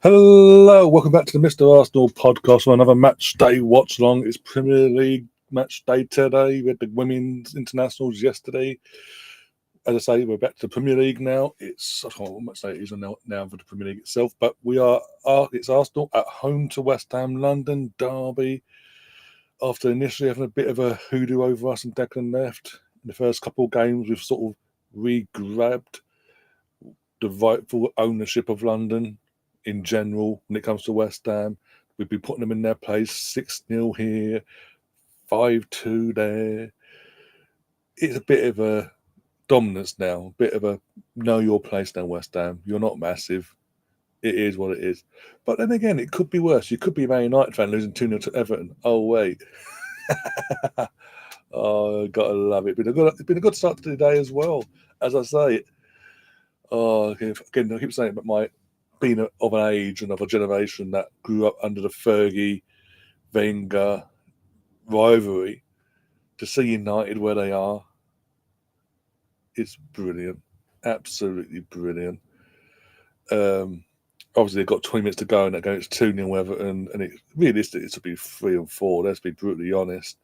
Hello, welcome back to the Mr. Arsenal podcast for another match day watch along. It's Premier League match day today. We had the women's internationals yesterday. As I say, we're back to the Premier League now. It's I don't know what much day it is now for the Premier League itself, but it's Arsenal at home to West Ham, London derby. After initially having a bit of a hoodoo over us and Declan left in the first couple of games, we've sort of re-grabbed the rightful ownership of London in general when it comes to West Ham. We'd be putting them in their place, 6-0 here, 5-2 there. It's a bit of a dominance now, a bit of a know your place now, West Ham. You're not massive. It is what it is. But then again, it could be worse. You could be a Man United fan losing 2-0 to Everton. Oh, wait. Oh, gotta love it. It's been a good start to the day as well. As I say, again, I keep saying it, but being of an age and of a generation that grew up under the Fergie Wenger rivalry, to see United where they are, it's brilliant, absolutely brilliant. Obviously, they've got 20 minutes to go, and they're going to 2-0 Everton, and realistically, it's to be 3 and 4. Let's be brutally honest.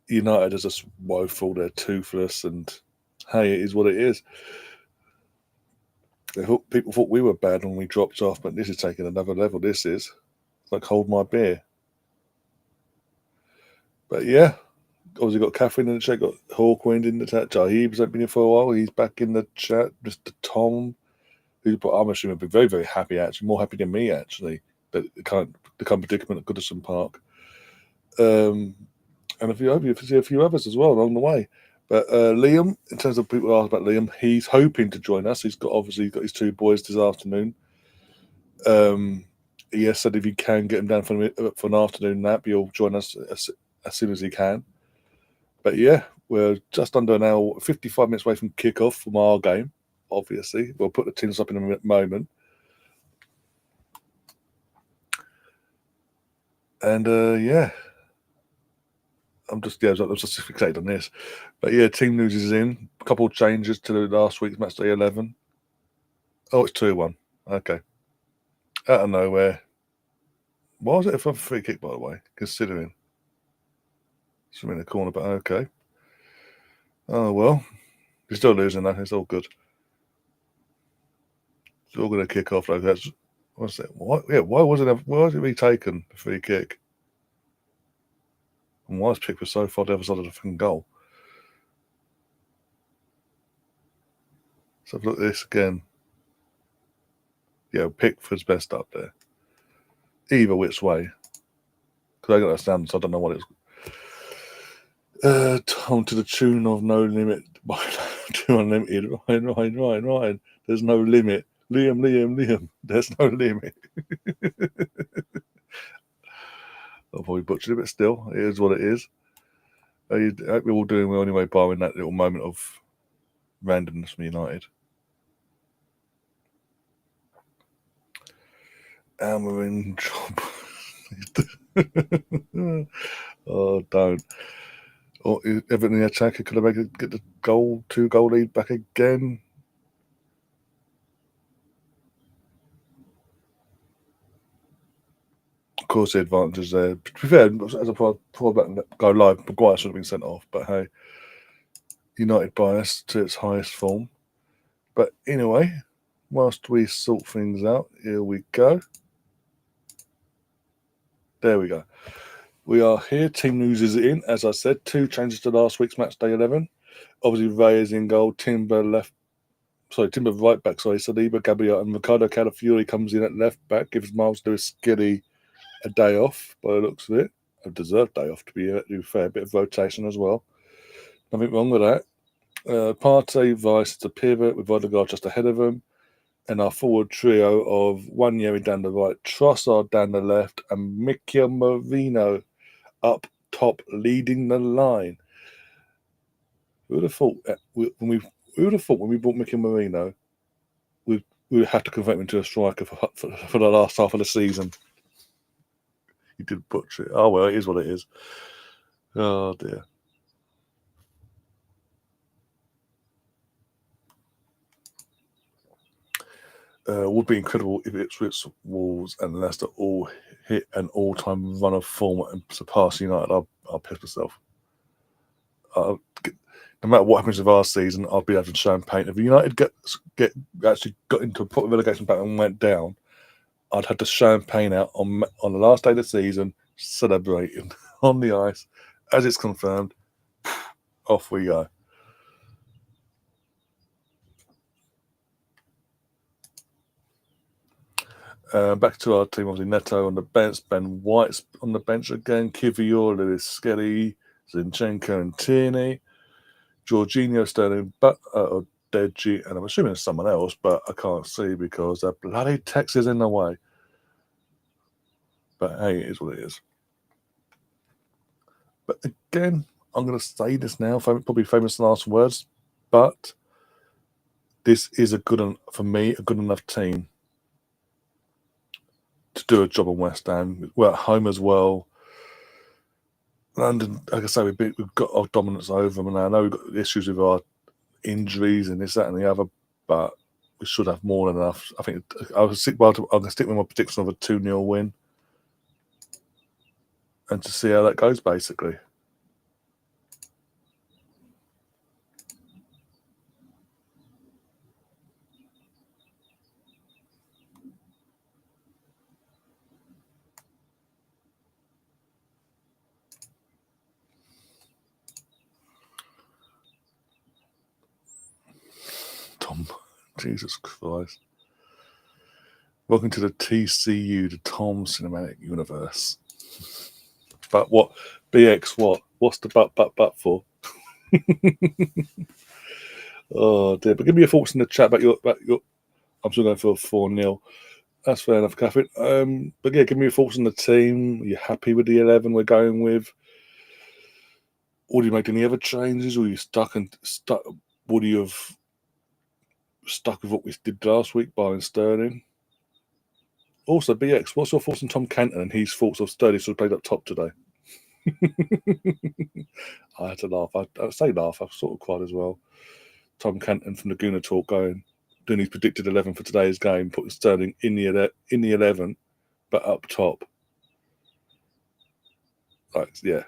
United is just woeful. They're toothless, and hey, it is what it is. People thought we were bad when we dropped off, but this is taking another level. This is like hold my beer. But yeah, obviously got Catherine in the chat, got Hawkwind in the chat. Jahib's been here for a while. He's back in the chat. Mr. Tom, I'm assuming been very, very happy actually, more happy than me actually, that the current predicament at Goodison Park. And a few others as well along the way. But Liam, in terms of people ask about Liam, he's hoping to join us. He's got his two boys this afternoon. He has said if he can get him down for an afternoon nap, he'll join us as soon as he can. But yeah, we're just under an hour, 55 minutes away from kickoff from our game. Obviously, we'll put the teams up in a moment. And yeah. I'm just fixated on this. But yeah, team news is in. A couple of changes to last week's match day 11. Oh, it's 2-1. Okay. Out of nowhere. Why was it a free kick, by the way? Considering. It's in the corner, but okay. Oh, well. You're still losing, though. It's all good. It's all going to kick off, though. What's it? What? Yeah, why was it retaken, the free kick? And why is Pickford so far the other side of the fucking goal? Let's have a look at this again. Yeah, Pickford's best up there. Either which way. Because I got that sound, so I don't know what it was. Tom to the tune of No Limit by Too Unlimited. Ryan. There's no limit. Liam. There's no limit. I'll probably butchered it, but still, it is what it is. I hope we're all doing well anyway, barring that little moment of randomness from United. And we're in trouble. Oh, don't. Or Everton the attacker could have get the 2-goal lead back again. Of course, the advantage there. To be fair, as I thought about go live, Maguire should have been sent off. But hey, United bias to its highest form. But anyway, whilst we sort things out, here we go. There we go. We are here. Team news is in. As I said, 2 changes to last week's match day 11. Obviously, Ray is in goal. Timber right back. Saliba, Gabriel, and Ricardo Calafiori comes in at left back. Gives Miles Lewis-Skilly a day off by the looks of it. A deserved day off to be fair. A bit of rotation as well. Nothing wrong with that. Partey, Vice to pivot with Odegaard just ahead of him. And our forward trio of Wanyeri down the right, Trossard down the left, and Mikel Merino up top leading the line. Who would have thought when we bought Mikel Merino, we would have to convert him into a striker for the last half of the season? He did butcher it. Oh well, it is what it is. Oh dear. Would be incredible if Ipswich, Wolves, and Leicester all hit an all-time run of form and surpass United. I'll piss myself. No matter what happens with our season, I'll be having champagne. If United actually got into a proper relegation battle and went down, I'd have the champagne out on the last day of the season, celebrating on the ice as it's confirmed. Off we go. Back to our team, obviously Neto on the bench, Ben White's on the bench again, Kivior, Lewis Skelly, Zinchenko and Tierney, Jorginho, Sterling, or Deji, and I'm assuming it's someone else, but I can't see because that bloody text is in the way. But hey, it is what it is. But again, I'm going to say this now, probably famous last words, but this is for me, a good enough team to do a job on West Ham. We're at home as well. London, like I say, we've got our dominance over them, and I know we've got issues with our injuries and this, that, and the other, but we should have more than enough. I think I'm going to stick with my prediction of a 2-0 win and to see how that goes, basically. Tom, Jesus Christ. Welcome to the TCU, the Tom Cinematic Universe. But what? BX what? What's the but for? Oh dear. But give me your thoughts in the chat about your I'm still going for a 4-0. That's fair enough, Catherine. But yeah, give me your thoughts on the team. Are you happy with the 11 we're going with? Or do you make any other changes? Or are you stuck? Would you have stuck with what we did last week, barring Sterling? Also, BX, what's your thoughts on Tom Canton and his thoughts of Sterling should have played up top today? I had to laugh. I say laugh. I sort of cried as well. Tom Canton from the Laguna Talk doing his predicted 11 for today's game, putting Sterling in the 11, but up top. Like, yeah,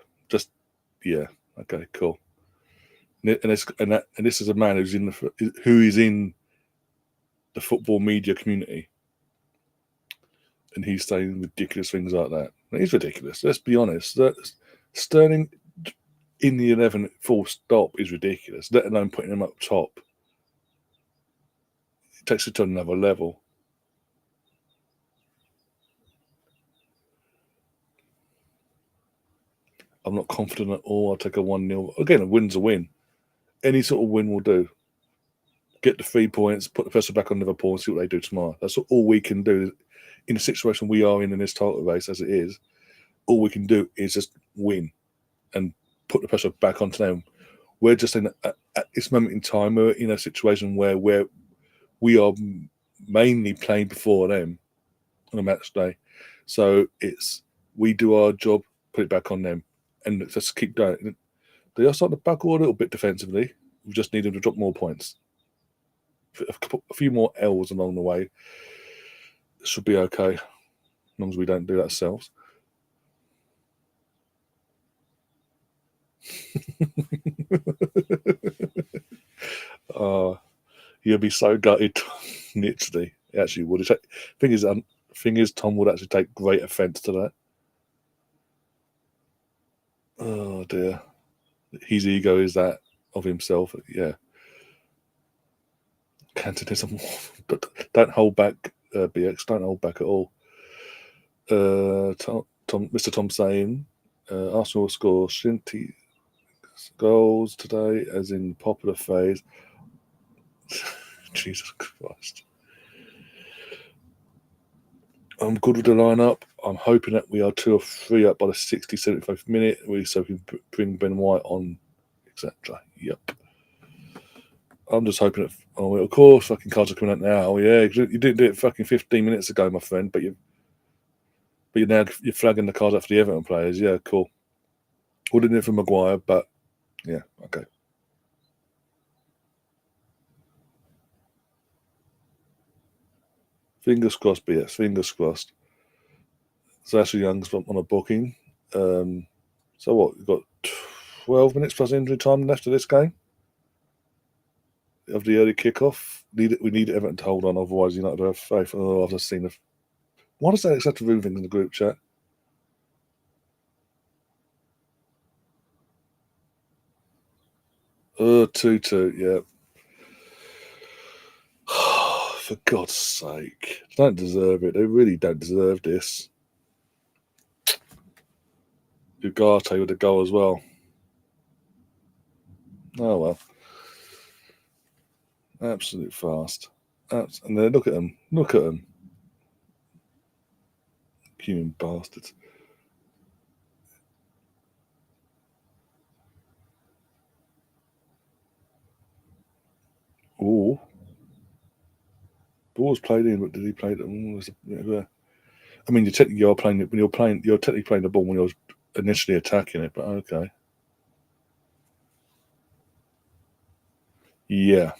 okay, cool. And this is a man who is in the football media community, and he's saying ridiculous things like that. It's ridiculous. Let's be honest. Sterling in the 11 full stop is ridiculous. Let alone putting him up top. It takes it to another level. I'm not confident at all. I'll take a 1-0. Again, a win's a win. Any sort of win will do. Get the 3 points, put the pressure back on Liverpool and see what they do tomorrow. That's all we can do. In the situation we are in this title race as it is, all we can do is just win and put the pressure back onto them. We're just at this moment in time, we're in a situation where we are mainly playing before them on a match day. So we do our job, put it back on them, and just keep going. They are starting to buckle a little bit defensively. We just need them to drop more points. A few more L's along the way should be okay, as long as we don't do that ourselves. You'll be so gutted, literally. It actually would. Thing is, Tom would actually take great offence to that. Oh dear, his ego is that of himself. Yeah, Cantonism, but don't hold back, BX. Don't hold back at all. Mr. Tom saying Arsenal will score Shinty goals today, as in popular phrase. Jesus Christ. I'm good with the lineup. I'm hoping that we are 2 or 3 up by the 60, 75th minute, so we can bring Ben White on, etc. Yep. I'm just hoping that. Oh, of course, fucking cards are coming out now. Oh, yeah, you didn't do it fucking 15 minutes ago, my friend, but you're flagging the cards up for the Everton players. Yeah, cool. Wouldn't it for Maguire, but yeah, okay. Fingers crossed, BS. Fingers crossed. So Ashley Young's on a booking. So what? We've got 12 minutes plus injury time left of this game. Of the early kickoff. We need Everton to hold on, otherwise United will have faith. Oh, I've just seen why does that accept to ruin things in the group chat? 2-2, yeah. For God's sake. They don't deserve it. They really don't deserve this. Ugarte with a goal as well. Oh well. Absolute fast. And then look at them. Look at them. Human bastards. Ooh. Ball's played in, but did he play it? I mean, you're playing it when you're technically playing the ball when you're initially attacking it, but okay. Yeah.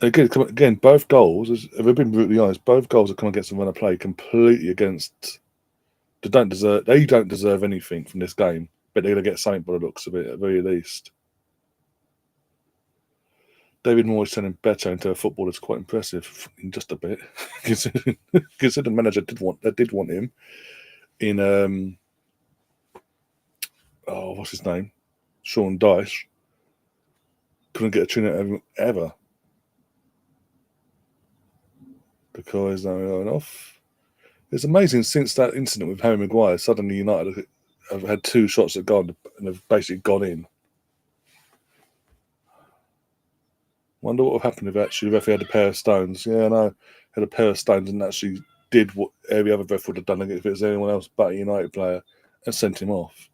Again, both goals, if we've been brutally honest, both goals have come against the run of play completely against. They don't deserve anything from this game, but they're going to get something by the looks of it at the very least. David Moyes turning better into a footballer is quite impressive, in just a bit. Considering the manager did want him in what's his name, Sean Dyche. Couldn't get a tune out of him ever. Because now going off. It's amazing since that incident with Harry Maguire, suddenly United have had 2 shots at goal and have basically gone in. Wonder what would happen if actually the referee had a pair of stones. Yeah, I know. Had a pair of stones and actually did what every other ref would have done if it was anyone else but a United player and sent him off.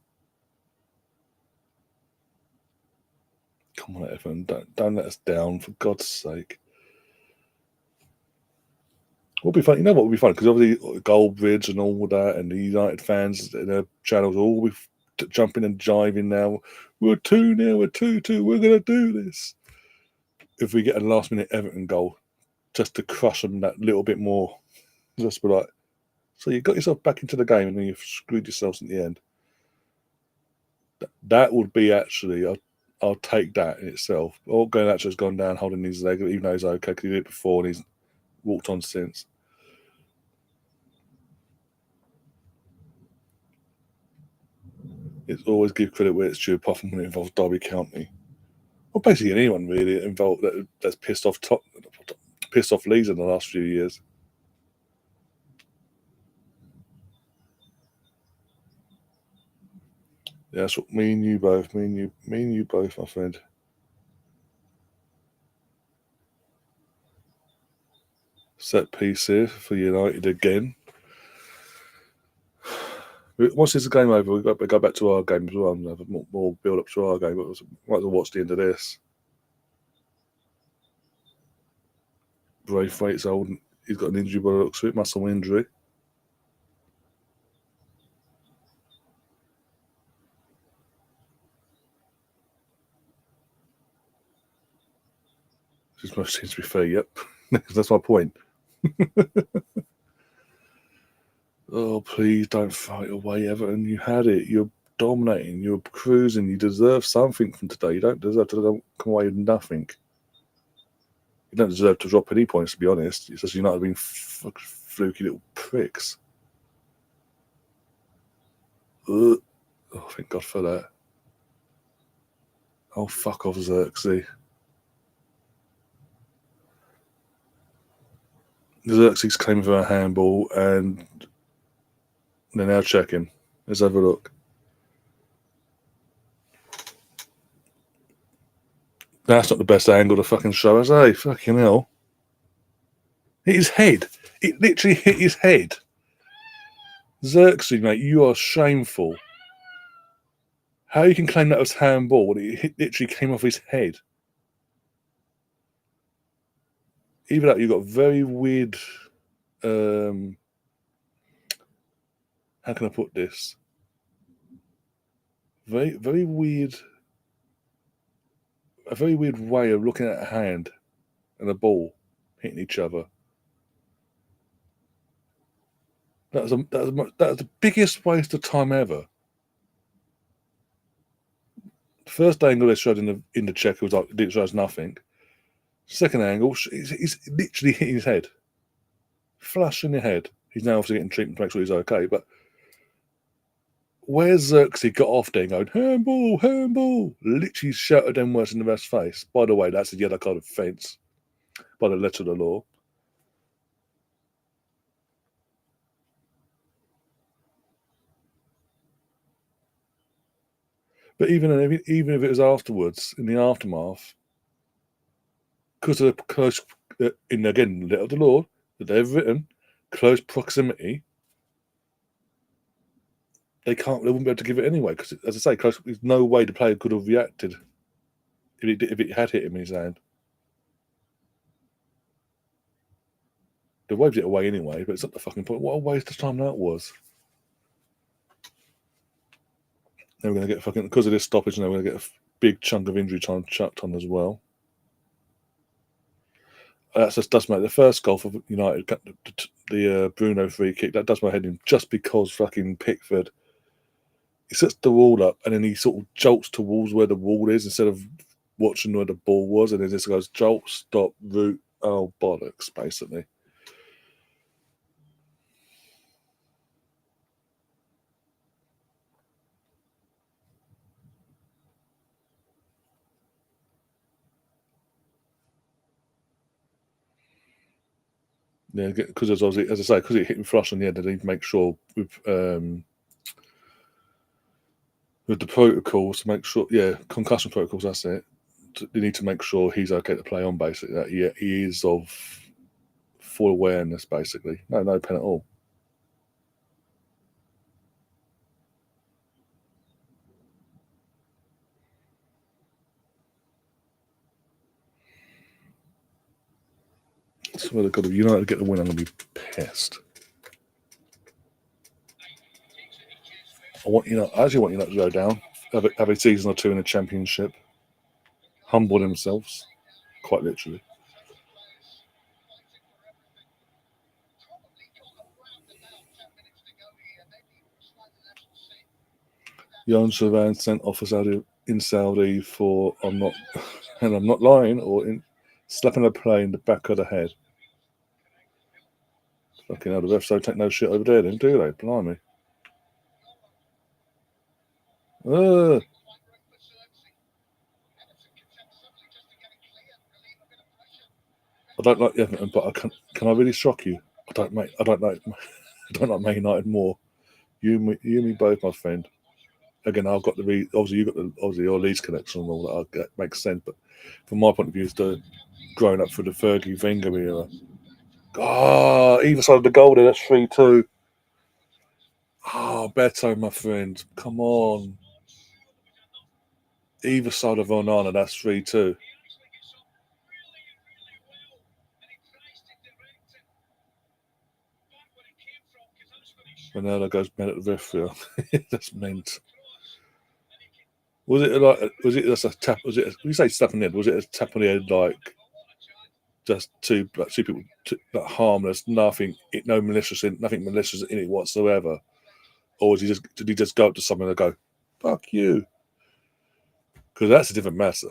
Come on, Everton, don't let us down, for God's sake. What would be fun? You know what would be fun? Because obviously Goldbridge and all that, and the United fans in their channels will all be jumping and jiving now. We're 2-0, we're 2-2, we're going to do this. If we get a last minute Everton goal, just to crush them that little bit more, just be like, so you got yourself back into the game and then you've screwed yourselves in the end. That would be actually, I'll take that in itself. Or Garnacho has gone down holding his leg, even though he's okay because he did it before and he's walked on since. It's always give credit where it's due, apart from when it involves Derby County. Well, basically anyone really involved that's pissed off Leeds in the last few years. Yeah, that's what me and you both, my friend. Set piece here for United again. Once this game over, we've got to go back to our game as well and have more build up to our game. But might as well watch the end of this. Braithwaite's old. He's got an injury by the looks of it, muscle injury. This most seems to be fair, yep. That's my point. Oh, please don't fight away, Everton. You had it. You're dominating. You're cruising. You deserve something from today. You don't deserve to come away with nothing. You don't deserve to drop any points, to be honest. It's just United being fluky little pricks. Oh, thank God for that. Oh, fuck off, Xerxes. Xerxes claiming for a handball and they're now checking. Let's have a look. That's not the best angle to fucking show us, eh? Fucking hell. Hit his head. It literally hit his head. Xerxes, mate, you are shameful. How you can claim that was handball when it literally came off his head? Even that, you've got very weird. How can I put this? Very, very weird. A very weird way of looking at a hand and a ball. hitting each other. That was the biggest waste of time ever. The first angle they showed in the check was like it shows nothing. Second angle, he's literally hitting his head, flush in the head. He's now obviously getting treatment to make sure he's okay. But where's Xerxes got off there going handball, handball? Literally shouted them words in the ref's face. By the way, that's a yellow card offence by the letter of the law. But even if it was afterwards, in the aftermath, because of the close, in again, the letter of the law that they've written, close proximity, they wouldn't be able to give it anyway. Because, as I say, close, there's no way the player could have reacted if it had hit him in his hand. They waved it away anyway, but it's not the fucking point. What a waste of time that was. Now we're going to get fucking, because of this stoppage, now we're going to get a big chunk of injury time chucked on as well. That does make the first goal for United, the Bruno free kick, that does my head in just because fucking Pickford, he sets the wall up and then he sort of jolts towards where the wall is instead of watching where the ball was, and then just goes jolt, stop, root, oh bollocks, basically. Yeah, because as I say, because it hit him flush on the head, they need to make sure with the protocols to make sure, concussion protocols. That's it. They need to make sure he's okay to play on. Basically, that he is of full awareness. Basically, no pen at all. So they've got to United get the win. I'm going to be pissed. I actually want United to go down, have a season or two in the Championship, humble themselves, quite literally. Jan Chavan sent off in Saudi for I'm not, and I'm not lying, or in slapping a play in the back of the head. Fucking hell, the refs don't take no shit over there, then, do they? Blimey. I don't like Everton, but can I really shock you? I don't like I don't like Man United more. You me both, my friend. Again, I've got obviously your Leeds connection and all that makes sense. But from my point of view, it's growing up through the Fergie Wenger era. Either side of the goal there, that's 3-2. Beto, my friend, come on. Either side of Onana, that's 3-2. Ronaldo goes mad at the referee. That's meant. Was it just a tap? When you say tap on the head? Was it a tap on the head like just two people, harmless, nothing, nothing malicious in it whatsoever? Or did he just go up to someone and go, "Fuck you"? Because that's a different matter.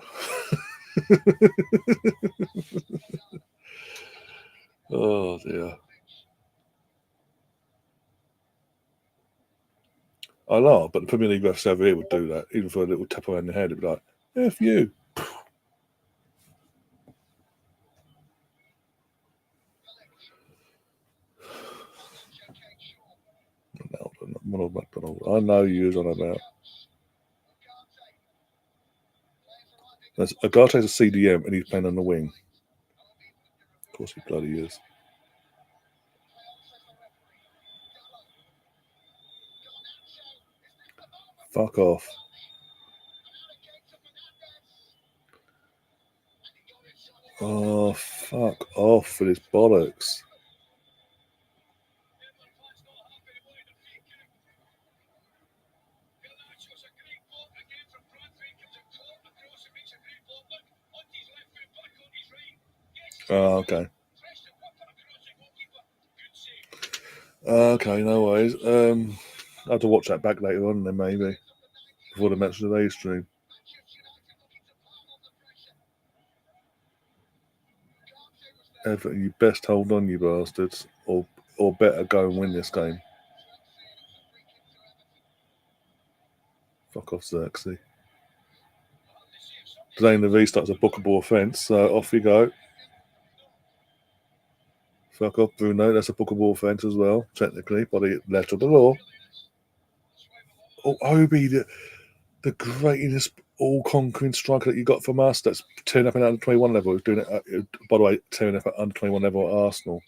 Oh dear. I laugh, but the Premier League refs over here would do that, even for a little tap around the head. It'd be like, "F you." I know you was on about. Agate's a CDM and he's playing on the wing. Of course he bloody is. Fuck off. Oh, fuck off with his bollocks. Oh, okay. Okay, no worries. I have to watch that back later on then maybe before the match of the day stream. Everton, you best hold on, you bastards, or better go and win this game. Fuck off, Xerxes. Today the V starts a bookable offence, so off you go. Fuck off, Bruno. That's a bookable offence as well, technically, by the letter of the law. Oh, Obi, the greatest all-conquering striker that you got from us that's turning up at under 21 level. He's doing it, by the way, turning up at under 21 level at Arsenal.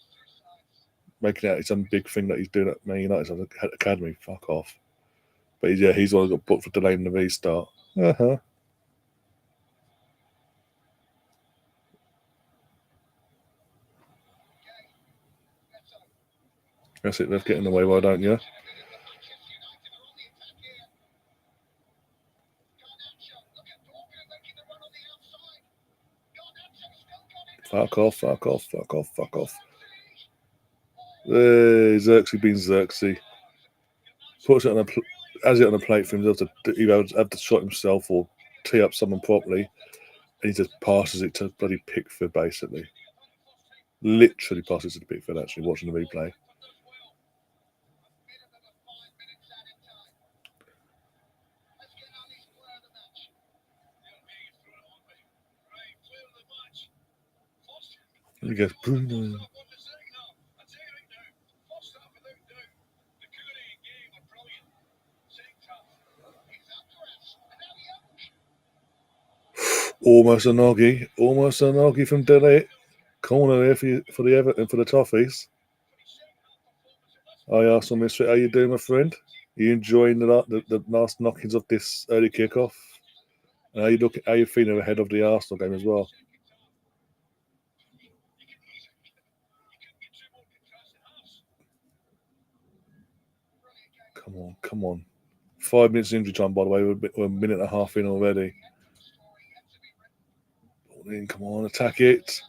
Making out some big thing that he's doing at Man United academy. Fuck off. But he's always got booked for delaying the restart. Uh-huh. That's it, they're getting away, why don't you? Fuck off, fuck off, fuck off, fuck off. Xerxes being Xerxes. Puts it on has it on a plate for himself to either have the shot himself or tee up someone properly, and he just passes it to bloody Pickford, basically. Literally passes it to Pickford, actually, watching the replay. And he goes, Bruno. Almost a noggy from Delete. Corner there for the Everton, for the Toffees. Hi Arsenal Misfit, how you doing, my friend? Are you enjoying the last knockings of this early kickoff? And how you feeling ahead of the Arsenal game as well? Come on. 5 minutes injury time, by the way. We're a minute and a half in already. Come on, attack it.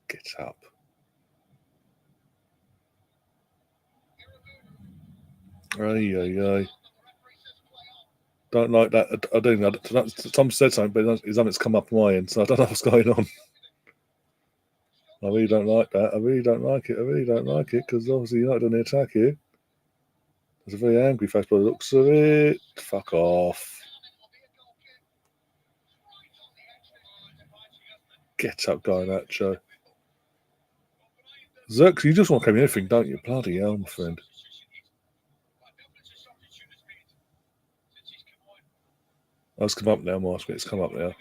Get up. Ay. Don't like that. I don't know. Tom said something, but it's come up my end, so I don't know what's going on. I really don't like that. I really don't like it because obviously you're not going to attack here. There's a very angry face by the looks of it. Fuck off. Get up, guy, Nacho. Zerx, you just want to come in anything, don't you? Bloody hell, my friend. Oh, it's come up now, Mark. It's come up now.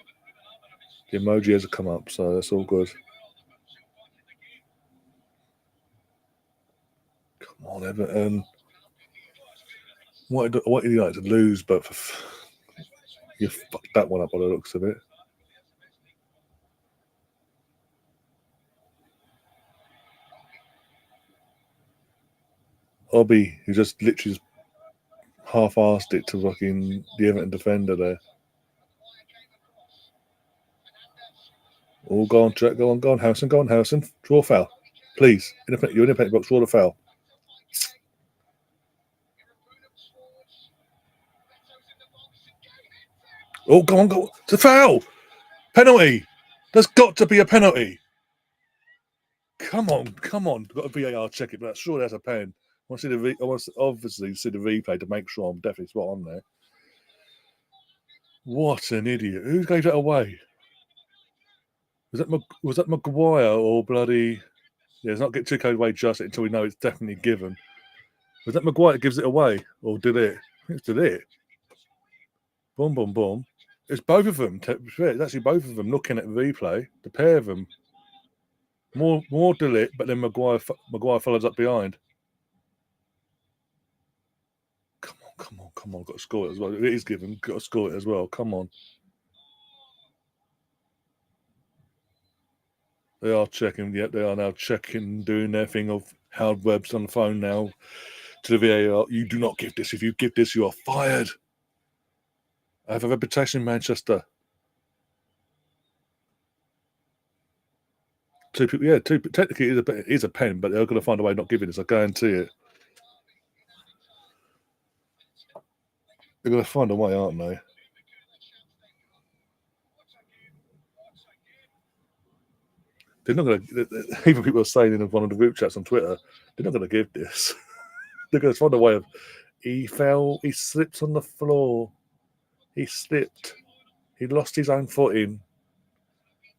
The emoji has come up, so that's all good. Come on, Everton. What do you like to lose? But you fucked that one up by the looks of it. Obi, who just literally half-assed it to fucking the Everton defender there. Oh, go on, Jack. Go on, Harrison. Draw a foul. Please. You're in the penalty box. Draw the foul. Oh, go on. It's a foul. Penalty. There's got to be a penalty. Come on. Got a VAR check it, but sure that's a pen. I want to obviously see the replay to make sure I'm definitely spot on there. What an idiot. Who gave that away? Was that Maguire or bloody... Yeah, let's not get too carried away just until we know it's definitely given. Was that Maguire that gives it away? Or did it? I think it's did it. Boom. It's both of them. It's actually both of them looking at the replay. The pair of them. More Delete, but then Maguire follows up behind. Come on. Got to score it as well. It is given. Got to score it as well. Come on. They are checking. Yep, they are now checking, doing their thing of Howard Webb's on the phone now to the VAR. You do not give this. If you give this, you are fired. I have a reputation in Manchester. Two people, yeah, two. Technically, it is a pen, but they're going to find a way of not giving this. I guarantee it. They're going to find a way, aren't they? They're not going to. Even people are saying in one of the group chats on Twitter, they're not going to give this. They're going to find a way of. He fell. He slipped on the floor. He slipped. He lost his own footing.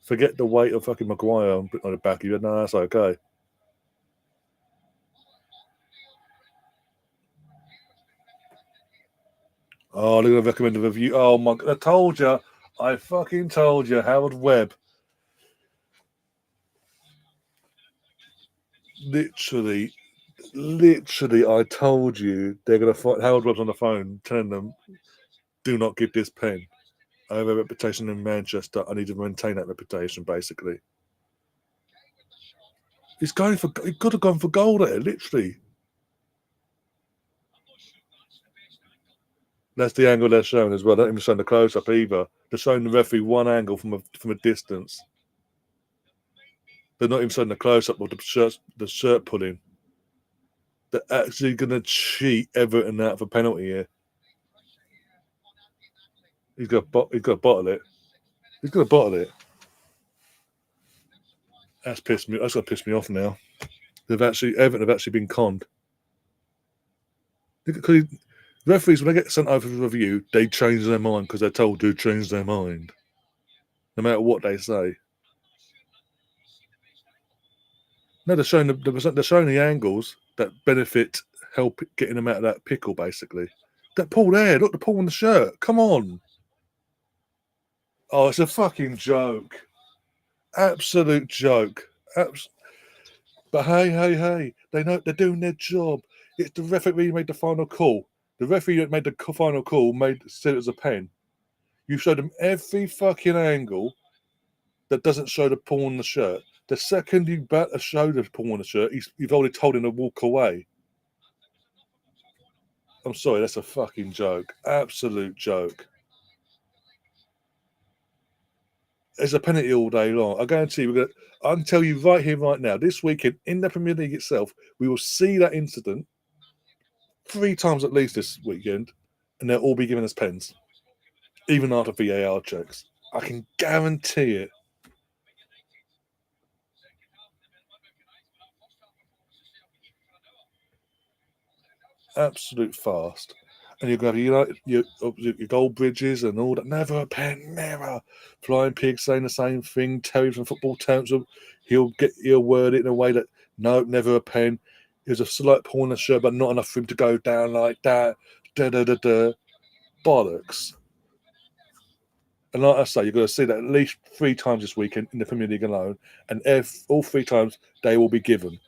Forget the weight of fucking Maguire on the back of you. No, that's okay. Oh, they're going to recommend a review. Oh my! I told you. I fucking told you. Howard Webb. Literally, I told you they're going to fight. Howard Webb's on the phone telling them, "Do not give this pen. I have a reputation in Manchester. I need to maintain that reputation." Basically, he's going for. He could have gone for goal there. Literally, that's the angle they're showing as well. They're not even showing the close up either. They're showing the referee one angle from a distance. They're not even showing the close up of the shirt pulling. They're actually going to cheat Everton out of a penalty here. He's got to bottle it. He's going to bottle it. That's pissed me. That's going to piss me off now. Everton have actually been conned. Because referees, when they get sent over for review, they change their mind because they're told to change their mind, no matter what they say. No, they're showing the angles that benefit help getting them out of that pickle. Basically, that pull there. Look, the pull on the shirt. Come on. Oh, it's a fucking joke. Absolute joke. But hey, they know they're doing their job. It's the referee who made the final call. The referee that made the final call said it was a pen. You showed them every fucking angle that doesn't show the pull on the shirt. The second you show the pull on the shirt, you've already told him to walk away. I'm sorry, that's a fucking joke. Absolute joke. There's a penalty all day long. I guarantee I can tell you right here, right now, this weekend in the Premier League itself, we will see that incident 3 times at least this weekend, and they'll all be giving us pens, even after VAR checks. I can guarantee it. Absolute fast. And you're going to have your gold bridges and all that. Never a pen, never. Flying Pig saying the same thing. Terry from Football Terms, he'll word it in a way that no, never a pen. There's a slight pull on the shirt, but not enough for him to go down like that. Bollocks. And like I say, you're going to see that at least 3 times this weekend in the Premier League alone, and all 3 times they will be given.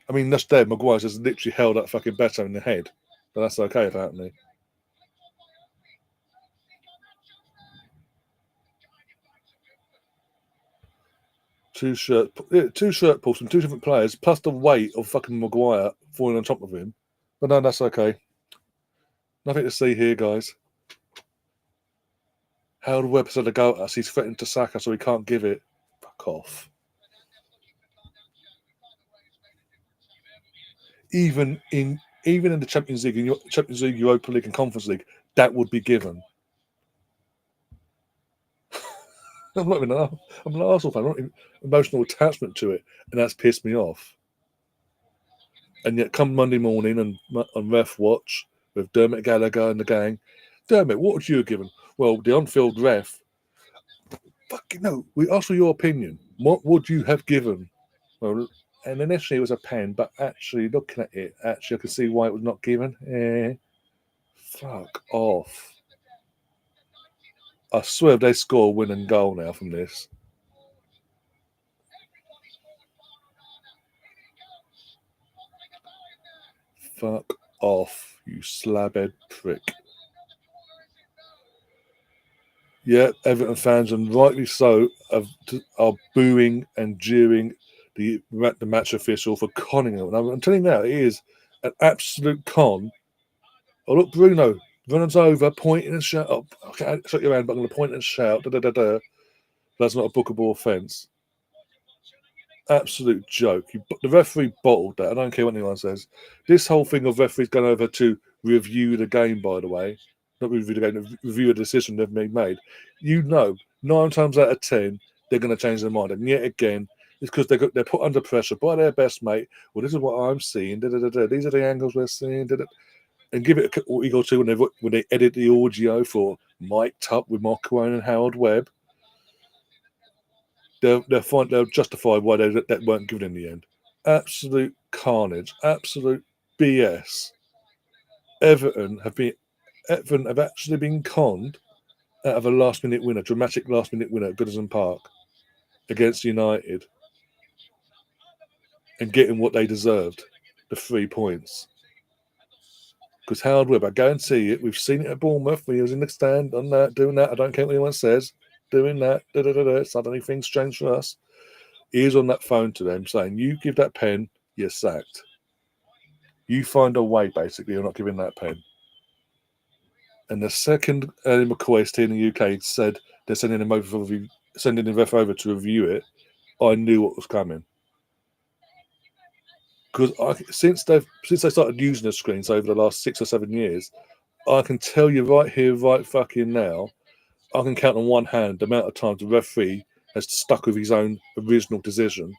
I mean, that's dead. Maguire's just literally held that fucking Beto in the head, but that's okay apparently. Two shirt pulls from 2 different players, plus the weight of fucking Maguire falling on top of him. But no, that's okay. Nothing to see here, guys. Howard Webb said to go at us. He's threatened to sack us, so he can't give it. Fuck off. Even in the Champions League, Europa League, and Conference League, that would be given. I'm not even I'm an Arsenal fan. I'm not even emotional attachment to it, and that's pissed me off. And yet, come Monday morning and on Ref Watch with Dermot Gallagher and the gang, Dermot, what would you have given? Well, the on-field ref. Fucking no. We asked for your opinion. What would you have given? Well, and initially it was a pen, but actually looking at it, I could see why it was not given. Fuck off. I swear if they score a winning goal now from this. Fuck off, you slabhead prick. Yeah, Everton fans, and rightly so, are booing and jeering the match official for conning him. And I'm telling you now, it is an absolute con. Oh, look, Bruno. Runs over, pointing and shout. Oh, okay, shut your hand, but I'm going to point and shout. Da, da, da, da. That's not a bookable offence. Absolute joke. The referee bottled that. I don't care what anyone says. This whole thing of referees going over to review the game, by the way, not review the game, review a decision they've made. You know, 9 times out of 10, they're going to change their mind. And yet again, it's because they're put under pressure by their best mate. Well, this is what I'm seeing. Da, da, da, da. These are the angles we're seeing. Da, da. And give it a week or two when they edit the audio for mic'd up with Mark Cohen and Howard Webb. They'll justify why that weren't given in the end. Absolute carnage, absolute BS. Everton have actually been conned out of a last-minute winner, dramatic last-minute winner at Goodison Park against United, and getting what they deserved, the 3 points. Because Howard Webb, I guarantee it, we've seen it at Bournemouth. He was in the stand on that, doing that. I don't care what anyone says, doing that. Da, da, da, da. Suddenly things change for us. He is on that phone to them saying, you give that pen, you're sacked. You find a way, basically, you're not giving that pen. And the second Eddie McCoy here in the UK said they're sending him sending the ref over to review it, I knew what was coming. Because since they started using the screens over the last 6 or 7 years, I can tell you right here, right fucking now, I can count on one hand the amount of times the referee has stuck with his own original decision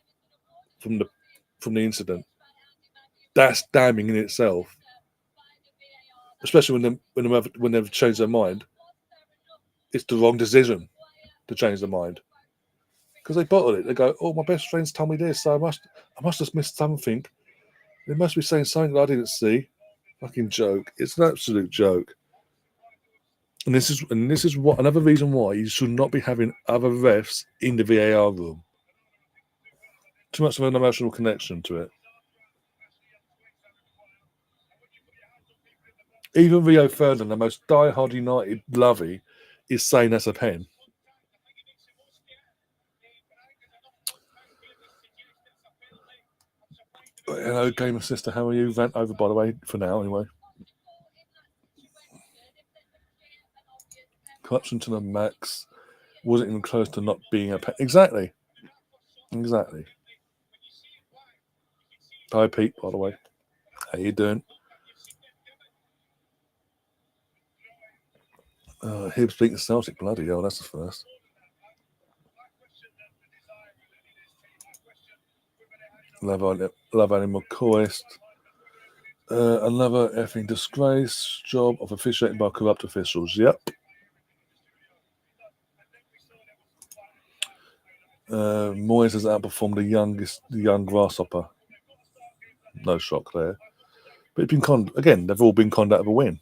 from the incident. That's damning in itself, especially when they've changed their mind. It's the wrong decision to change their mind because they bottle it. They go, "Oh, my best friends told me this, so I must have missed something. They must be saying something that I didn't see." Fucking joke! It's an absolute joke. And this is what another reason why you should not be having other refs in the VAR room. Too much of an emotional connection to it. Even Rio Ferdinand, the most diehard United lovey, is saying that's a pen. Hello, Gamer Sister. How are you? Vent over, by the way, for now, anyway. Corruption to the max. Wasn't even close to not being a pen. Exactly. Hi, Pete, by the way. How you doing? Hibs beating Celtic. Bloody hell, that's the first. Love Animal Coist. Another effing disgrace. Job of officiating by corrupt officials. Yep. Moyes has outperformed the young grasshopper. No shock there. But it's been conned again. They've all been conned out of a win.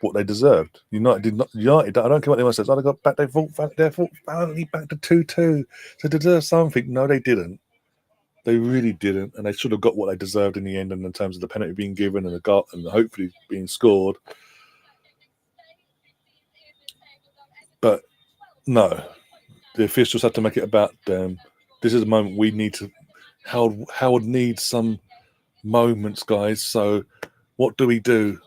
What they deserved. United did not. United. I don't care what anyone says. They got back. They fought finally back to 2-2. So they deserve something. No, they didn't. They really didn't, and they should have got what they deserved in the end. And in terms of the penalty being given and hopefully being scored. But no, the officials had to make it about them. This is the moment we need to. Howard needs some moments, guys. So what do we do?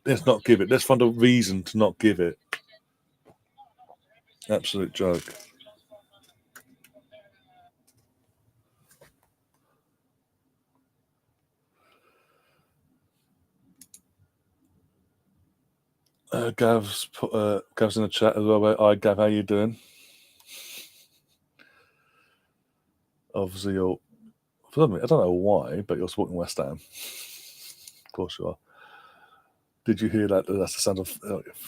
Let's not give it. Let's find a reason to not give it. Absolute joke. Gav's in the chat as well. Hi, Gav, how you doing? Obviously, I don't know why, but you're supporting West Ham. Of course you are. Did you hear that? That's the sound of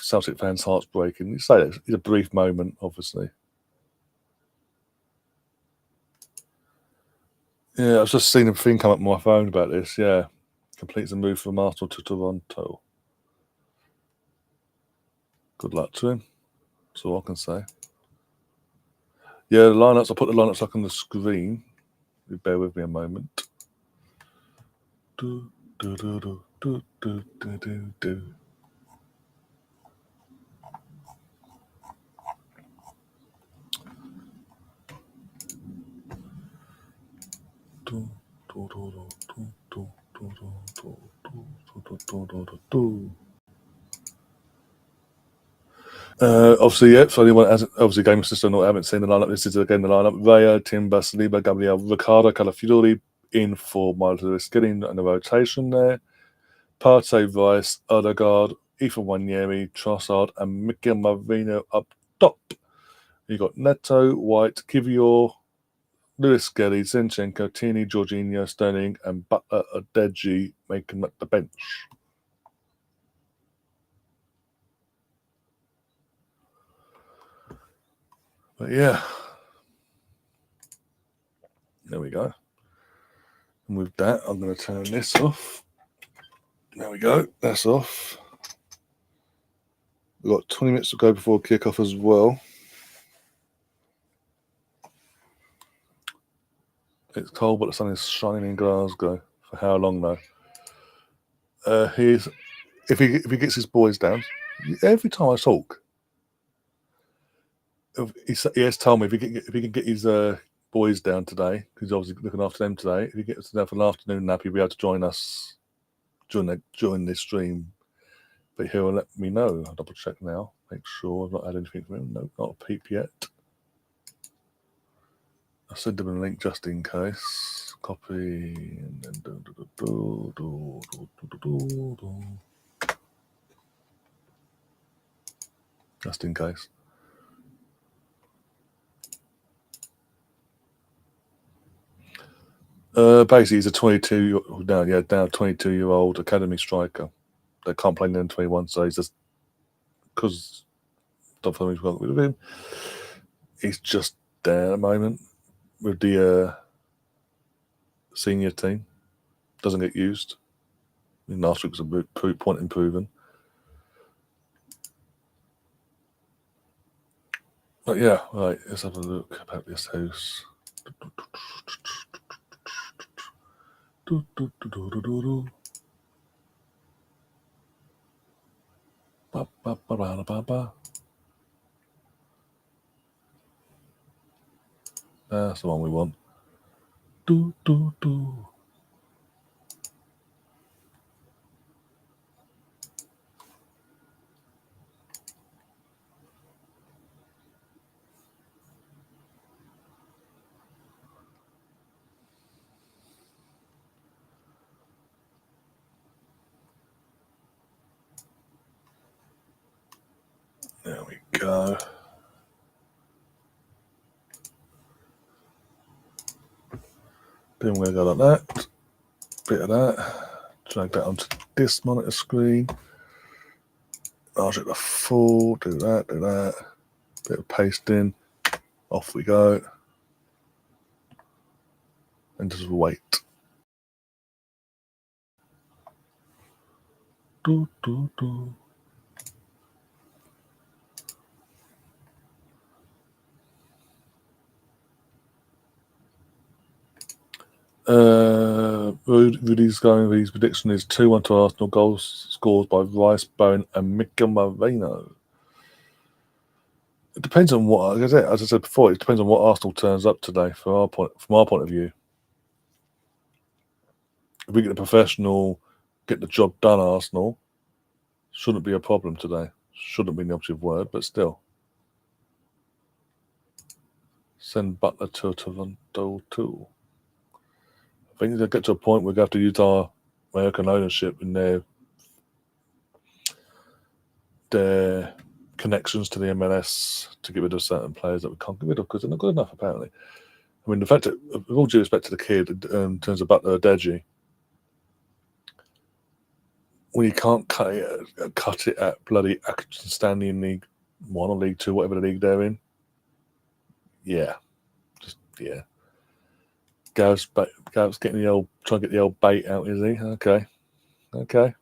Celtic fans' hearts breaking. You say it's a brief moment, obviously. Yeah, I've just seen a thing come up on my phone about this. Yeah, completes the move from Arsenal to Toronto. Good luck to him. That's all I can say. Yeah, the lineups. I'll put the lineups up on the screen. Bear with me a moment. Do, do, do, do, do, do, do, do, do. Do, do, do, do, do, do, do, do, do, do, do, do, do, do. Obviously, yeah, for anyone that hasn't, obviously, Game of System, not haven't seen the lineup, this is again the lineup. Raya, Timber, Saliba, Gabriel, Ricardo, Calafiori in for Miles Lewis, getting in the rotation there. Partey, Rice, Odegaard, Ethan Wanyeri, Trossard, and Mikel Marino up top. You got Neto, White, Kivior, Lewis Skelly, Zinchenko, Tini, Jorginho, Sterling, and Butler Adeji making up the bench. But yeah, there we go. And with that, I'm going to turn this off. There we go. That's off. We've got 20 minutes to go before kickoff as well. It's cold, but the sun is shining in Glasgow. For how long though? If he gets his boys down, every time I talk, he has told me if he can get his boys down today, because he's obviously looking after them today. If he gets them for an afternoon nap, he'll be able to join us during this stream. But he'll let me know. I'll double check now. Make sure I've not had anything from him. No, not a peep yet. I'll send him a link just in case. Copy and then just in case. Basically, he's a 22-year-old academy striker that can't play in the N21, so he's just because don't feel we've got rid of him. He's just there at the moment with the senior team. Doesn't get used. I mean, last week was a point improving. But yeah, right, let's have a look about this house. That's the one we want. There we go. Then we're going to go like that. Bit of that. Drag that onto this monitor screen. Large it to full. Do that. Bit of pasting. Off we go. And just wait. Rudy's going with his prediction is 2-1 to Arsenal. Goals scores by Rice, Bowen, and Mikel Marino. It depends on what, as I said before, it depends on what Arsenal turns up today from our point of view. If we get the professional, get the job done, Arsenal, shouldn't be a problem today. Shouldn't be the operative word, but still. Send Butler to Toronto too. I think they'll get to a point where we have to use our American ownership in their connections to the MLS to get rid of certain players that we can't get rid of because they're not good enough, apparently. I mean, the fact that, with all due respect to the kid, in terms of Butler Adeji, when you can't cut it at bloody Accrington Stanley in League 1 or League 2, whatever the league they're in, yeah. Gav's getting trying to get the old bait out, is he? Okay. Do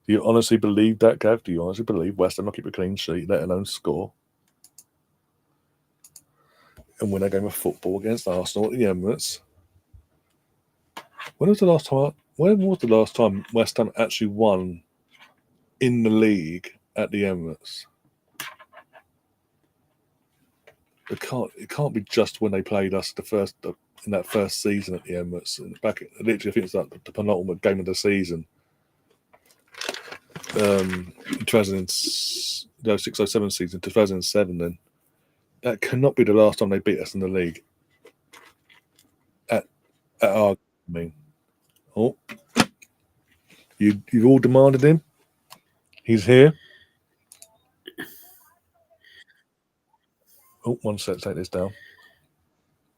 you honestly believe that, Gav? Do you honestly believe West Ham will keep a clean sheet, let alone score, and win a game of football against Arsenal at the Emirates? When was the last time West Ham actually won in the league at the Emirates? It can't be just when they played us in that first season at the Emirates. Literally, I think it's like the penultimate game of the season. 2006-07 season, 2007. Then that cannot be the last time they beat us in the league. At our, I mean, you've all demanded him. He's here. Oh, one sec, take this down.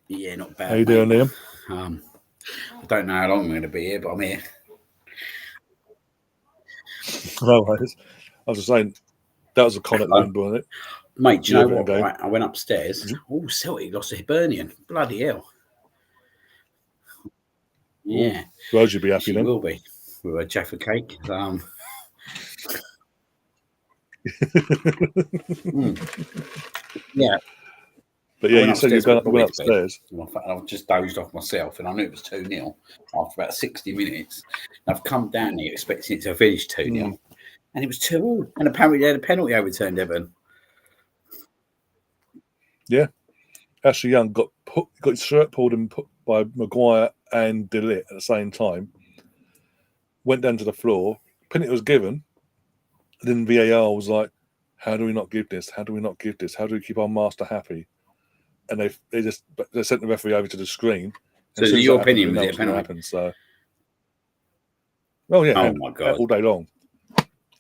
Yeah, not bad. How you doing, Liam? I don't know how long I'm going to be here, but I'm here. No worries. I was just saying, that was a con at the end, wasn't it? Mate, do you know what? Right? I went upstairs. Mm-hmm. Oh, Celtic lost to Hibernian. Bloody hell. Yeah. Rose would be happy then. Will be. With a Jaffa cake. Yeah. But yeah, you said you went upstairs. I've just dozed off myself, and I knew it was 2-0 after about 60 minutes. And I've come down here expecting it to finish 2-0, and it was 2-2. And apparently they had a penalty overturned, Evan. Yeah. Ashley Young got his shirt pulled and put by Maguire and DeLitt at the same time. Went down to the floor. Penalty was given. Then VAR was like, "How do we not give this? How do we not give this? How do we keep our master happy?" And they sent the referee over to the screen. So, your opinion was it a penalty? Happened, so, oh yeah, my God, all day long.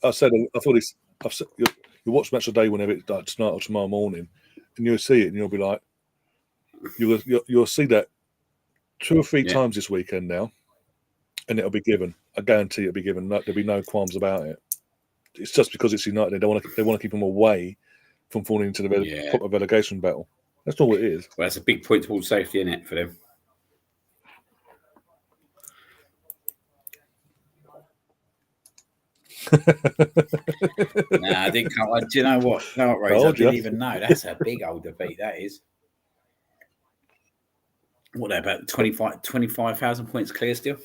I said, you watch Match of the Day whenever it's like tonight or tomorrow morning, and you'll see it, and you'll be like, you'll see that 2 or 3 times this weekend now, and it'll be given. I guarantee it'll be given. There'll be no qualms about it. It's just because it's United. They want to keep them away from falling into the proper relegation battle. That's all it is. Well, that's a big point towards safety, isn't it, for them? Nah, I didn't. Do you know what? No, Rose, I didn't even know. That's a big old defeat. That is. What about 25,000 points clear still?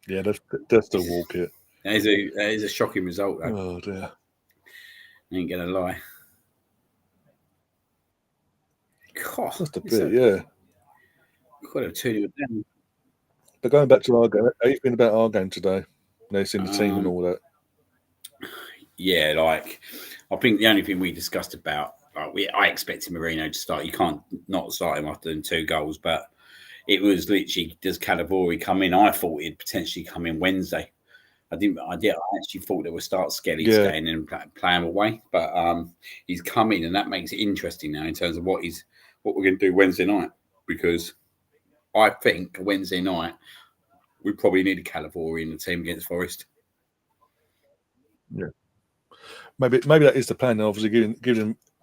Yeah, they're still walk it. That is a shocking result, though. Oh dear. I ain't gonna lie. God, just a bit, yeah. Could have 2-0 down. But going back to our game, how you feeling about our game today? They've seen the team and all that. Yeah, like I think the only thing we discussed about, I expected Marino to start. You can't not start him after 2 goals, but it was literally, does Calavori come in? I thought he'd potentially come in Wednesday. I actually thought they would start Skelly staying and play him away, but he's come in, and that makes it interesting now in terms of what we're going to do Wednesday night, because I think Wednesday night we probably need a Calavori in the team against Forest. Yeah, maybe that is the plan. Obviously,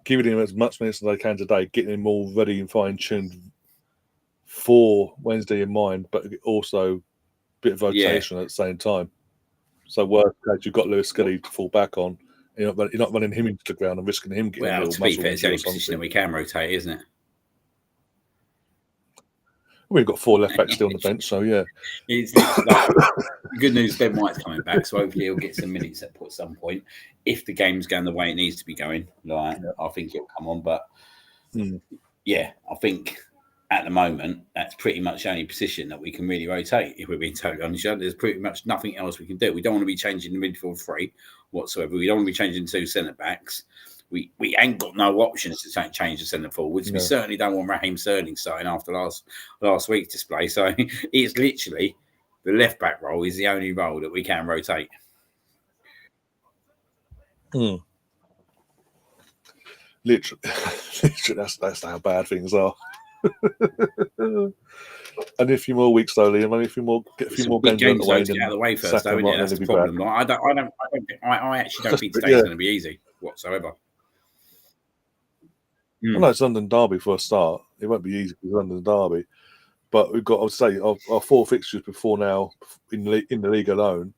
giving him as much minutes as they can today, getting him all ready and fine tuned for Wednesday in mind, but also a bit of rotation at the same time. So worst case, you've got Lewis Skelly to fall back on. You're not running him into the ground and risking him getting a little muscle. To be fair, it's the only position that we can rotate, isn't it? We've got 4 left backs still on the bench, so yeah. It's like, good news, Ben White's coming back, so hopefully he'll get some minutes at some point. If the game's going the way it needs to be going, I think he'll come on. But I think at the moment that's pretty much the only position that we can really rotate. If we're being totally honest, there's pretty much nothing else we can do. We don't want to be changing the midfield 3 whatsoever. We don't want to be changing 2 centre backs. We ain't got no options to change the centre forwards. We certainly don't want Raheem Sterling starting after last week's display. So it's literally the left back role is the only role that we can rotate. Literally, that's how bad things are. And a few more weeks though, Liam. Only a few more games out of the way first, though, isn't it? That's the problem. I actually don't think today's going to be easy whatsoever. I know it's London Derby for a start. It won't be easy because it's London Derby, but we've got, I would say, our 4 fixtures before now in the league alone,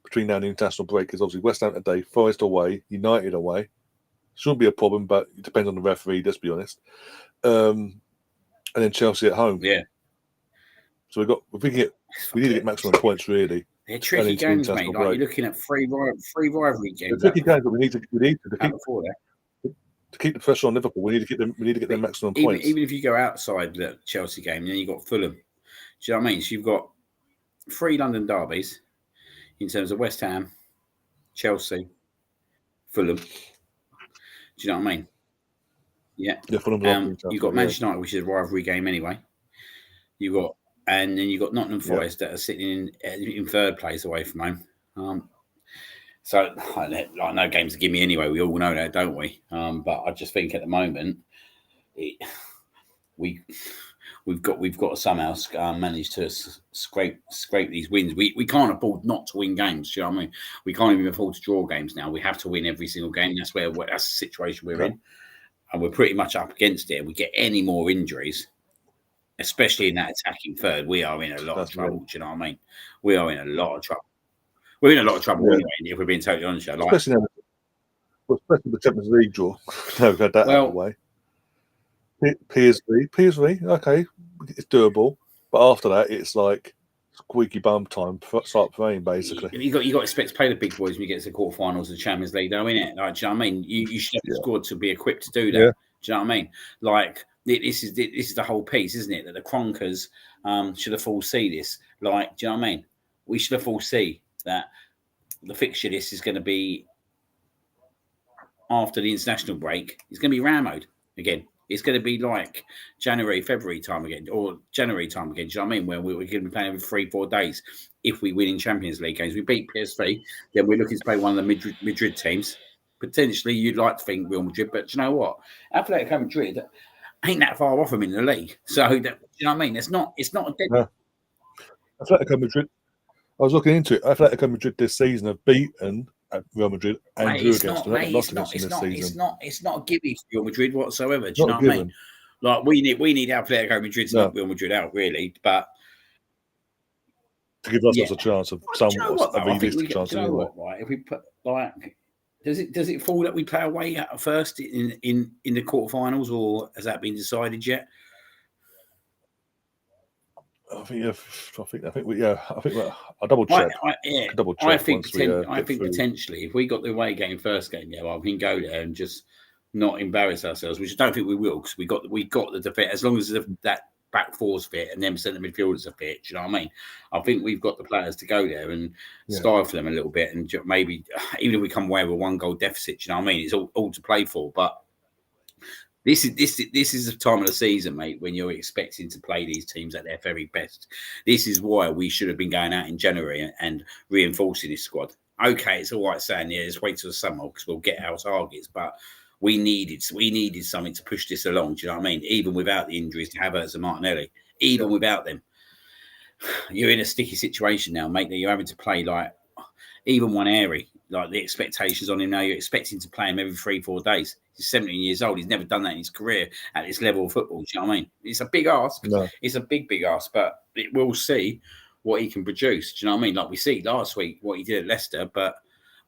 between now and the international break, is obviously West Ham today, Forest away, United away. Shouldn't be a problem, but it depends on the referee. Let's be honest. And then Chelsea at home. Yeah. So we need to get maximum points really. They're tricky games, mate. Like you're looking at three rivalry games. They're tricky games, but we need to keep the pressure on Liverpool. We need to get their maximum points. Even if you go outside the Chelsea game, then you've got Fulham. Do you know what I mean? So you've got 3 London derbies. in terms of West Ham, Chelsea, Fulham. Do you know what I mean? Yeah. Fulham. You've got Manchester United, which is a rivalry game anyway. And then you've got Nottingham Forest that are sitting in third place away from home. So like no games to give me anyway. We all know that, don't we? But I just think at the moment, we've got to somehow manage to scrape these wins. We can't afford not to win games. Do you know what I mean? We can't even afford to draw games now. We have to win every single game. That's the situation we're in, and we're pretty much up against it. If we get any more injuries, especially in that attacking third, we are in a lot of trouble. Do you know what I mean? We are in a lot of trouble. We're in a lot of trouble anyway, if we're being totally honest. Especially the Champions League draw. We've had that out of the way. PSV, okay, it's doable. But after that, it's like squeaky bum time, start playing, basically. You got to expect to play the big boys when you get to the quarterfinals of the Champions League, though, innit? Like, do you know what I mean? You should have the squad to be equipped to do that. Yeah. Do you know what I mean? Like, this is the whole piece, isn't it? That the Kronkers should have foreseen this. Like, do you know what I mean? We should have foreseen that the fixture list is going to be after the international break. It's going to be rammed again. It's going to be like January, February time again, or January time again. Do you know what I mean? Where we're going to be playing every 3-4 days. If we win in Champions League games, we beat PSV, then we're looking to play one of the Madrid teams. Potentially, you'd like to think Real Madrid, but do you know what? Atletico Madrid ain't that far off them in the league. So, do you know what I mean? It's not a dead. No. Atletico Madrid. I was looking into it. Atletico Madrid this season have beaten Real Madrid and drew against them. It's not a gimme for Real Madrid whatsoever. Do you know what I mean? Like we need Atletico Madrid to knock Real Madrid out, really. But to give us a chance of somewhat a realistic chance. Right? If we put does it fall that we play away at first in the quarterfinals, or has that been decided yet? I think I'll double check. I think potentially if we got the away game first game, we can go there and just not embarrass ourselves, which I don't think we will, because we got the defense, as long as that back four's fit and them centre midfielders are fit. Do you know what I mean? I think we've got the players to go there and stifle them a little bit, and maybe even if we come away with 1 goal deficit, do you know what I mean? It's all to play for, but. This is the time of the season, mate, when you're expecting to play these teams at their very best. This is why we should have been going out in January and reinforcing this squad. Okay, it's all right saying, let's wait till the summer because we'll get our targets, but we needed something to push this along. Do you know what I mean? Even without the injuries to Havertz and Martinelli, even without them, you're in a sticky situation now, mate. That you're having to play like even one area. Like the expectations on him now, you're expecting to play him every 3-4 days. He's 17 years old. He's never done that in his career at this level of football. Do you know what I mean? It's a big ask. No. It's a big ask, but we'll see what he can produce. Do you know what I mean? Like we see last week what he did at Leicester, but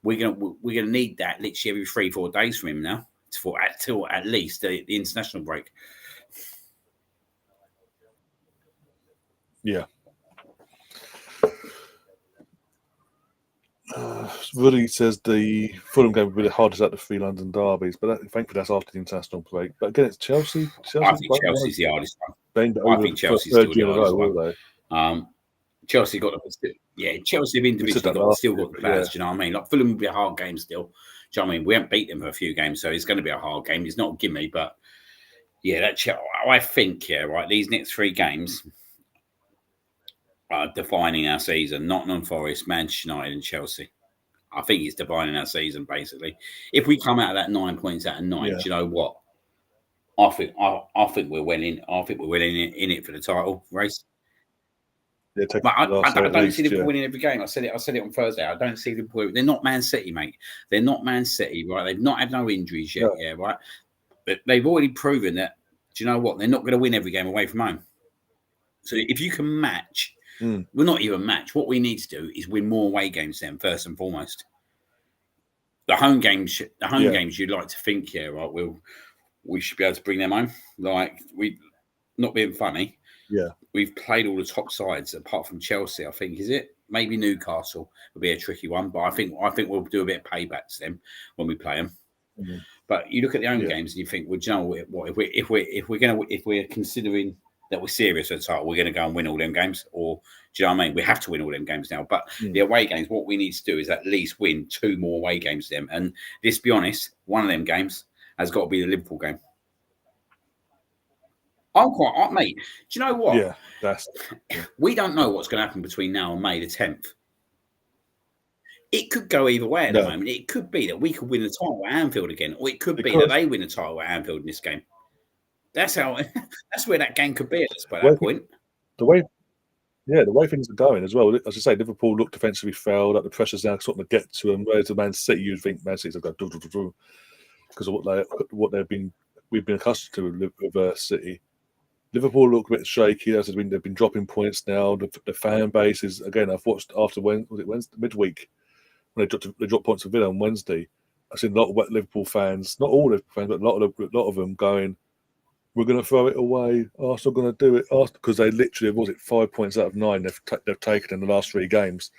we're gonna need that literally every 3-4 days from him now till at least the international break. Yeah. Ruddy says the Fulham game will be the hardest out of the 3 London derbies, but thankfully that's after the international break. But again, it's Chelsea. I think Chelsea's the hardest one. I think Chelsea's still the hardest one. Chelsea got Chelsea individually still got the players. Do you know what I mean? Like Fulham will be a hard game still. Do you know what I mean? We haven't beat them for a few games, so it's going to be a hard game. It's not a gimme, but I think these next 3 games are defining our season. Nottingham Forest, Manchester United, and Chelsea. I think it's defining our season basically. If we come out of that 9 points out of 9, do you know what? I think we're winning. I think we're winning in it for the title race. Yeah, but I don't see Liverpool winning every game. I said it on Thursday. I don't see Liverpool. They're not Man City, mate. They're not Man City, right? They've not had no injuries yet, right? But they've already proven that. Do you know what? They're not going to win every game away from home. So if you can match. Well, not even match. What we need to do is win more away games then, first and foremost. The home games you'd like to think, right? We should be able to bring them home. Like we, not being funny. Yeah, we've played all the top sides apart from Chelsea. I think is it maybe Newcastle will be a tricky one, but I think we'll do a bit of payback to them when we play them. Mm-hmm. But you look at the home games and you think, well, do you know what? If we're considering that we're serious at the title, we're going to go and win all them games. Or do you know what I mean? We have to win all them games now. But the away games, what we need to do is at least win 2 more away games to them. And let's be honest, one of them games has got to be the Liverpool game. Mate, do you know what? Yeah, we don't know what's going to happen between now and May the 10th. It could go either way at the moment. It could be that we could win the title at Anfield again, or it could be that they win the title at Anfield in this game. That's where that game could be at that point. The way things are going as well. As I say, Liverpool look defensively failed. Like the pressure's now starting to get to them. Whereas the Man City, you'd think Man City's going to go because of what we've been accustomed to with City. Liverpool look a bit shaky. As they've been dropping points now. The fan base is again. I've watched after Wednesday midweek when they dropped points to Villa on Wednesday. I've seen a lot of Liverpool fans, not all Liverpool fans, but a lot of them going, we're going to throw it away. Arsenal going to do it. Because they literally, 5 points out of 9 they've taken in the last 3 games.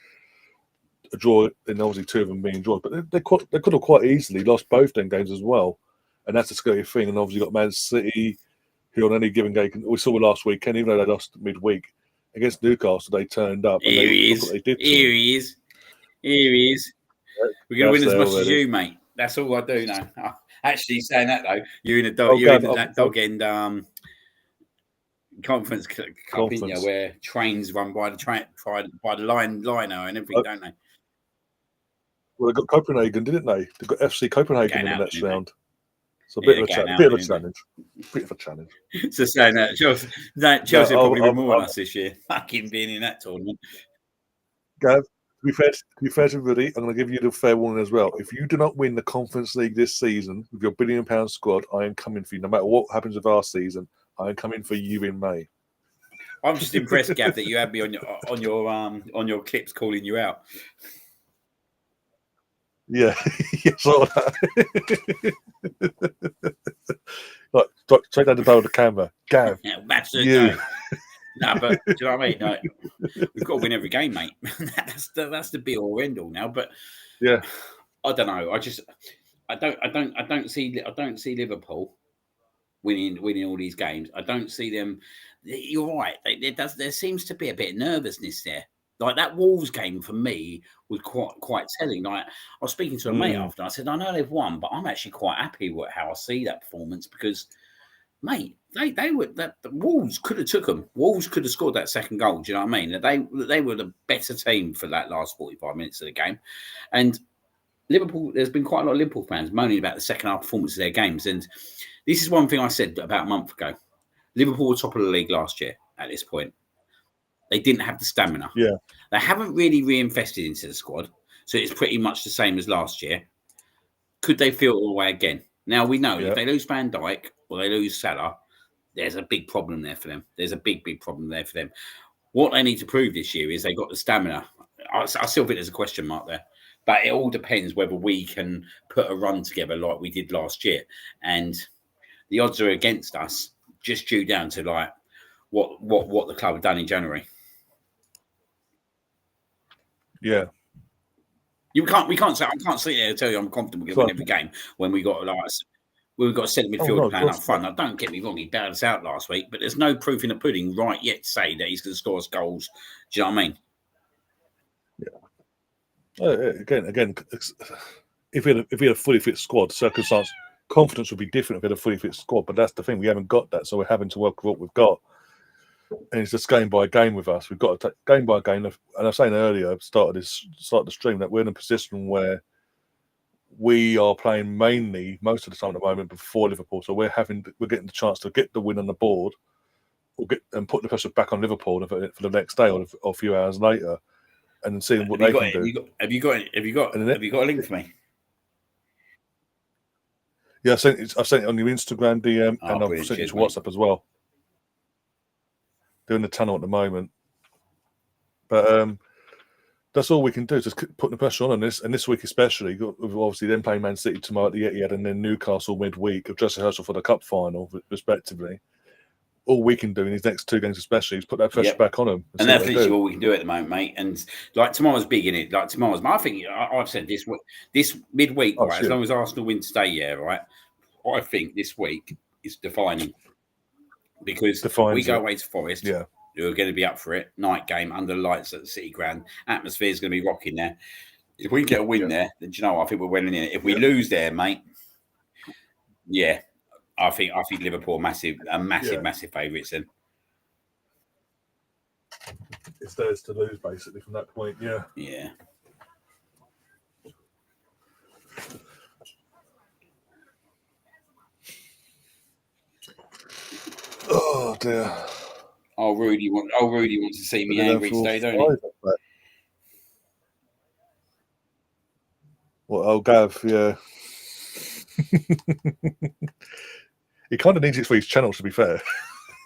A draw, and obviously 2 of them being draws. But they could have quite easily lost both them games as well. And that's a scary thing. And obviously got Man City, who on any given game, we saw last weekend, even though they lost midweek, against Newcastle, they turned up. And Here he is. We're going to win as much as you, mate. That's all I do now. Actually, saying that though, you're in that dog end conference cup, where trains run by the liner and everything, don't they? Well, they got Copenhagen, didn't they? They got FC Copenhagen in the next round. So a bit of a challenge. So saying that, Chelsea probably win more than us this year. Fucking being in that tournament. Gav, to be fair to everybody, I'm going to give you the fair warning as well. If you do not win the Conference League this season with your £1 billion squad, I am coming for you. No matter what happens with our season, I am coming for you in May. I'm just impressed, Gav, that you had me on your clips calling you out. Yeah, saw that. Like, straight down the barrel of the camera, Gav. Yeah, absolutely. No, but do you know what I mean? Like, we've got to win every game, mate. that's the be all end all now. But yeah, I don't know. I don't see Liverpool winning all these games. I don't see them. You're right. There seems to be a bit of nervousness there. Like that Wolves game for me was quite telling. Like I was speaking to a mate after. I said, I know they've won, but I'm actually quite happy with how I see that performance because, mate, the Wolves could have took them. Wolves could have scored that second goal. Do you know what I mean? They were the better team for that last 45 minutes of the game, and Liverpool. There's been quite a lot of Liverpool fans moaning about the second half performance of their games, and this is one thing I said about a month ago. Liverpool were top of the league last year at this point. They didn't have the stamina. Yeah. They haven't really reinvested into the squad. So it's pretty much the same as last year. Could they feel it away again? Now, we know if they lose Van Dijk or they lose Salah, there's a big problem there for them. There's a big, big problem there for them. What they need to prove this year is they've got the stamina. I still think there's a question mark there. But it all depends whether we can put a run together like we did last year. And the odds are against us, just due down to like what the club have done in January. Yeah, we can't say I can't sit there and tell you I'm confident we're going to win every game when we got a centre midfield plan up front. Now, don't get me wrong, he bailed us out last week, but there's no proof in the pudding right yet to say that he's going to score us goals. Do you know what I mean? Yeah. Again, if we had a fully fit squad, confidence would be different if we had a fully fit squad. But that's the thing, we haven't got that, so we're having to work with what we've got. And it's just game by game with us. We've got to take game by game. And I was saying earlier, start the stream, that we're in a position where we are playing mainly most of the time at the moment before Liverpool. So we're getting the chance to get the win on the board, and put the pressure back on Liverpool for the next day or a few hours later, and seeing what they can do. Have you got a link for me? Yeah, I sent it on your Instagram DM, and I've sent it to WhatsApp as well. They're in the tunnel at the moment, but that's all we can do. Is just put the pressure on this, and this week especially, with obviously then playing Man City tomorrow at the Etihad, and then Newcastle midweek, of dress rehearsal for the cup final, respectively. All we can do in these next 2 games, especially, is put that pressure back on them. And that's literally all we can do at the moment, mate. And like tomorrow's big in it. Like tomorrow's, I think I've said this midweek, right? As long as Arsenal win today, right? I think this week is defining. because we go away to Forest. Yeah. Who are going to be up for it. Night game under the lights at the City Ground. Atmosphere is going to be rocking there. If we get a win there, then do you know, I think we're winning it. If we lose there, mate, I think Liverpool are massive favourites then. It's theirs to lose, basically, from that point. Yeah. Yeah. Oh dear. Rudy wants to see me angry today, don't he? Well, Gav, yeah. He kind of needs it for his channel, to be fair.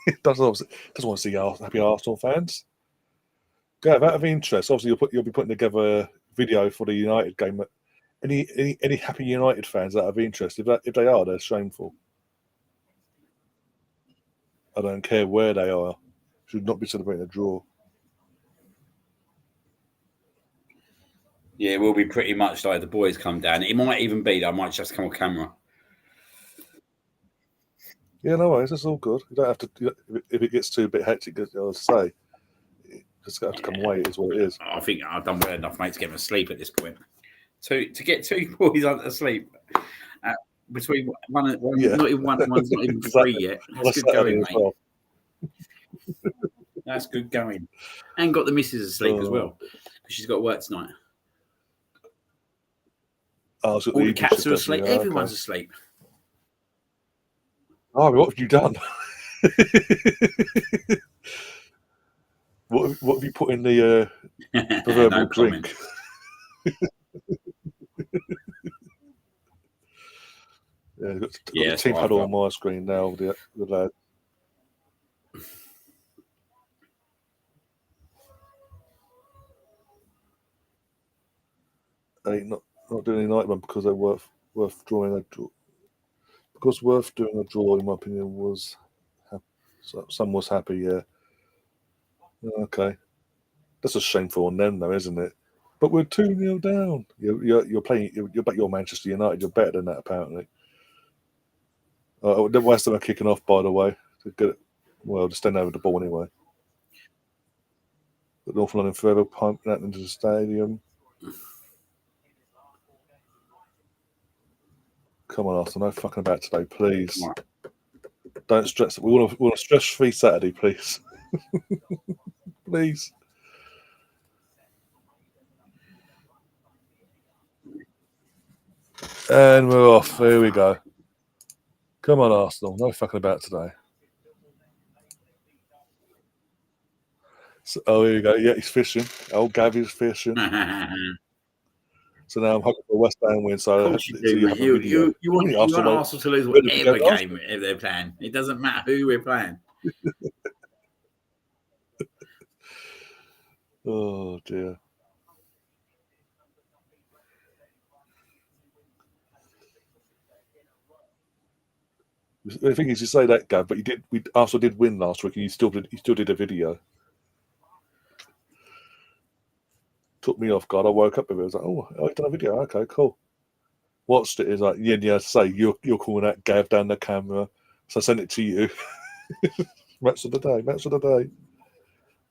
He doesn't want to see happy Arsenal fans. Gav, out of interest, obviously you'll be putting together a video for the United game. Any happy United fans out of interest? If they are, they're shameful. I don't care where they are. Should not be celebrating a draw. Yeah, it will be pretty much like the boys come down. It might even be that I might just come on camera. Yeah, no worries. It's all good. You don't have to. If it gets too bit hectic, I'll say, you just have to come away. It is what it is. I think I've done well enough, mate, to get them asleep at this point. To get two boys asleep between one, not even one's not even free yet. That's good going, mate. Well. That's good going. And got the missus asleep as well, because she's got work tonight. All the cats are asleep. Everyone's asleep. Oh, what have you done? what have you put in the proverbial drink? Yeah, got the team huddle on my screen now with the lad. Not doing any night one because they're worth drawing a draw. Because worth doing a draw, in my opinion, was some was happy. Yeah. Okay, that's a shameful on them, though, isn't it? But we're 2-0 down. You're playing. You're Manchester United. You're better than that, apparently. The West Ham are kicking off, by the way. To stand over the ball anyway. But North London forever pumping that into the stadium. Come on, Arsenal, no fucking about today, please. Don't stress. We want a stress-free Saturday, please. Please. And we're off. Here we go. Come on, Arsenal, no fucking about today. So, here we go. Yeah, he's fishing. Old Gavy's fishing. So now I'm hoping for a West Ham win. So of course you do, mate. You want Arsenal to lose whatever game they're playing. It doesn't matter who we're playing. Oh dear. The thing is, you say that, Gav, but Arsenal did win last week, and you still did a video. Took me off guard. I woke up with it. I was like, "Oh, I've done a video. Okay, cool." Watched it. It's like, yeah. Say you're calling that Gav down the camera, so I sent it to you. Match of the day.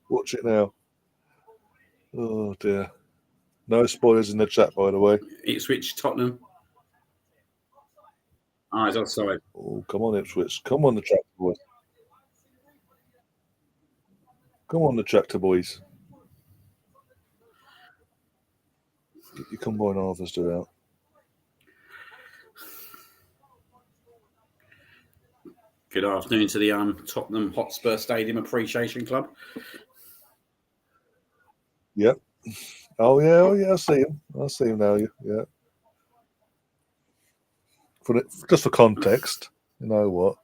Watch it now. Oh dear. No spoilers in the chat, by the way. Ipswich, Tottenham. Oh, he's offside. Oh, come on, Ipswich. Come on, the tractor boys. Come on, the tractor boys. Get your combine harvester out. Good afternoon to the Tottenham Hotspur Stadium Appreciation Club. Yep. Oh yeah. I see him now. Yeah. Just for context, you know what?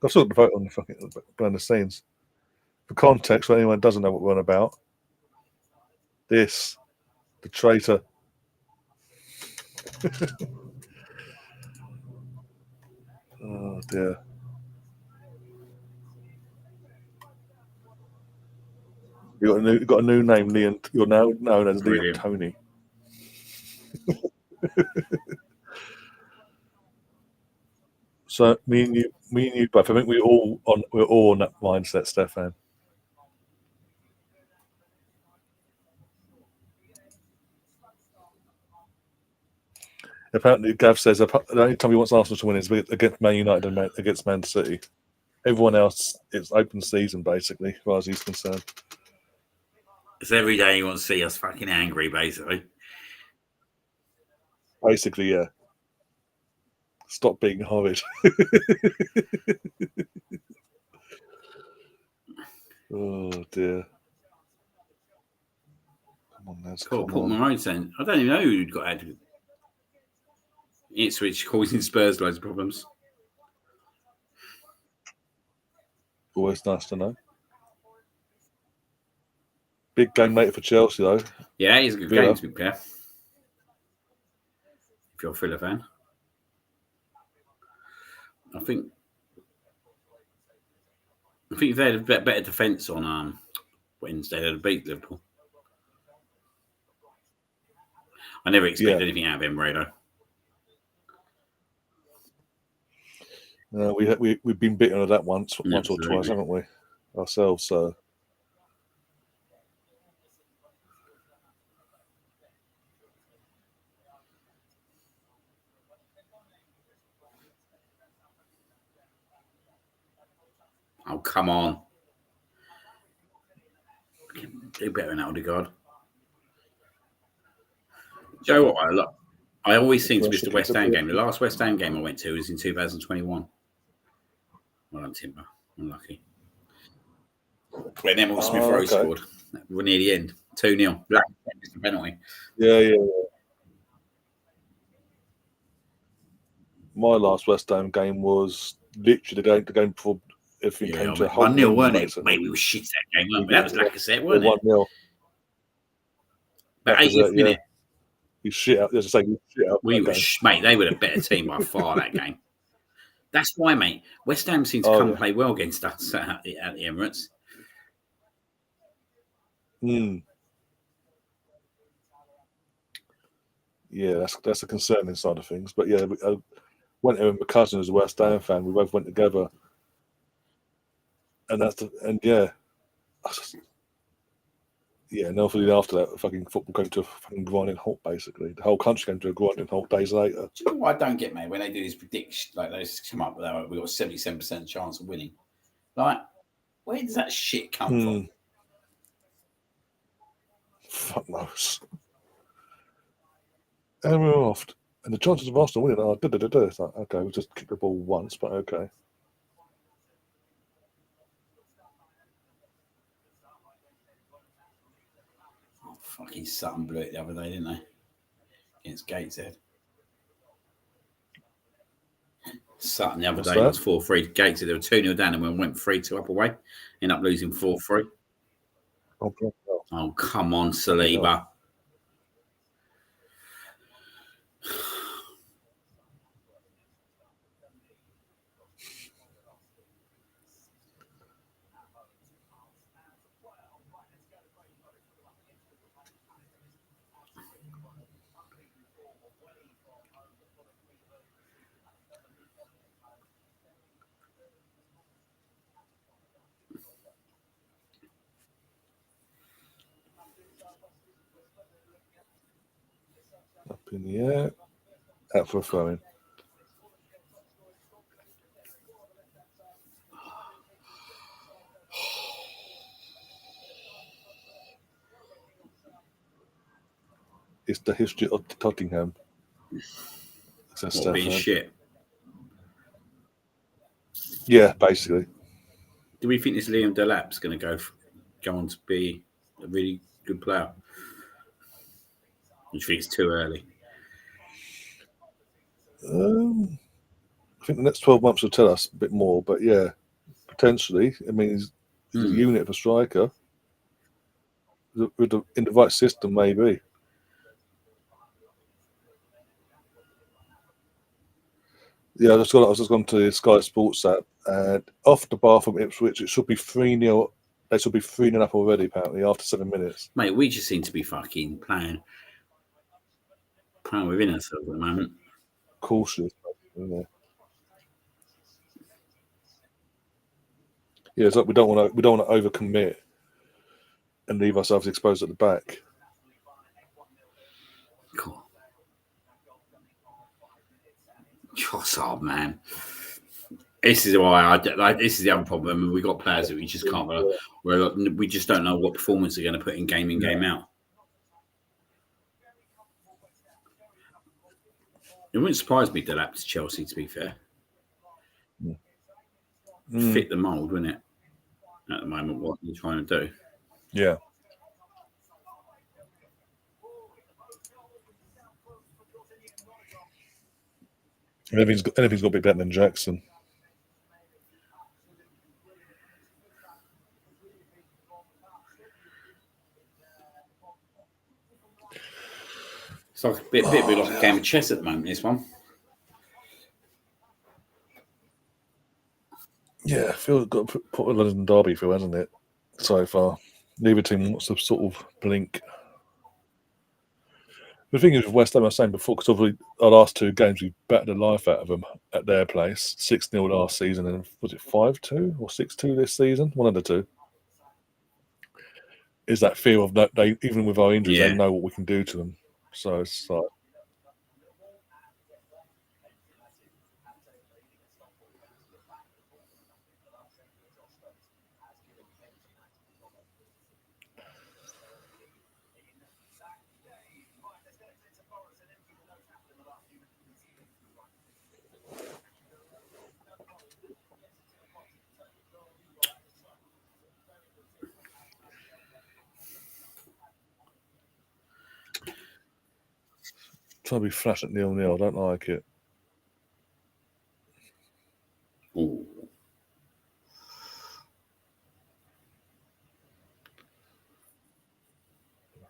I've still got the vote on the fucking behind the scenes. For context, for anyone who doesn't know what we're on about, the traitor. Oh dear. You got a new name, Leon. You're now known as Leon Tony. So me and you both. I think we're all on that mindset, Stefan. Apparently, Gav says the only time he wants Arsenal to win is against Man United and against Man City. Everyone else, it's open season basically, as far as he's concerned. It's every day you want to see us fucking angry, basically. Basically, yeah. Stop being horrid. Oh dear. Come on, lads. Cool. Come on. My own saying, I don't even know who'd got added. Ipswich causing Spurs loads of problems. Always nice to know. Big game later for Chelsea, though. Yeah, he's a good game, to be fair. If you're a Villa fan. I think if they had a better defence on Wednesday, they'd have beat Liverpool. I never expected anything out of Emre, though. We've been beaten on that once or twice, haven't we? Ourselves, so. Oh, come on. Do better than Odegaard. Joe, what I always seem to miss the West Ham game. The last West Ham game I went to was in 2021. Well done, Timber. Unlucky. When Emil Smith-Rowe scored. We're near the end. 2-0. Black missed the penalty. Yeah. My last West Ham game was literally the game before everything came to a halt. 1-0, weren't it? Mate, we were shit that game, weren't we? That was Lacazette, wasn't it? 1-0. But 80th minute. You shit out. As I say, you shit out. We were, mate, they were a better team by far that game. That's why, mate. West Ham seems to come and play well against us at the Emirates. Yeah, that's a concerning side of things. But yeah, I went there with my cousin who's a West Ham fan. We both went together, and and hopefully after that, fucking football came to a fucking grinding halt. Basically, the whole country came to a grinding halt days later. Do you know what I don't get, mate? When they do these predictions, like those come up with, we've got a 77% chance of winning. Like, where does that shit come from? Fuck knows. And we're off. And the chances of Arsenal winning are It's like, okay, we just kicked the ball once, but okay. Oh, fucking Sutton blew it the other day, didn't they? Against Gateshead. Sutton the other day was 4-3. Gateshead, they were 2-0 down and we went 3-2 up away. Ended up losing 4-3. Oh, come on, Saliba. Up in the air. Out for a throw-in. It's the history of Tottenham. What, being shit? Yeah, basically. Do we think this Liam Delap's going to go on to be a really good player? Do you think it's too early? I think the next 12 months will tell us a bit more, but yeah, potentially. I mean, he's a unit of a striker. In the right system, maybe. Yeah, I was just gone to the Sky Sports app, and off the bar from Ipswich, it should be 3-0. They should be 3-0 up already, apparently, after 7 minutes. Mate, we just seem to be fucking playing within ourselves at the moment. Cautious, isn't it? Yeah, it's like we don't want to overcommit and leave ourselves exposed at the back. Cool. Trossard, man. This is why this is the other problem. I mean, we've got players that we just can't. We just don't know what performance they're going to put in, game out. It wouldn't surprise me to lap to Chelsea, to be fair. Fit the mould, wouldn't it? At the moment, what you're trying to do. Yeah. Anything's got to be better than Jackson. It's like a bit like a game of chess at the moment, this one. Yeah, Phil got to put a London derby through, hasn't it, so far? Neither team wants to sort of blink. The thing is with West Ham, I was saying before, because obviously our last two games we battered the life out of them at their place. 6-0 last season, and was it 5-2 or 6-2 this season? One of the two. Is that fear of that they, even with our injuries, they know what we can do to them. So it's like. Trying to be flash at 0-0. I don't like it. Ooh.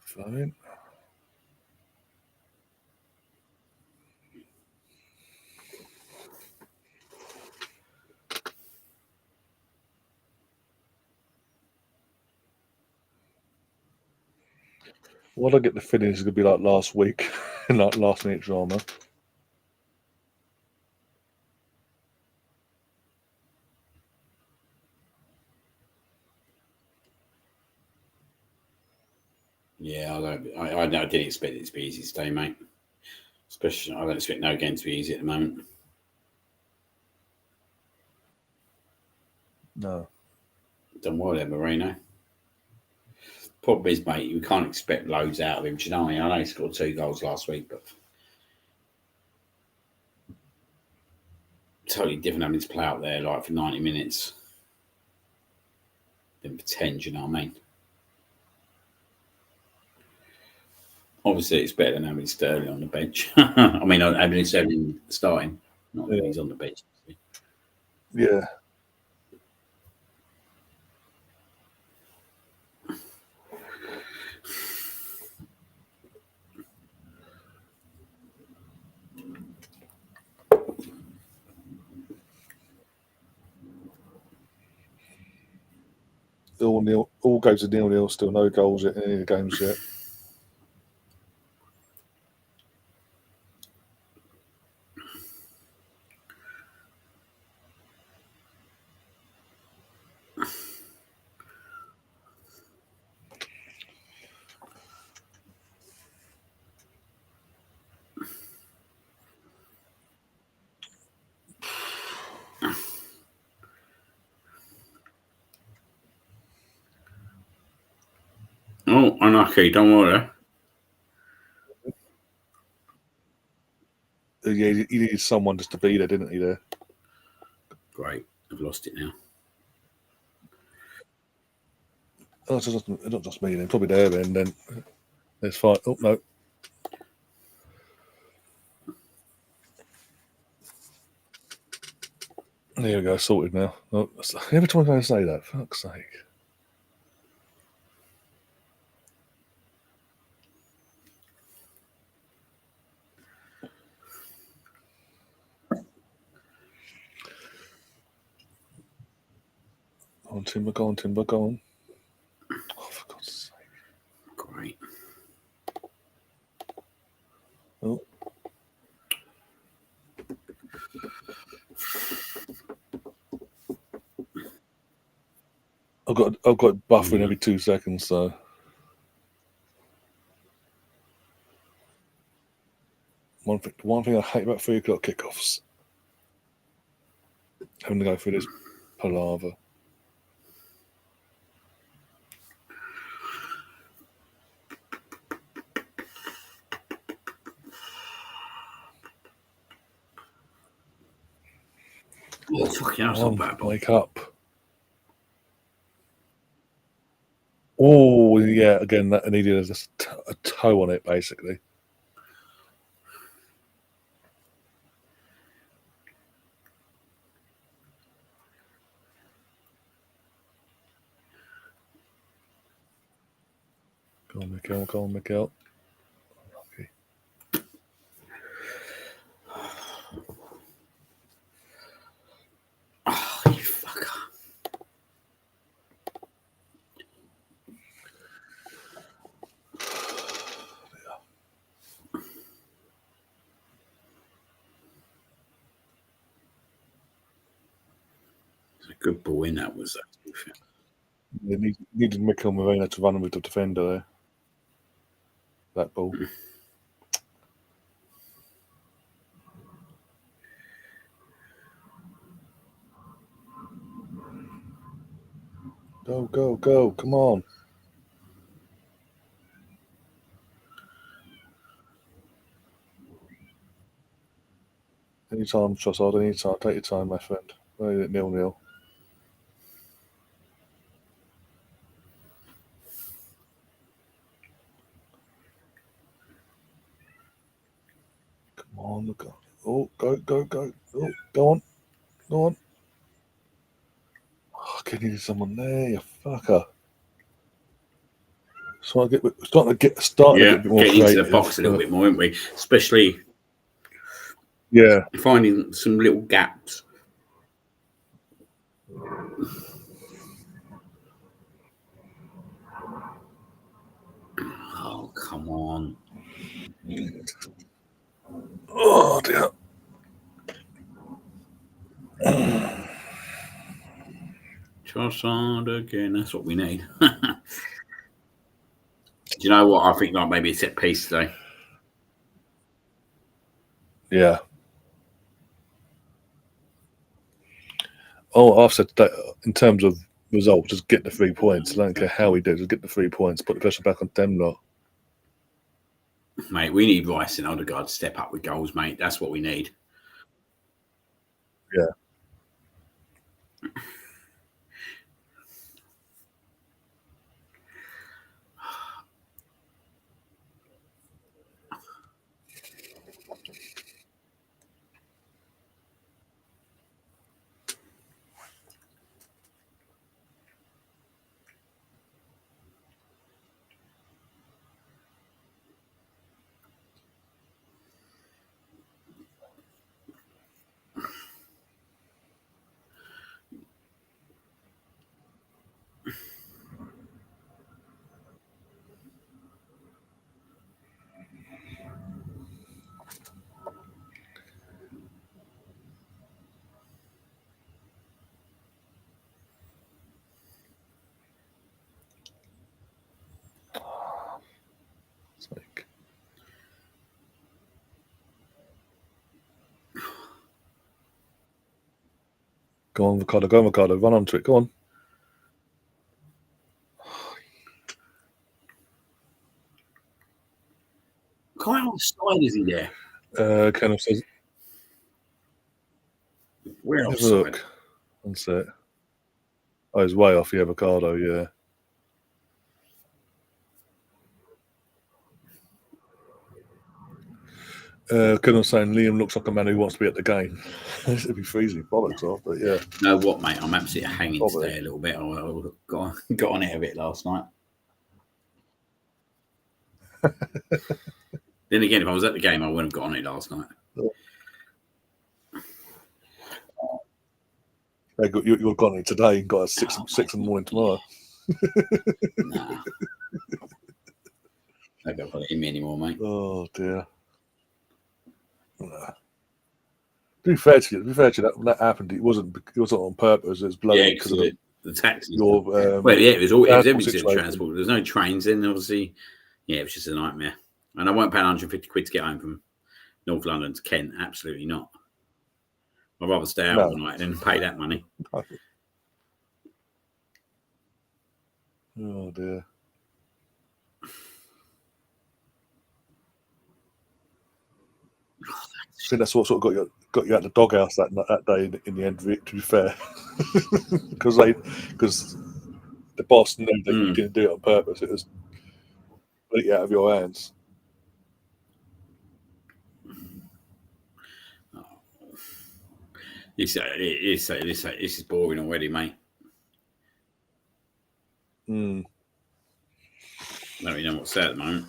Fine. What I get the feeling is going to be like last week, in like last minute drama. Yeah, I didn't expect it to be easy today, mate. Especially, I don't expect no game to be easy at the moment. No. Don't worry there, Moreno. Problem is, mate, you can't expect loads out of him. Do you know what I mean? I know he scored 2 goals last week, but totally different having to play out there like for 90 minutes than for 10. Do you know what I mean? Obviously, it's better than having Sterling on the bench. I mean, having Sterling starting, not when he's on the bench. Yeah. All goes to 0-0. Still no goals yet in any of the games yet. Oh, unlucky. Don't worry. Yeah, he needed someone just to be there, didn't he? There. Great. I've lost it now. Oh, it's not just me. Then probably there. Then it's fine. Oh no. There we go. Sorted now. Oh, every time I'm going to say that, fuck's sake. Go on, Timber, go on, Timber, go on. Oh, for God's sake. Great. Oh. I've got buffering every 2 seconds. So one thing I hate about 3 o'clock kickoffs, having to go through this palaver. Oh, fucking hell, it's not bad, boy. Wake up. Oh, yeah, again, that needed a toe on it, basically. Go on, Miguel. Go on, Miguel. Okay. Oh, you fucker. It's a good ball in that, was that? They needed Mikel Moreno to run with the defender there. That ball. Go, go, go. Come on. Anytime, Trossard, anytime. Take your time, my friend. 0-0. Come on, look up. Oh, go, go, go. Oh, go on. Go on. Oh, I need someone there, you fucker. Starting to get a bit more getting creative. into the box a little bit more, aren't we? Especially finding some little gaps. Oh, come on. Oh, dear. Trossard again. That's what we need. Do you know what? I think like maybe a set piece today. Yeah. Oh, I've said that in terms of results, just get the 3 points. I don't care how we do, just get the 3 points. Put the pressure back on them lot. Mate, we need Rice and Odegaard to step up with goals, mate. That's what we need. Yeah. Go on, Ricardo. Go on, Ricardo. Run onto it. Go on. How offside is he there? Kenneth says, We're have a offside. look. That's it. Oh, he's way off the avocado, yeah. Kenneth saying Liam looks like a man who wants to be at the game. It'd be freezing bollocks off, but yeah. You know what, mate? I'm absolutely hanging today a little bit. I got on it a bit last night. Then again, if I was at the game, I wouldn't have got on it last night. You've got on it today and got a 6 in the morning tomorrow. Nah. I don't put it in me anymore, mate. Oh, dear. To be fair to you, that happened. It wasn't on purpose. It was bloody because of the taxis. Your Well, yeah, it was every situation. transport. There was no trains in, obviously. Yeah, it was just a nightmare. And I won't pay 150 quid to get home from North London to Kent. Absolutely not. I'd rather stay out all night than pay that money. Oh dear. I think that's what sort of got you out the doghouse that day in the end. To be fair, because the boss knew that you didn't do it on purpose. It was completely out of your hands. This is boring already, mate. I don't really know what to say at the moment.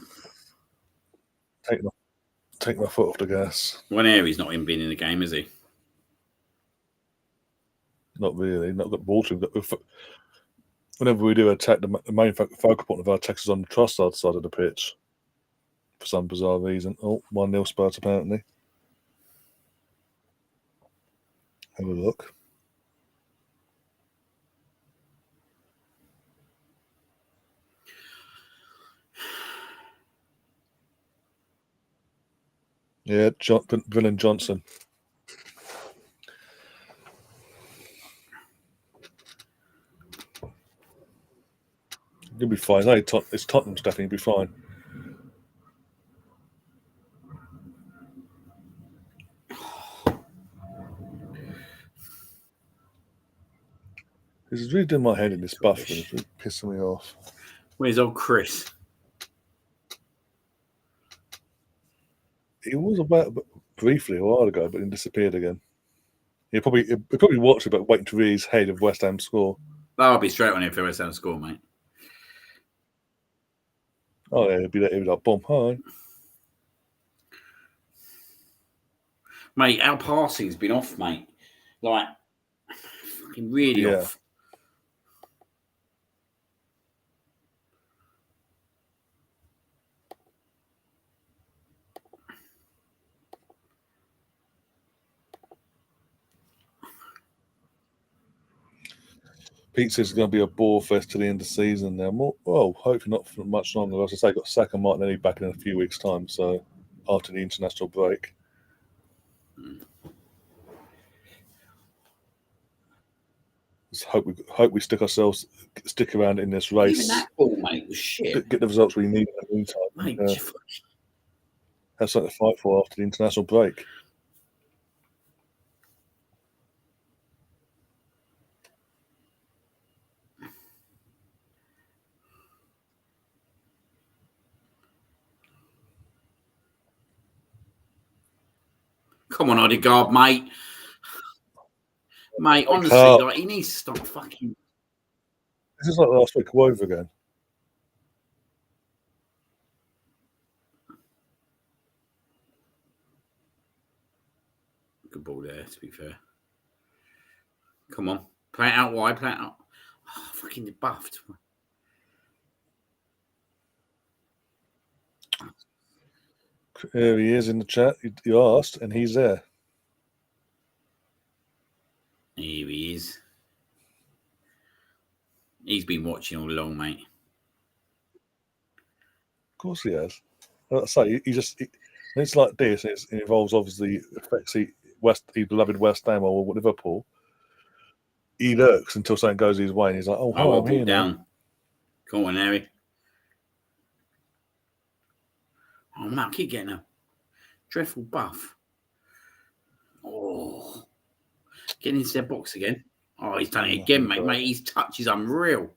Take my foot off the gas. One Airy's not even been in the game, is he? Not really. Not got ball to him. Whenever we do attack, the main focal point of our attack is on the Trossard side of the pitch. For some bizarre reason. 1-0 Spurs apparently. Have a look. Yeah, Villain Johnson. You'll be fine. Hey, it's Tottenham's definitely. You'll be fine. This is really doing my head in this buff. It's really pissing me off. Where's old Chris? He was about briefly a while ago, but then disappeared again. He probably watched it, but waiting to read his head of West Ham score. I'll be straight on here for West Ham score, mate. Oh yeah, he'd be like, boom, hi. Mate, our passing's been off, mate. Like, fucking really off. Pete says it's going to be a bore fest to the end of the season now. Well, hopefully not for much longer. As I say, got Saka and Martinelli back in a few weeks' time, so after the international break. Just hope we stick around in this race. Even that ball, mate, was shit. Get the results we need in the meantime. Mate, have something to fight for after the international break. Come on, Odegaard, mate. Mate, honestly, like, he needs to stop fucking. This is like last week over again. Good ball there, to be fair. Come on. Play it out wide, play it out. Oh, fucking buffed. There he is in the chat. You asked, and he's there. Here he is. He's been watching all along, mate. Of course he has. Like I say, it's like this. It involves obviously affects the beloved West Ham or Liverpool. He lurks until something goes his way, and he's like, "Oh, hi, I'm here down. now." Come on, Harry. Oh, man, I keep getting a dreadful buff. Oh, getting into their box again. Oh, he's done it again, mate. Mate, his touch is unreal.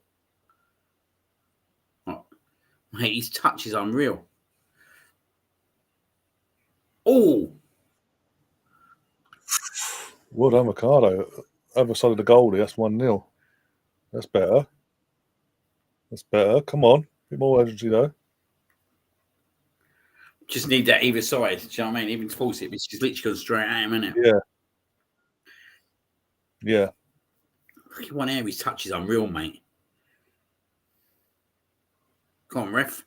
Oh, mate, his touch is unreal. Oh, well done, Ricardo. Other side of the goalie. That's 1-0. That's better. Come on, a bit more urgency though. Just need that either side. Do you know what I mean? Even to force it, it's just literally going straight at him, isn't it? Yeah. Yeah. Fucking one Harry's touch is unreal, mate. Come on, ref.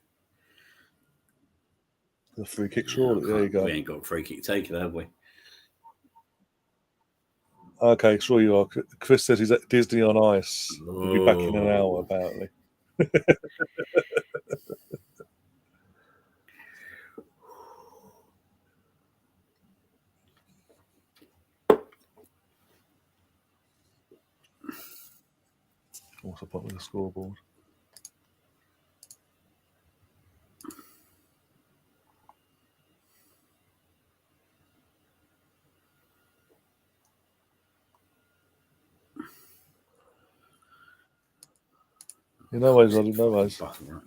The free kick, surely. There you go. We ain't got a free kick taken, have we? Okay, sure you are. Chris says he's at Disney on Ice. He'll be back in an hour, apparently. What's the point with the scoreboard? No ways, Roddy, no ways. Right now.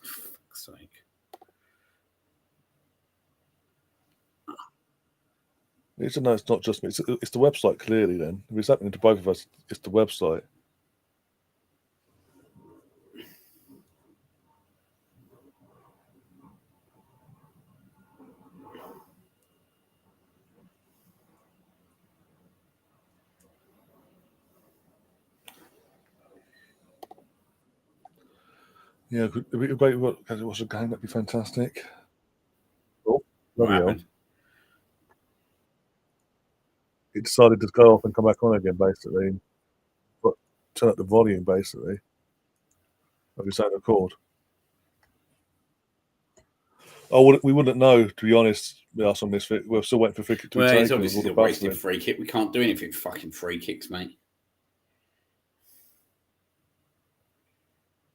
For fuck's sake. You should know it's not just me. It's the website, clearly, then. If it's happening to both of us, it's the website. Yeah, it'd be great. Watch a game. That'd be fantastic. Oh, What bloody hell. happened? It decided to go off and come back on again, basically. But turn up the volume, basically, of his own accord. Oh, we wouldn't know, to be honest. With us on this, we're still waiting for free kick to be taken. It's obviously a wasted free kick. We can't do anything for fucking free kicks, mate.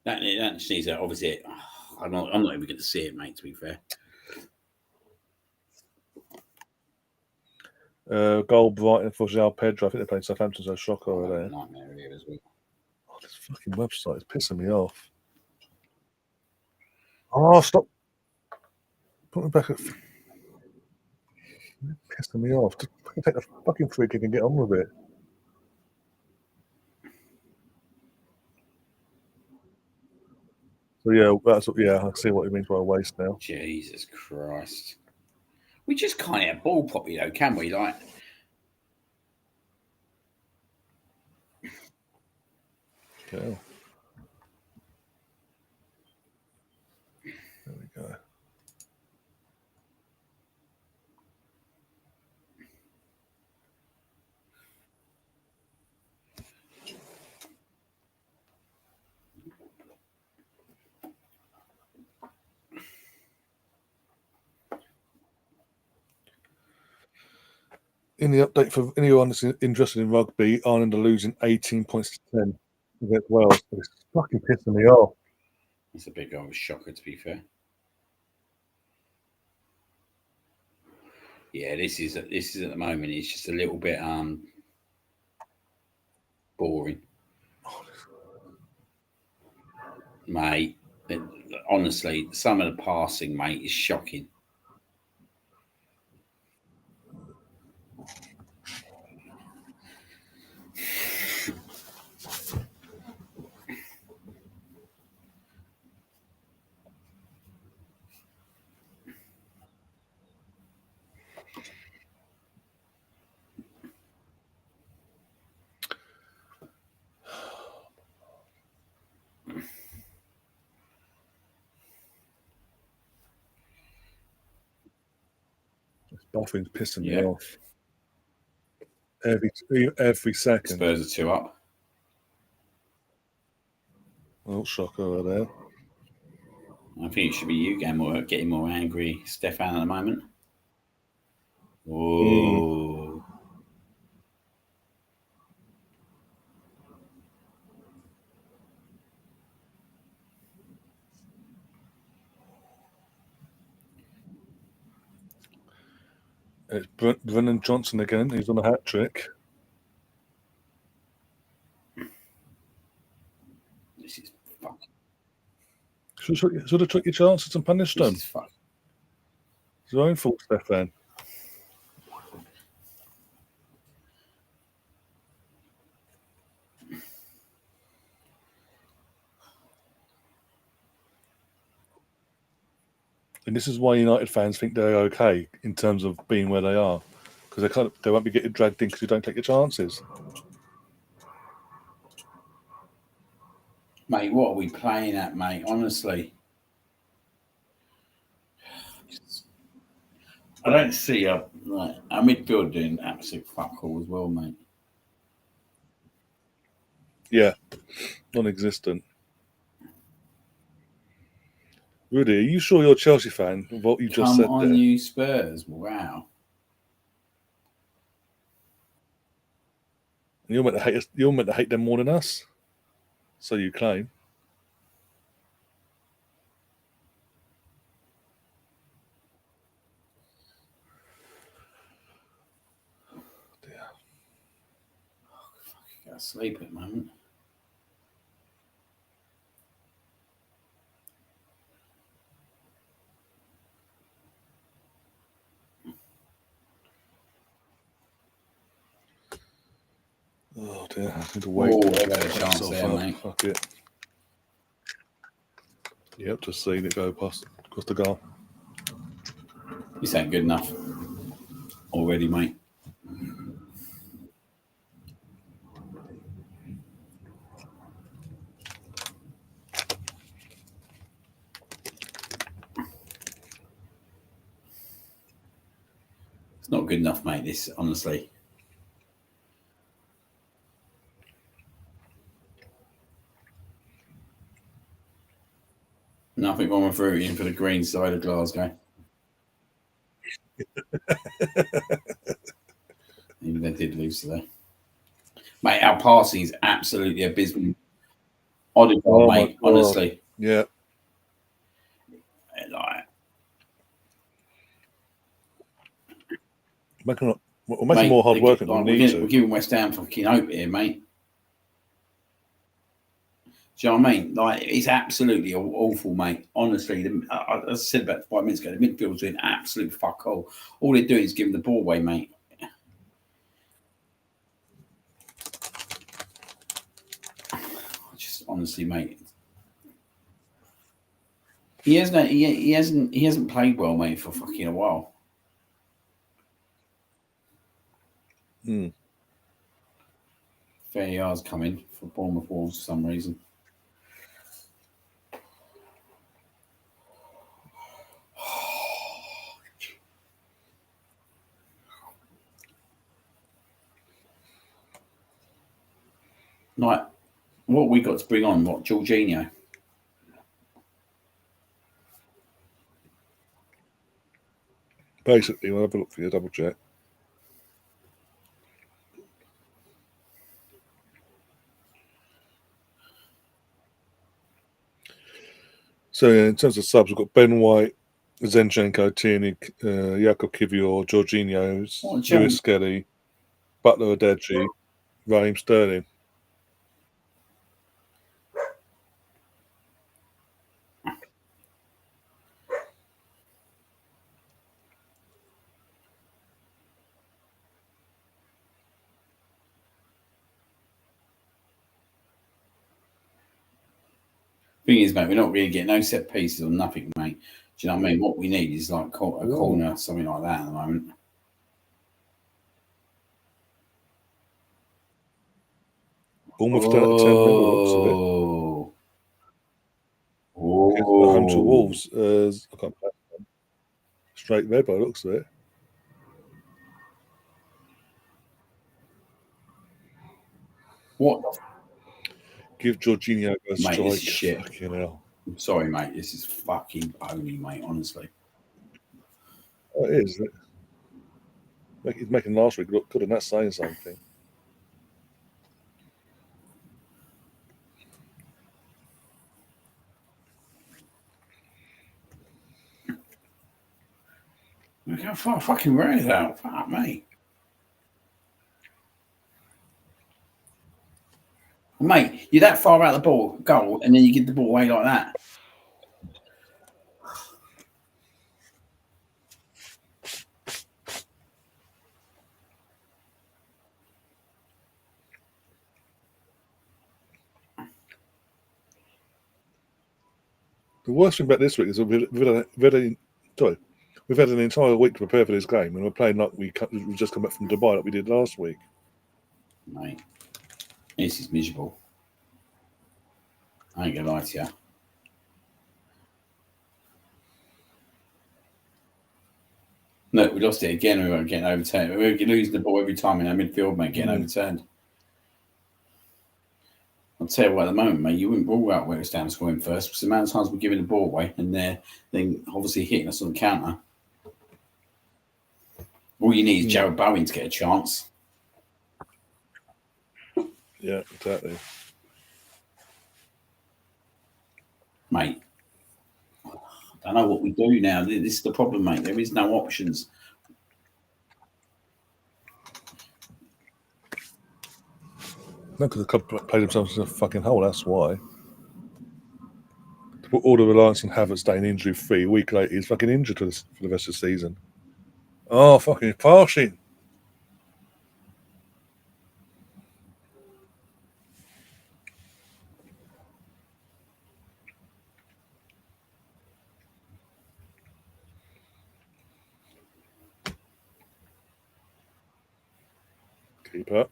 That just needs to, obviously. I'm not even going to see it, mate. To be fair. Goal Brighton for João Pedro. I think they're playing Southampton, so shocker over there. Nightmare here as well. Oh, this fucking website is pissing me off. Oh, stop. Put me back at. Pissing me off. Just take the fucking free kick and get on with it. So I see what he means by a waste now. Jesus Christ. We just can't hit a ball properly, though, can we? Like. Okay. There we go. In the update for anyone that's interested in rugby, Ireland are losing 18 points to 10 against Wales. It's fucking pissing me off. It's a big old shocker, to be fair. Yeah, this is at the moment. It's just a little bit boring, mate. Honestly, some of the passing, mate, is shocking. This buffing's pissing me off. Every second. Spurs are 2 up. Oh, shocker over there. I think it should be you getting more angry, Stefan, at the moment. Oh. It's Brennan Johnson again. He's on a hat trick. This is fucking. Should have took your chances and punished them. This is fucking. It's your own fault, Stefan. And this is why United fans think they're okay in terms of being where they are, because they won't be getting dragged in because you don't take your chances. Mate, what are we playing at, mate? Honestly, I don't see our midfield doing absolute fuck all as well, mate. Yeah, non-existent. Rudy, are you sure you're a Chelsea fan of what you just said Come on, there? you Spurs. Wow. You're meant to hate us. You're meant to hate them more than us. So you claim. Dear. I gotta sleep at the moment. Oh dear, I need to wait. Oh, I've had a chance there, up. mate. Fuck it. Yep, just seen it go past across the goal. This ain't good enough already, mate. It's not good enough, mate, this, honestly. Nothing wrong with rooting for the green side of Glasgow. Even they did lose today. Mate, our passing is absolutely abysmal. Odegaard, mate, honestly. Yeah. Like, We're making more hard work than we need to. We're giving West Ham fucking hope here, mate. Do you know what I mean? Like, it's absolutely awful, mate. Honestly, as I said about 5 minutes ago, the midfield's doing absolute fuck all. All they're doing is giving the ball away, mate. Just honestly, mate. He hasn't played well, mate, for fucking a while. Fair yards coming for Bournemouth Wolves for some reason. Like, what we got to bring on? What, Jorginho? Basically, we'll have a look for you, double check. So in terms of subs, we've got Ben White, Zinchenko, Tierney, Jakub Kivior, Jorginho, Lewis Skelly, Butler Adeji, Raheem Sterling. Thing is, mate, we're not really getting no set pieces or nothing, mate. Do you know what I mean? What we need is like a corner, something like that at the moment. Bournemouth 10 out of 10 by the looks of it. Oh. Home to Wolves. I can't play. Straight red by the looks of it. What? Give Jorginho a strike. Mate, this is shit. Fucking hell. I'm sorry, mate. This is fucking pony, mate, honestly. Oh, it is. He's making last week look good, and that's saying something. Look how far fucking ran it out. Fuck me. Mate, you're that far out of the goal, and then you give the ball away like that. The worst thing about this week is we've had an entire week to prepare for this game, and we're playing like we just come back from Dubai like we did last week. Mate, this is miserable. I ain't gonna lie to you. No, we lost it again. We weren't getting overturned. We were losing the ball every time in our midfield, mate, getting overturned. I'll tell you what, at the moment, mate, you wouldn't rule out West Ham scoring first because the amount of times we're giving the ball away and they're then obviously hitting us on the counter. All you need is Jared Bowen to get a chance. Yeah, exactly. Mate, I don't know what we do now. This is the problem, mate. There is no options. No, because the club played themselves in a fucking hole, that's why. To put all the reliance on Havertz staying injury-free, a week later, he's fucking injured for the rest of the season. Oh, fucking passing. Keeper.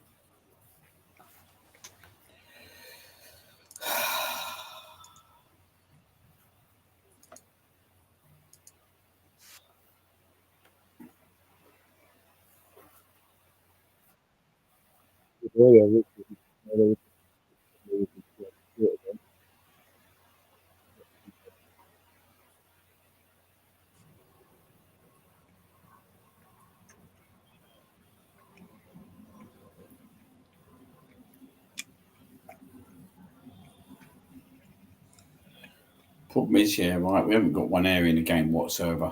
Problem is, yeah, right, we haven't got one area in the game whatsoever.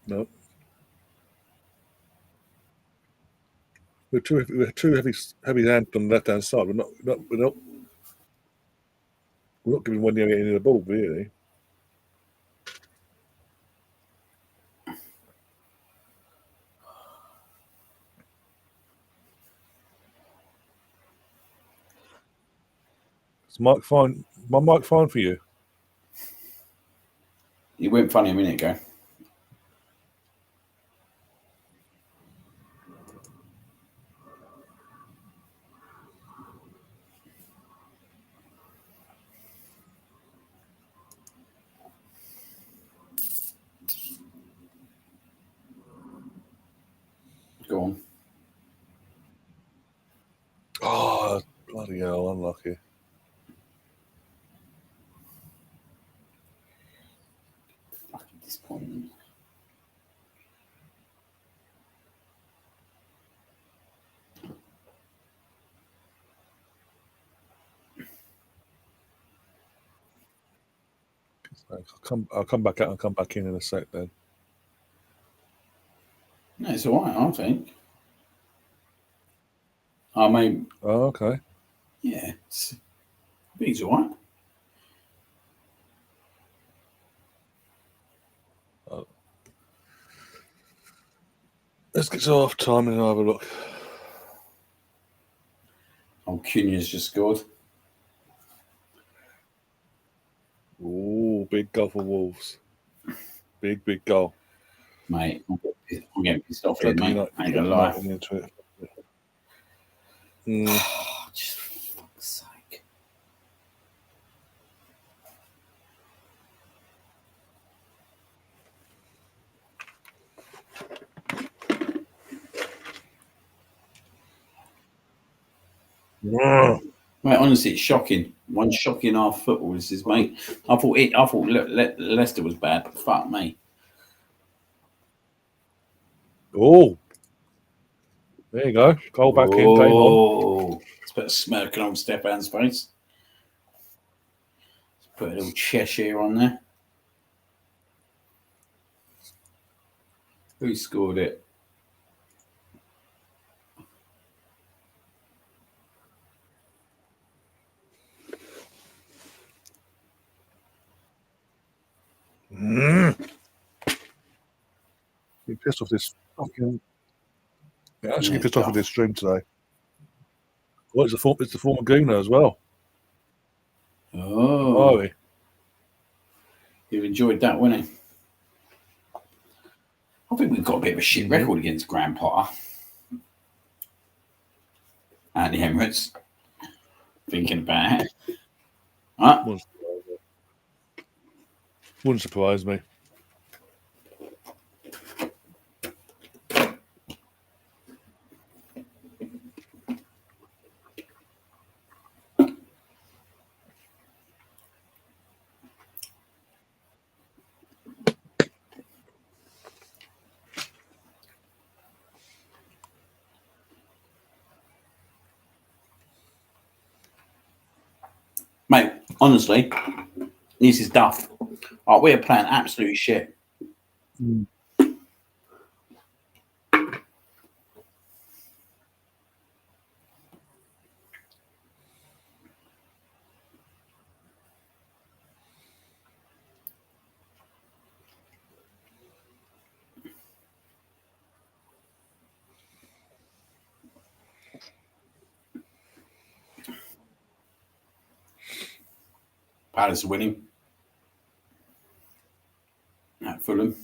No. We're too heavy handed on the left hand side. We're not giving one area any of the ball, really. Is Mike fine? My mic fine for you? You went funny a minute ago. Go on. Oh, bloody hell, unlucky. Fucking disappointing. I'll come back out and come back in a sec then. No, it's all right, I think. I mean, Oh, okay. yeah, I think it's all right. Let's get to half time and have a look. Oh, Cunha's just scored. Oh, big goal for Wolves. Big goal. Mate, I'm getting pissed off here, mate. I ain't gonna lie. Into it. Just for fuck's sake. Mate, honestly, it's shocking. One shocking half football is his mate. I thought Leicester was bad, but fuck me. Oh, there you go. Goal back in, game on. Oh, let's put a smirking on Stefan's face. Let's put a little Cheshire on there. Who scored it? Get pissed off this fucking. Yeah, actually, get pissed off with this stream today. Well, it's the former Gooner as well. Oh, you've enjoyed that, wouldn't you? I think we've got a bit of a shit record against Graham Potter and the Emirates. Thinking about it. Huh? Wouldn't surprise me. Mate, honestly, this is duff. Oh, we're playing absolute shit. Mm. Palace are winning. At Fulham.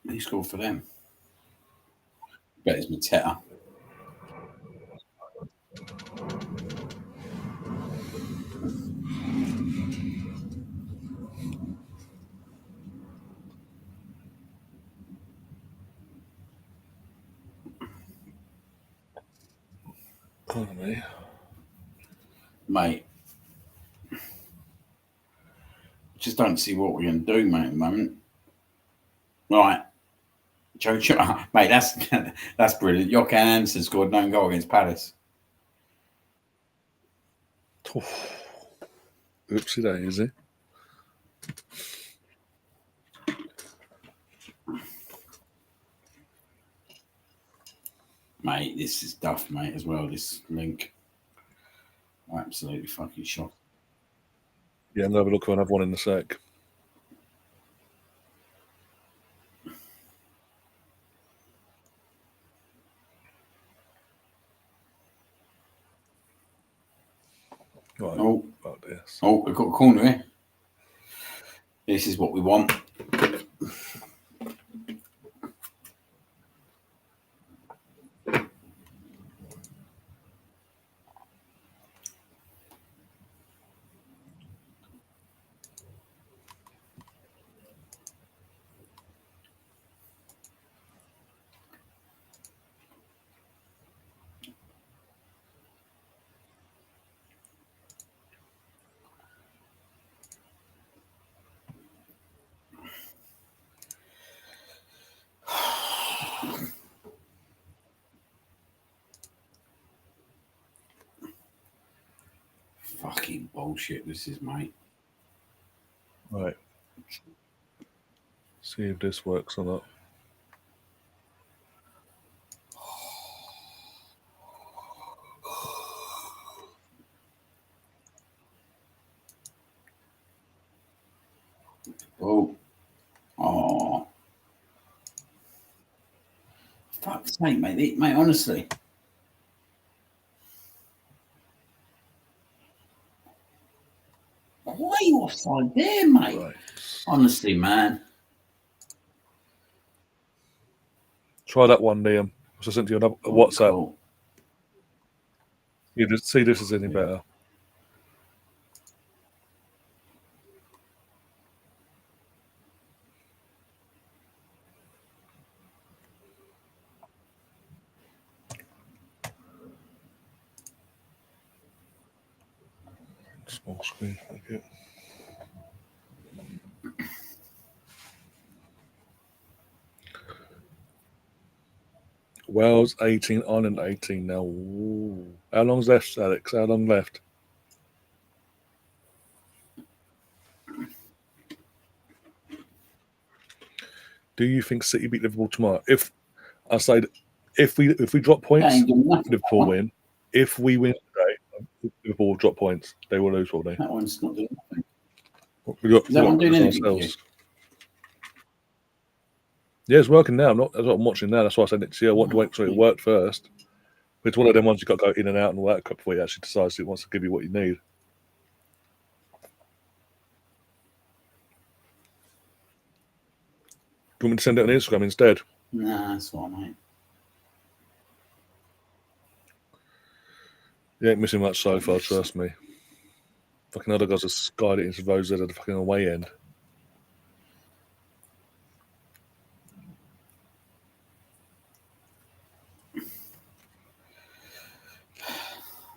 He scored for them. Bet it's Mateta. Oh, me. Mate. Just don't see what we're going to do, mate, at the moment. Right. Joe, mate, that's brilliant. Jochen Hansen scored no goal against Palace. Oopsie daisy. Mate, this is duff, mate, as well, this link. Absolutely fucking shocked. Yeah, I'm going to have a look for another one in a sec. Right. Oh, this. Oh, we've got a corner here. This is what we want. Fucking bullshit this is, mate. Right. See if this works or not. Oh. Fuck's sake, mate. Mate, honestly. Why are you offside there, mate? Right. Honestly, man. Try that one, Liam. I sent you a WhatsApp. Cool. You just see this is any better. Small screen, thank you. Wales 18, Ireland 18 now. Ooh. How long's left, Alex? How long left? Do you think City beat Liverpool tomorrow? If I say if we drop points, Liverpool win. If we win today, Liverpool will drop points. They will lose all day. That one's not doing nothing. We got doing anything? Yeah, it's working now. That's what I'm watching now. That's why I said next year I want to wait until it worked first. It's one of them ones you've got to go in and out and all that before you actually decides it wants to give you what you need. Do you want me to send it on Instagram instead? Nah, that's all right, mate. You ain't missing much so far, trust me. Fucking other guys have skied it into those at the fucking away end.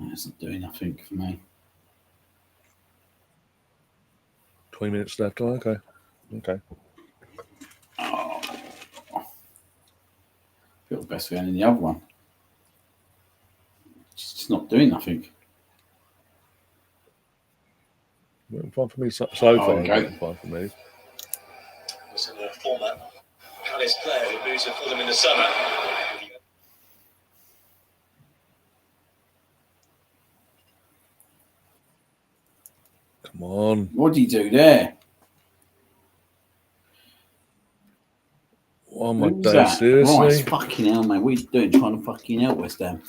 That's not doing nothing for me. 20 minutes left. Oh, okay. Okay. Oh. Feel the best going in the other one. Just It's not doing nothing. Fine for me so far. Okay. Fine for me. Was in a former Palace player who moves for them in the summer. Come on. What do you do there? Oh my day, seriously? Right, fucking hell, mate. What are you doing trying to fucking help West Ham?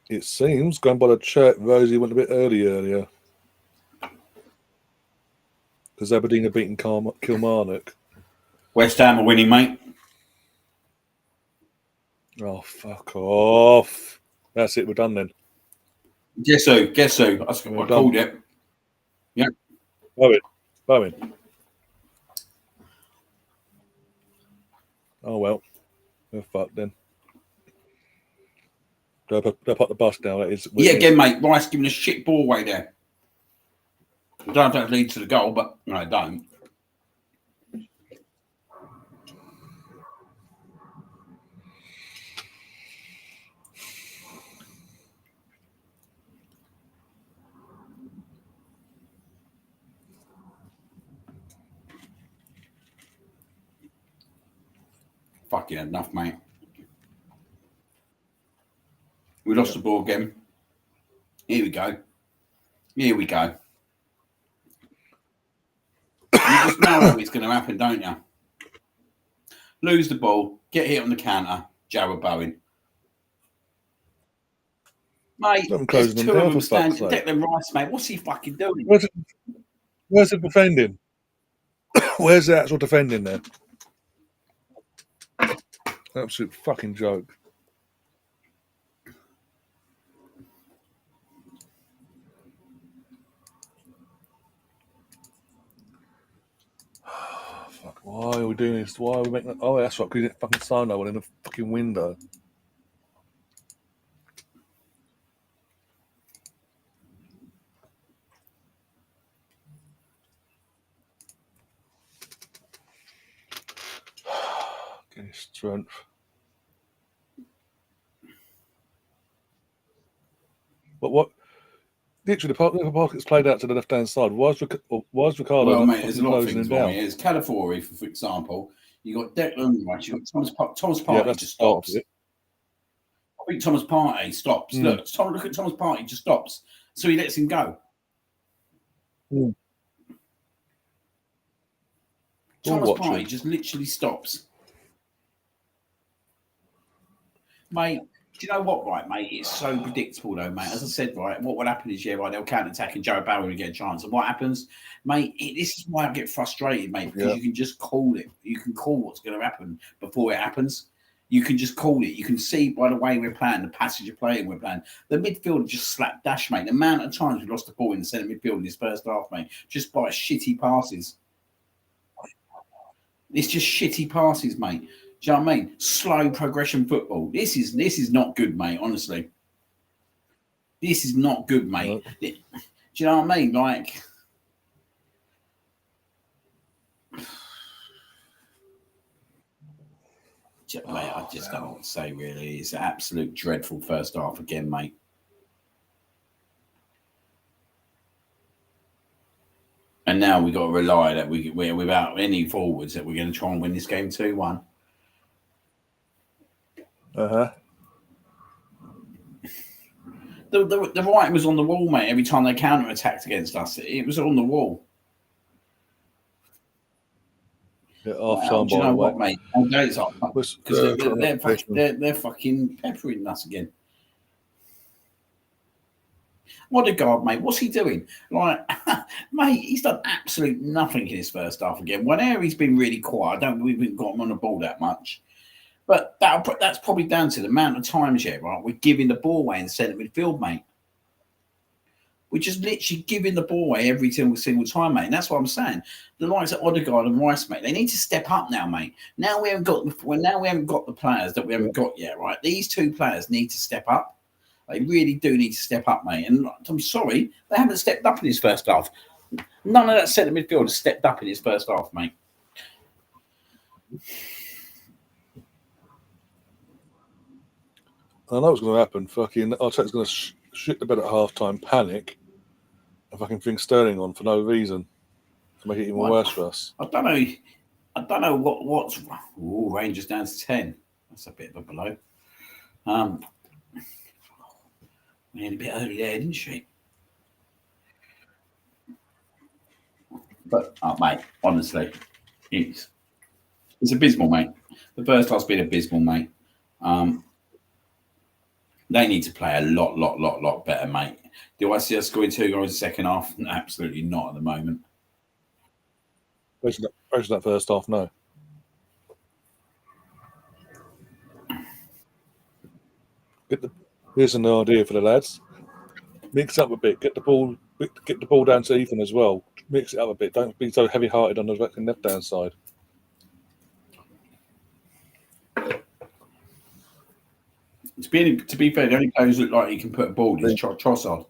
It seems, going by the chat, Rosie went a bit earlier. Because Aberdeen are beating Kilmarnock. West Ham are winning, mate. Oh, fuck off. That's it, we're done then. Guess who? I called it. Yeah. Bowen. Oh, well. We're fucked then. They'll put the bus down. That is, Yeah, again, mate. Rice giving a shit ball away there. I don't know if that leads to the goal, but no, I don't. Fucking enough, mate. We lost the ball again. Here we go. You just know how it's going to happen, don't you? Lose the ball, get hit on the counter, Jared Bowen. Mate, there's two of them standing. Declan Rice, mate. What's he fucking doing? Where's the defending? Where's the actual defending there? Absolute fucking joke. Fuck, why are we doing this? Why are we making that? Oh, that's right, because you didn't fucking sign no one in the fucking window. Getting strength. But what? Literally, the pocket's played out to the left-hand side. Why is Ricardo? Well, mate, there's a lot of things wrong here. There's Calafiori, for example. You got Declan Rice. You got Thomas Partey just stops. I think Thomas Partey stops. Look at Thomas Partey just stops. So he lets him go. Thomas Partey just literally stops. Mate, do you know what, right, mate? It's so predictable, though, mate. As I said, right, what will happen is, they'll counter-attack and Jared Bowen will get a chance. And what happens, mate, this is why I get frustrated, mate, because you can just call it. You can call what's going to happen before it happens. You can just call it. You can see by the way we're playing, the passage of play we're playing. The midfield just slapdash, mate. The amount of times we lost the ball in the centre midfield in this first half, mate, just by shitty passes. It's just shitty passes, mate. Do you know what I mean? Slow progression football. This is not good, mate. Honestly, this is not good, mate. Do you know what I mean? Like, mate, I just don't know what to say. Really, it's an absolute dreadful first half again, mate. And now we got to rely that we're without any forwards that we're going to try and win this game 2-1. The writing was on the wall, mate. Every time they counter-attacked against us, it was on the wall. Do you know what, mate? Because they're fucking peppering us again. What a guard, mate. What's he doing? Like, mate, he's done absolute nothing in his first half again. Whenever he's been really quiet, we haven't got him on the ball that much. But that's probably down to the amount of times, right? We're giving the ball away in centre midfield, mate. We're just literally giving the ball away every single time, mate. And that's what I'm saying. The likes of Odegaard and Rice, mate, they need to step up now, mate. Now we haven't got the players that we haven't got yet, right? These two players need to step up. They really do need to step up, mate. And I'm sorry, they haven't stepped up in his first half. None of that centre midfield has stepped up in his first half, mate. I know what's going to happen. Fucking Arteta's going to shit the bed at half-time, panic, and fucking bring Sterling on for no reason to make it even worse for us. I don't know what's. Ooh, Rangers down to 10. That's a bit of a blow. We had a bit early there, didn't she? But mate, honestly, it's abysmal, mate. The first half's been abysmal, mate. They need to play a lot better, mate. Do I see us scoring 2 goals in the second half? Absolutely not at the moment. Where's that first half? No. Here's an idea for the lads. Mix up a bit. Get the ball down to Ethan as well. Mix it up a bit. Don't be so heavy-hearted on the left-hand side. To be fair, the only players look like he can put a ball is Trossard.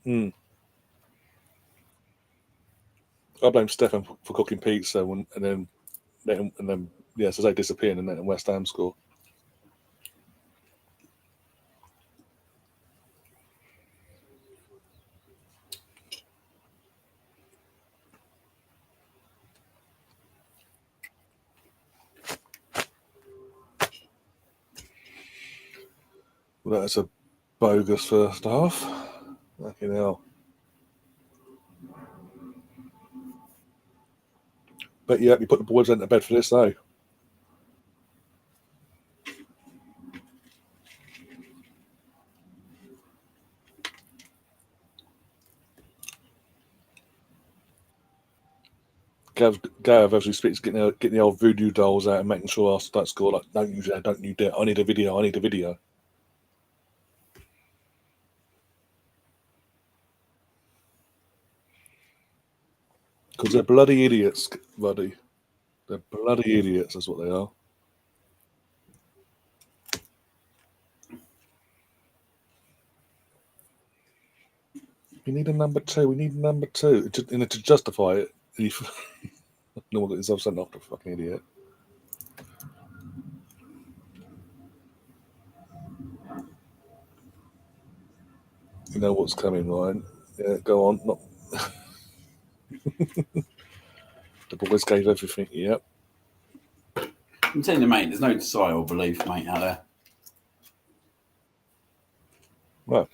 I blame Stefan for cooking pizza and then so they disappear and then West Ham score. Well, that's a bogus first half. Fucking hell. But yeah, you put the boys into bed for this though. Gav, as we speak, is getting the old voodoo dolls out and making sure Arsenal don't score. Like, don't use that, don't use that. I need a video. Because they're bloody idiots, buddy. They're bloody idiots, that's what they are. We need a number two. To justify it. No one got himself sent off, the fucking idiot. You know what's coming, Ryan. Yeah, go on. Not... The boys gave everything, yep. I'm telling you, mate, there's no desire or belief, mate, out there. Right.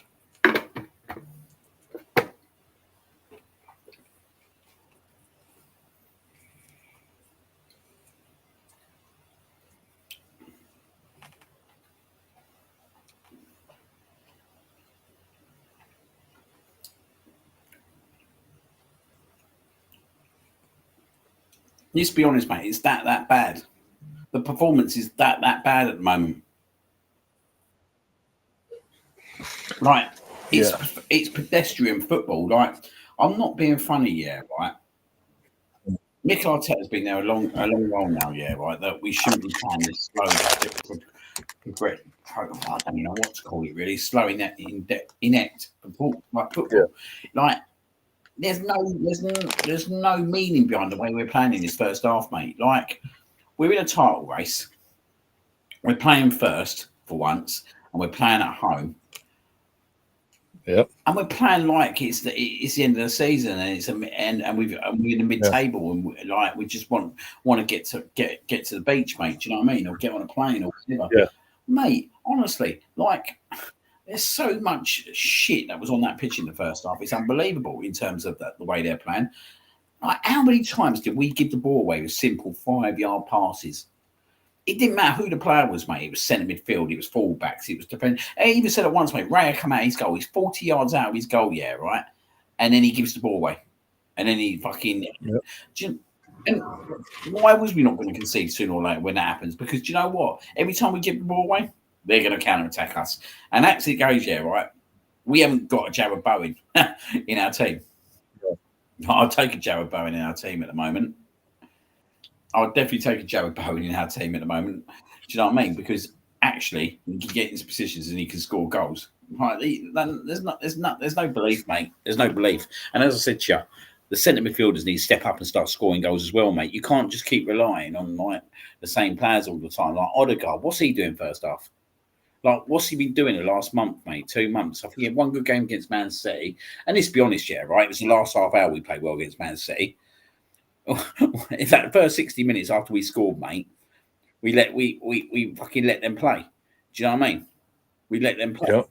Let's be honest, mate. It's that bad. The performance is that bad at the moment. Right? It's pedestrian football. Like, I'm not being funny, yeah, right? Mikel Arteta's been there a long while now, yeah, right? That we shouldn't be playing this slow. I don't know what to call it, really. Slow, inept football. Yeah. Like, there's no meaning behind the way we're playing in this first half, mate. Like, we're in a title race. We're playing first for once, and we're playing at home. Yep. And we're playing like it's the end of the season, and we're in the mid-table, and we just want to get to the beach, mate. Do you know what I mean? Or get on a plane or whatever. Yeah. Mate, honestly, like, there's so much shit that was on that pitch in the first half. It's unbelievable in terms of the way they're playing. Like, how many times did we give the ball away with simple 5-yard passes? It didn't matter who the player was, mate. It was centre midfield. It was fullbacks. It was defence. I even said it once, mate. Raya come out his goal. He's 40 yards out of his goal, yeah, right? And then he gives the ball away. And then he fucking... Yep. And why was we not going to concede sooner or later when that happens? Because do you know what? Every time we give the ball away, they're going to counter-attack us. And that's it goes, yeah, right? We haven't got a Jared Bowen in our team. Yeah. I'll take a Jared Bowen in our team at the moment. I'll definitely take a Jared Bowen in our team at the moment. Do you know what I mean? Because actually, he can get into positions and he can score goals. Right? There's no belief, mate. There's no belief. And as I said to you, the centre midfielders need to step up and start scoring goals as well, mate. You can't just keep relying on like the same players all the time. Like Odegaard, what's he doing first half? Like, what's he been doing the last month, mate? 2 months. I think he had one good game against Man City. And let's be honest, yeah, right? It was the last half hour we played well against Man City. In fact, the first 60 minutes after we scored, mate, we fucking let them play. Do you know what I mean? We let them play. Yep.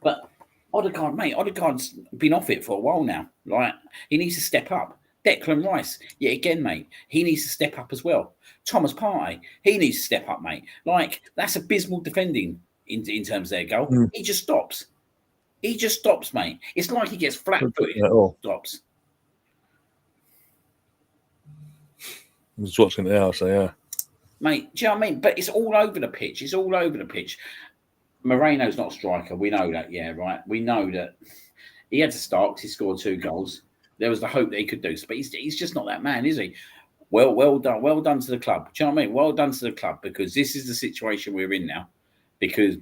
But Odegaard's been off it for a while now. Like, he needs to step up. Declan Rice, yet again, mate, he needs to step up as well. Thomas Partey, he needs to step up, mate. Like, that's abysmal defending in terms of their goal. He just stops. He just stops, mate. It's like he gets flat-footed and stops. I'm just watching it now, so yeah. Mate, do you know what I mean? But it's all over the pitch. It's all over the pitch. Moreno's not a striker. We know that, yeah, right? We know that he had to start because he scored 2 goals. There was the hope that he could do, but he's just not that man, is he? Well done to the club. Do you know what I mean? Well done to the club, because this is the situation we're in now, because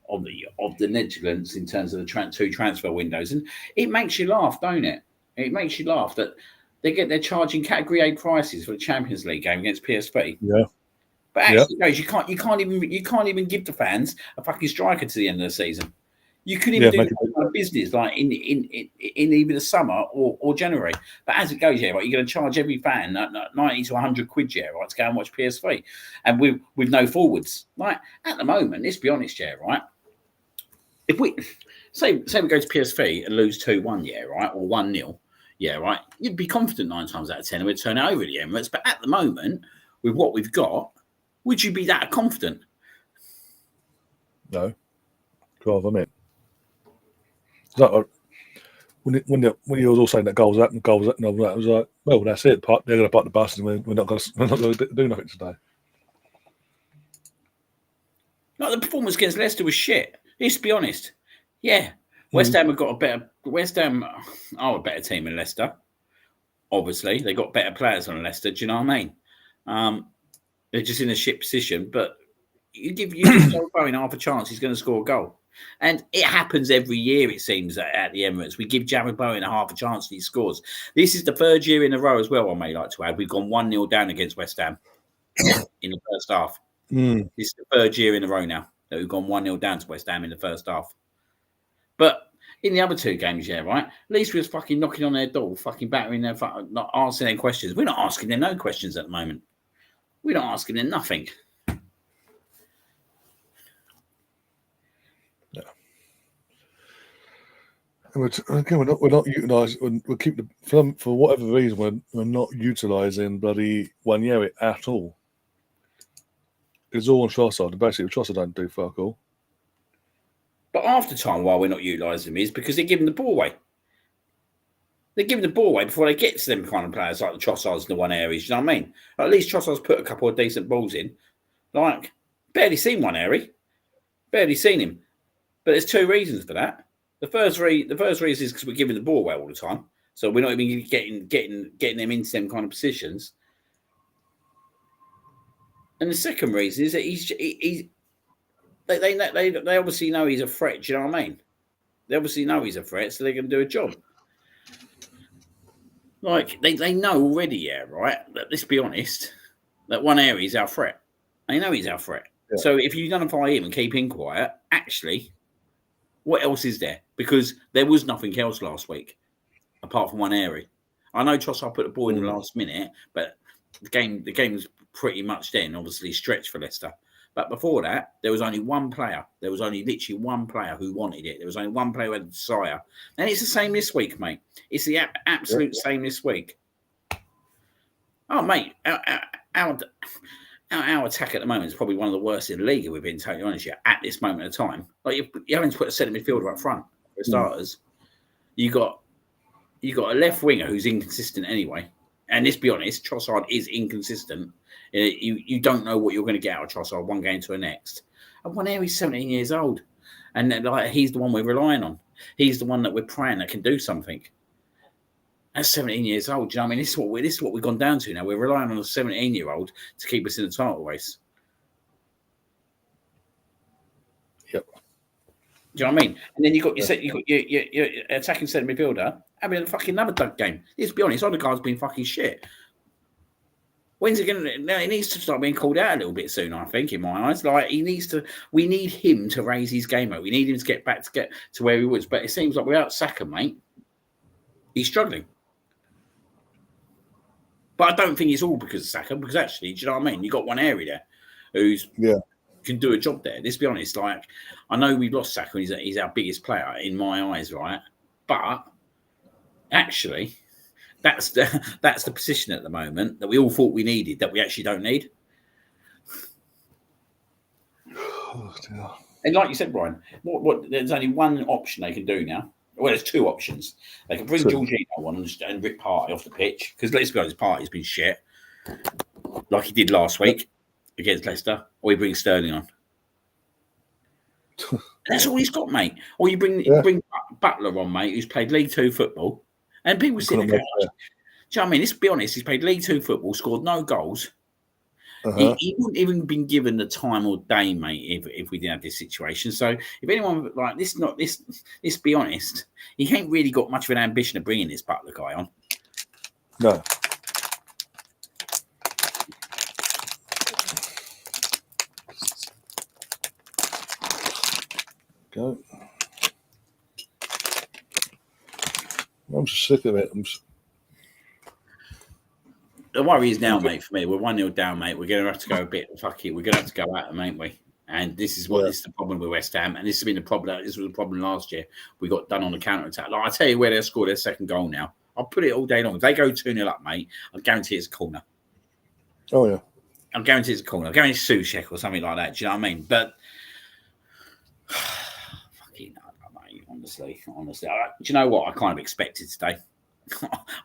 of the negligence in terms of the 2 transfer windows, and it makes you laugh, don't it? It makes you laugh that they're charging Category A prices for the Champions League game against PSV. Yeah. But actually, guys, you can't even give the fans a fucking striker to the end of the season. You couldn't even do that kind of business like in either the summer or January. But as it goes, yeah, right, you're going to charge every fan 90 to 100 quid, yeah, right, to go and watch PSV, and with no forwards. Like, at the moment, let's be honest, yeah, right. If we say we go to PSV and lose 2-1, yeah, right, or 1-0, yeah, right, you'd be confident 9 times out of 10 and we'd turn it over the Emirates. But at the moment, with what we've got, would you be that confident? No. 12, I mean. Like, when he was all saying that goals and all that, I was like, well, that's it. They're going to park the bus, and we're not going to do nothing today. Like, the performance against Leicester was shit. Let's be honest. Yeah, West Ham have got a better. West Ham are a better team than Leicester. Obviously, they got better players than Leicester. Do you know what I mean? They're just in a shit position, but you give Joe Bowen half a chance, he's going to score a goal. And it happens every year, it seems, at the Emirates. We give Jared Bowen a half a chance and he scores. This is the 3rd year in a row as well, I may like to add. We've gone 1-0 down against West Ham in the first half. This is the 3rd year in a row now that we've gone 1-0 down to West Ham in the first half. But in the other 2 games, yeah, right? At least we was fucking knocking on their door, fucking battering their not answering their questions. We're not asking them no questions at the moment. We're not asking them nothing. Again, we're not utilising. We'll keep for whatever reason we're not utilising bloody Wanyeri at all. It's all on Trossard, and basically Trossard don't do fuck all. But half the time, why we're not utilising them is because they're giving the ball away. They're giving the ball away before they get to them kind of players like the Trossards and the Wanyeri. You know what I mean? At least Trossard's put a couple of decent balls in. Like, barely seen Wanyeri. Barely seen him. But there's 2 reasons for that. The first reason is because we're giving the ball away all the time, so we're not even getting them into them kind of positions. And the second reason is that they obviously know he's a threat. Do you know what I mean? They obviously know he's a threat, so they're going to do a job. Like, they know already, yeah, right? Let's be honest, that Wanyeri is our threat. They know he's our threat. Yeah. So if you nullify him and keep him quiet, actually, what else is there? Because there was nothing else last week apart from Wanyeri. I know Trossard put the ball in the last minute, but the game's pretty much then obviously stretched for Leicester. But before that, there was only one player. There was only literally one player who wanted it. There was only one player who had a desire. And it's the same this week, mate. It's the absolute same this week. Oh, mate, our attack at the moment is probably one of the worst in the league, if we're being totally honest here, at this moment of time. Like, you're having to put a centre midfielder up front, for starters. You got a left winger who's inconsistent anyway. And let's be honest, Trossard is inconsistent. You don't know what you're going to get out of Trossard one game to the next. And Wanyeri's 17 years old. And like he's the one we're relying on. He's the one that we're praying that can do something. At 17 years old, do you know what I mean? This is what we've gone down to now. We're relying on a 17-year-old to keep us in the title race. Yep. Do you know what I mean? And then you got your attacking centre midfielder having a fucking another game. Let's be honest, Odegaard's been fucking shit. When's it going to? No, he needs to start being called out a little bit soon. I think, in my eyes, like he needs to. We need him to raise his game up. We need him to get back to where he was. But it seems like without Saka, mate, he's struggling. But I don't think it's all because of Saka. Because actually, do you know what I mean? You got one area there who's can do a job there. Let's be honest. Like I know we've lost Saka. He's our biggest player in my eyes, right? But actually. That's the position at the moment that we all thought we needed that we actually don't need. Oh, dear. And like you said, Brian, what there's only one option they can do now. Well, there's two options. They can bring Jorginho on and rip Partey off the pitch because let's be honest, Partey's been shit, like he did last week against Leicester, or he brings Sterling on. That's all he's got, mate. Or you bring Butler on, mate, who's played League Two football. And people sit there going, do you know what I mean? Let's be honest, he's played League Two football, scored no goals. He wouldn't even been given the time or day, mate, if we didn't have this situation. So if anyone like this, let's be honest, he ain't really got much of an ambition of bringing this Butler guy on. No. Go. I'm just sick of it. The worry is now, mate, for me. We're 1-0 down, mate. We're going to have to go a bit, fuck it. We're going to have to go at them, ain't we? And this is this is the problem with West Ham. And this has been the problem. This was the problem last year. We got done on the counter-attack. Like, I tell you where they'll score their second goal now. I'll put it all day long. If they go 2-0 up, mate, I guarantee it's a corner. Oh, yeah. I guarantee it's a corner. I guarantee it's Soucek or something like that. Do you know what I mean? But, fucking, mate, honestly. Do you know what? I kind of expected today.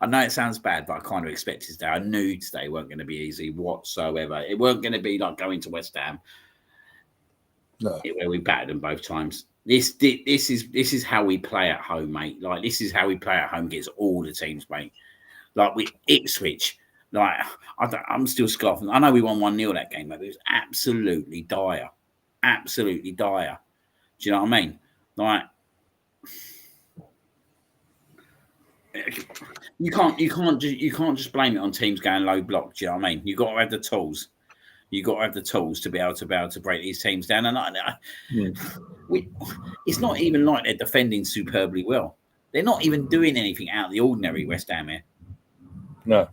I know it sounds bad, but I kind of expected today. I knew today weren't going to be easy whatsoever. It weren't going to be like going to West Ham, where we battered them both times. This is how we play at home, mate. Like this is how we play at home against all the teams, mate. Like with Ipswich, like I'm still scoffing. I know we won 1-0 that game, but it was absolutely dire, absolutely dire. Do you know what I mean? Like. You can't just blame it on teams going low block. Do you know what I mean? You got to have the tools. You got to have the tools to be able to break these teams down. And it's not even like they're defending superbly well. They're not even doing anything out of the ordinary. West Ham here. No,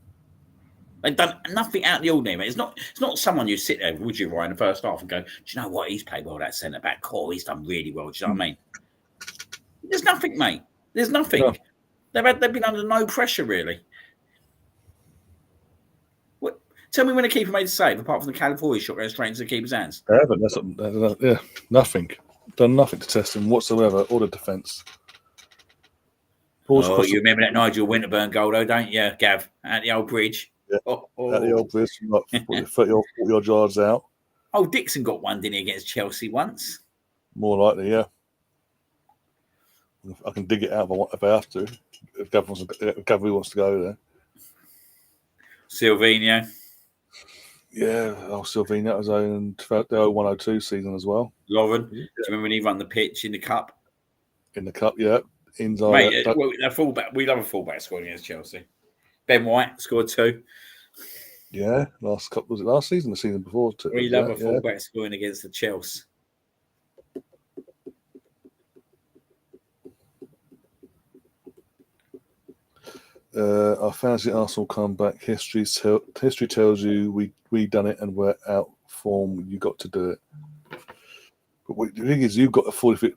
they've done nothing out of the ordinary. It's not someone you sit there, would you, right in the first half and go, do you know what? He's played well. That centre back, he's done really well. Do you know what I mean? There's nothing, mate. There's nothing. No. They've been under no pressure, really. What? Tell me when a keeper made a save, apart from the California shot going straight into the keeper's hands. They haven't. Nothing. Done nothing to test him whatsoever, or the defence. You remember that Nigel Winterburn goal, though, don't you, Gav? At the old bridge. Yeah, at the old bridge, like 30 or 40 yards out. Oh, Dixon got one, didn't he, against Chelsea once? More likely, yeah. I can dig it out if I have to. If Gav wants to go there. Silvino. Yeah, Silvino was in the 102 season as well. Lauren, do you remember when he run the pitch in the cup? In the cup, yeah. Inside. Mate, a fullback. We love a fullback scoring against Chelsea. Ben White scored 2. Yeah, last season, the season before too. We love a fullback scoring against the Chelsea. Our fantasy Arsenal comeback. History tells you we done it and we're out form. You got to do it. But the thing is, you've got a fully fit,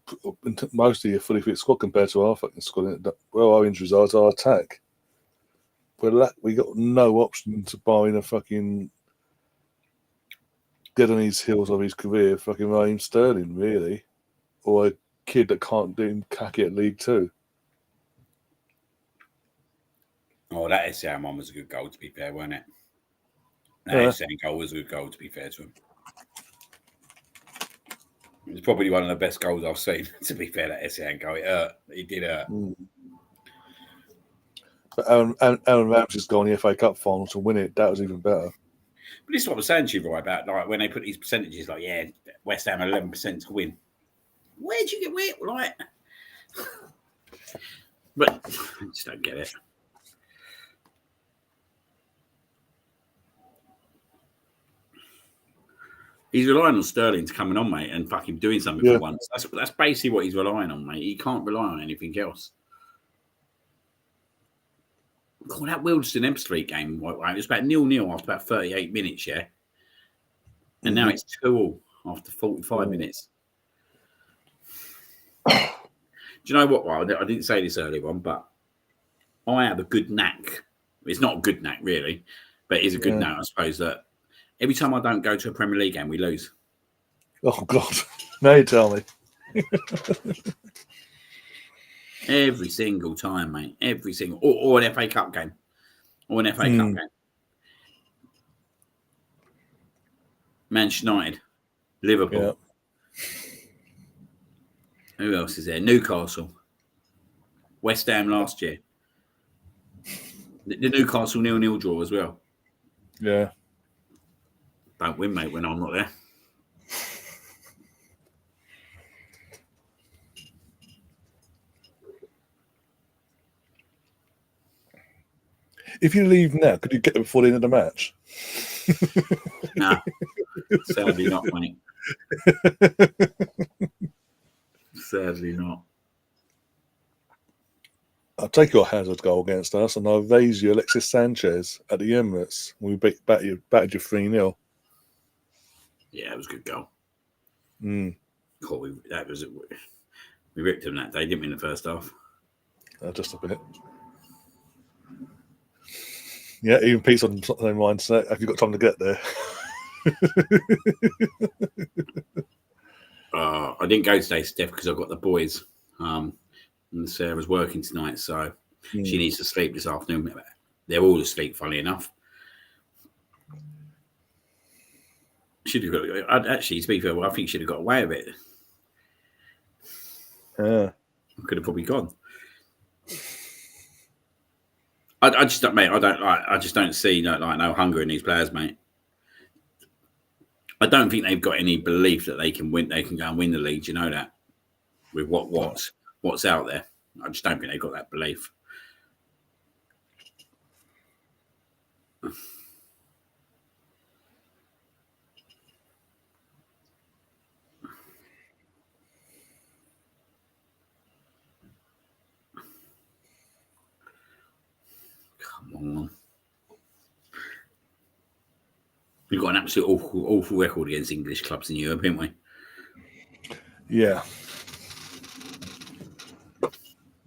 mostly a fully fit squad compared to our fucking squad. Well, our injuries are our attack. We got no option to barring a fucking dead on his heels of his career, fucking Raheem Sterling, really, or a kid that can't do cack it at League Two. Oh, that SCM one was a good goal, to be fair, wasn't it? That SCM goal was a good goal, to be fair to him. It was probably one of the best goals I've seen, to be fair, that Essien goal. It hurt. It did hurt. But Aaron Ramsey's gone the FA Cup final to win it. That was even better. But this is what I'm saying to you, right, about like when they put these percentages, like, yeah, West Ham 11% to win. Where'd you get like? But I just don't get it. He's relying on Sterling to coming on, mate, and fucking doing something for once. That's basically what he's relying on, mate. He can't rely on anything else. God, that Wildston Ebbsfleet game, right, it was about 0-0 after about 38 minutes, yeah? And now it's 2-2 after 45 minutes. Do you know what, Wild? I didn't say this earlier on, but I have a good knack. It's not a good knack, really, but it is a good knack, I suppose, that every time I don't go to a Premier League game, we lose. Oh, God. Now you tell me. Every single time, mate. Every single... Or an FA Cup game. Or an FA Cup game. Manchester United. Liverpool. Yeah. Who else is there? Newcastle. West Ham last year. The Newcastle 0-0 draw as well. Yeah. Don't win, mate, when I'm not there. If you leave now, could you get it before the end of the match? Nah. Sadly not, mate. Sadly not. I'll take your Hazard goal against us, and I'll raise you Alexis Sanchez at the Emirates. We battered you 3-0. Yeah, it was a good goal. Cool. We ripped him that day, didn't we, in the first half? Just a bit. Yeah, even Pete's on the same mindset. Have you got time to get there? I didn't go today, Steph, because I've got the boys. And Sarah's working tonight, so she needs to sleep this afternoon. They're all asleep, funny enough. Should have got. Actually, to be fair, I think she'd have got away with it. Yeah, I could have probably gone. I just don't, mate. I just don't see no hunger in these players, mate. I don't think they've got any belief that they can win. They can go and win the league. You know that with what's out there. I just don't think they've got that belief. Come on. We've got an absolute awful record against English clubs in Europe, haven't we? Yeah.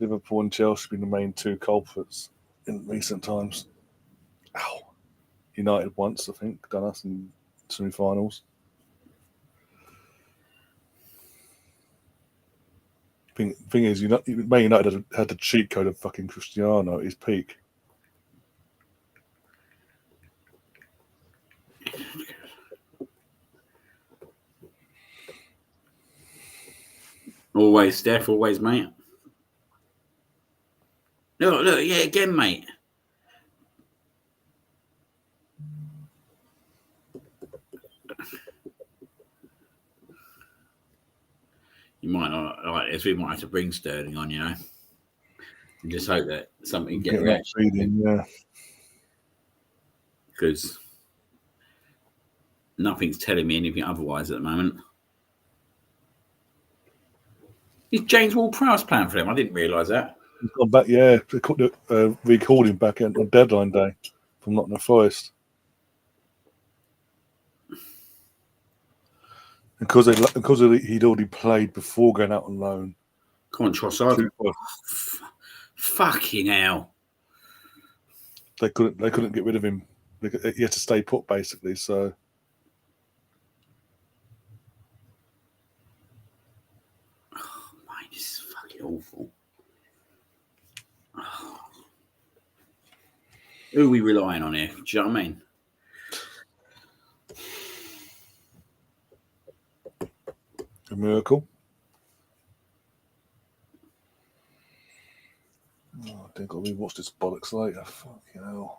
Liverpool and Chelsea have been the main two culprits in recent times. Ow. United once, I think, done us in semi-finals. Thing is, Man United had the cheat code of fucking Cristiano at his peak. Always, Steph. Always, mate. Look, yeah, again, mate. You might not like this. We might have to bring Sterling on, you know, and just hope that something get a reaction. Yeah. Because nothing's telling me anything otherwise at the moment. Is James Ward-Prowse playing for them? I didn't realise that. He's gone back, yeah. They recalled him back on deadline day from Nottingham Forest. Because he'd already played before going out on loan. Come on, Trossard. Fucking hell. They couldn't get rid of him. He had to stay put, basically, so... This is fucking awful. Who are we relying on here? Do you know what I mean? A miracle. Oh, I think I'll rewatch this bollocks later. Fucking hell.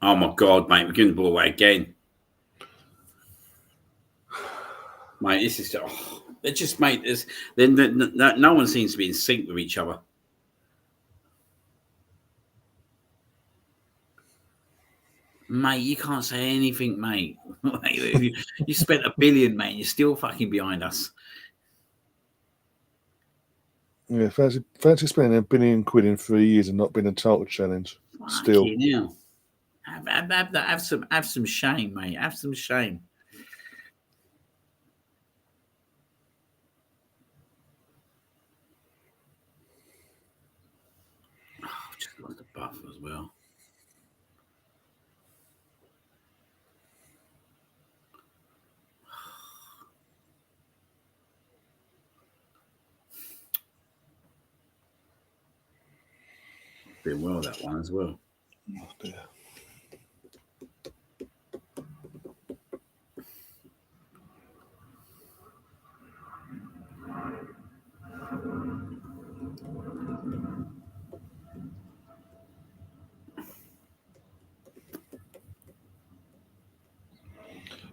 Oh my God, mate, we're giving the ball away again. Mate, this is they're just, mate. No one seems to be in sync with each other. Mate, you can't say anything, mate. You spent $1 billion, mate. You're still fucking behind us. Yeah, fancy spending £1 billion in 3 years and not being a title challenge. Still. Hell. Have some shame, mate. Have some shame. Oh, just lost the buffer as well. Did well that one as well. Oh, dear.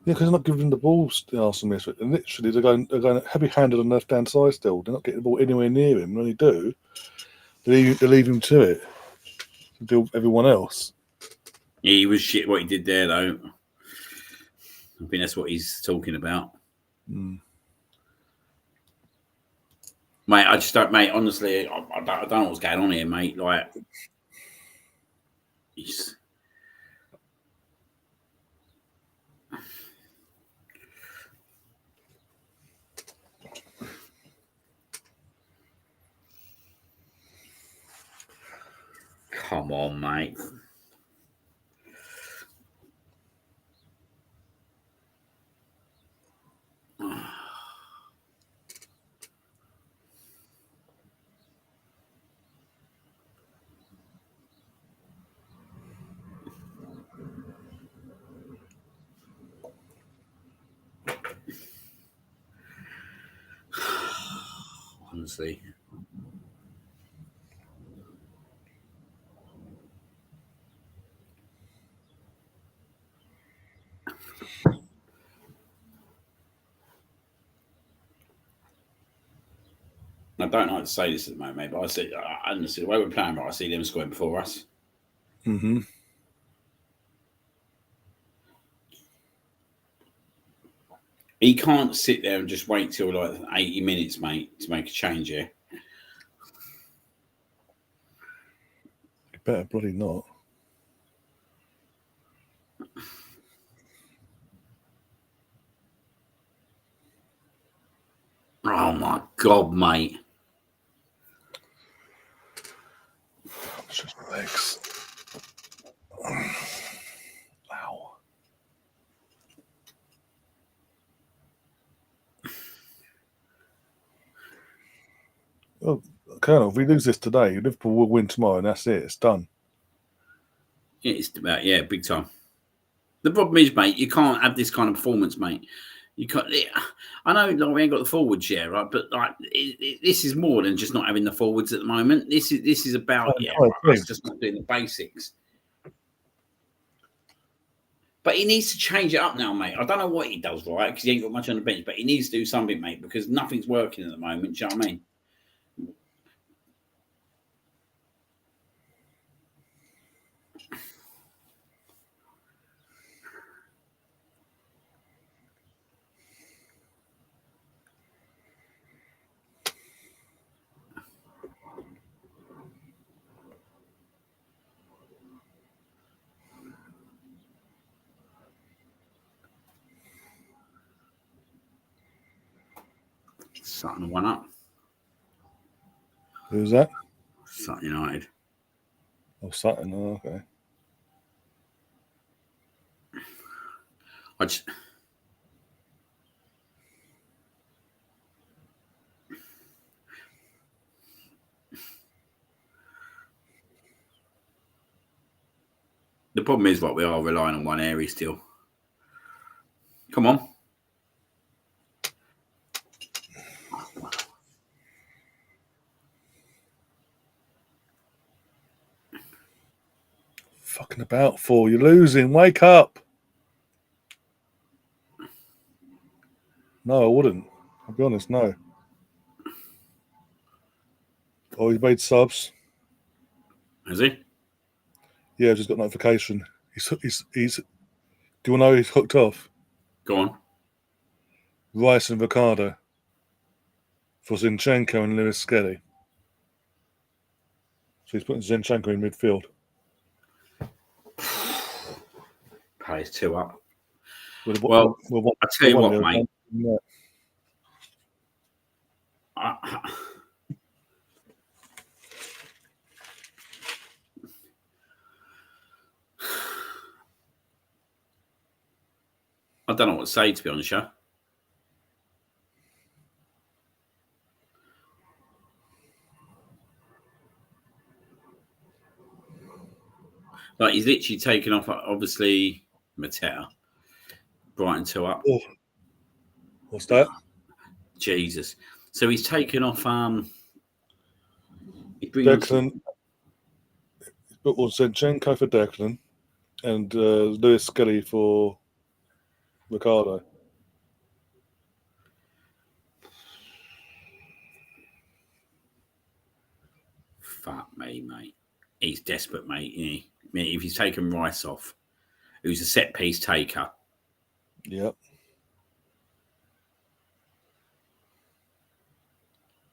Yeah, because they're not giving them the balls, the Arsenal miss. And literally, they're going heavy-handed on the left-hand side still. They're not getting the ball anywhere near him. When they do, they leave him to it. To deal with everyone else. Yeah, he was shit what he did there, though. I think that's what he's talking about. Mm. Mate, I just don't, mate, honestly, I don't know what's going on here, mate. Like, he's... Come on, mate. Honestly. I don't like to say this at the moment, mate, but honestly, the way we're playing, but I see them scoring before us. Mm-hmm. He can't sit there and just wait till like 80 minutes, mate, to make a change here. You better bloody not. Oh my God, mate. It's just my legs. Ow. Well, Colonel, if we lose this today, Liverpool will win tomorrow, and that's it. It's done. It's about, yeah, big time. The problem is, mate, you can't have this kind of performance, mate. You can't. I know, like, we ain't got the forwards yet, right? But like, this is more than just not having the forwards at the moment. This is about us just not doing the basics. But he needs to change it up now, mate. I don't know what he does, right? Because he ain't got much on the bench, but he needs to do something, mate, because nothing's working at the moment. Do you know what I mean? Sutton one up. Who's that? Sutton United. Oh, Sutton. Oh, okay. The problem is, we are relying on one area still. Come on. Fucking about for you're losing. Wake up. No, I wouldn't. I'll be honest. No. Oh, he's made subs. Has he? Yeah, I've just got notification. He's. Do you want to know he's hooked off? Go on. Rice and Ricardo for Zinchenko and Lewis Skelly. So he's putting Zinchenko in midfield. Plays 2 up. I tell you what, mate. I don't know what to say, to be honest, yeah. Like, he's literally taken off, obviously, Mateta. Brighton 2 up. Oh. What's that? Jesus. So he's taken off Declan. He's put Zinchenko for Declan and Lewis Skelly for Ricardo. Fuck me, mate. He's desperate, mate. Isn't he? I mean, if he's taken Rice off, who's a set piece taker. Yep.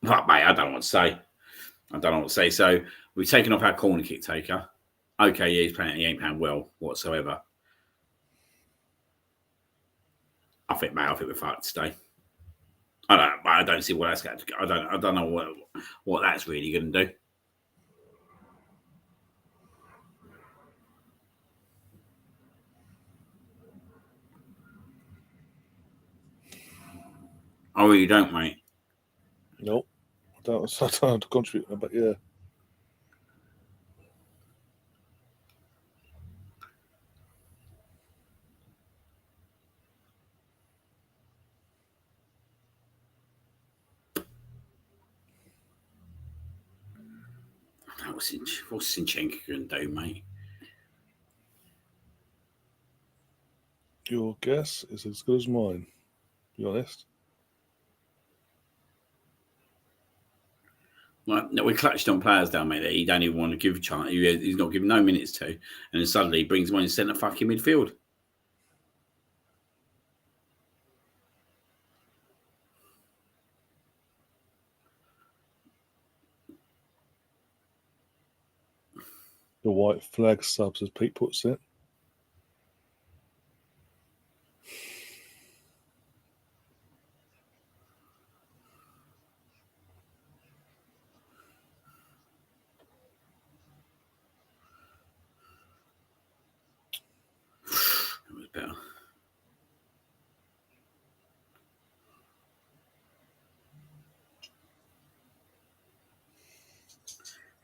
Fuck, mate, I don't know what to say. So we've taken off our corner kick taker. Okay, yeah, he ain't playing well whatsoever. I think we're fucked today. I don't see what that's going to. I don't know what that's really going to do. I really don't, mate. Nope. I don't have to contribute, but yeah. What's Zinchenko going to do, mate? Your guess is as good as mine, to be honest. Like, no, we clutched on players down, mate, that he don't even want to give a chance. He's not giving no minutes to. And then suddenly he brings him on in centre fucking midfield. The white flag subs, as Pete puts it. It was better.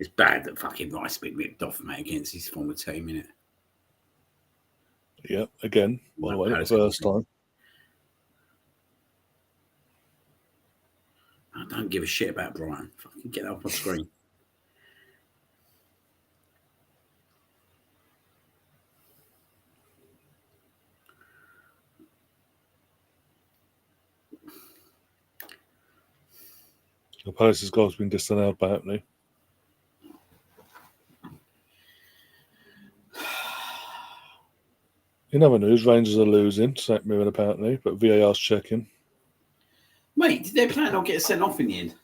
It's bad that fucking Rice been ripped off, mate, against his former team, innit? Yeah, again, by the way, not the first time. I don't give a shit about Brighton. Fucking get that off my screen. The Palace's goal's been disallowed by Hackney. In other news, Rangers are losing, St Mirren apparently, but VAR's checking. Mate, did their plan not get sent off in the end?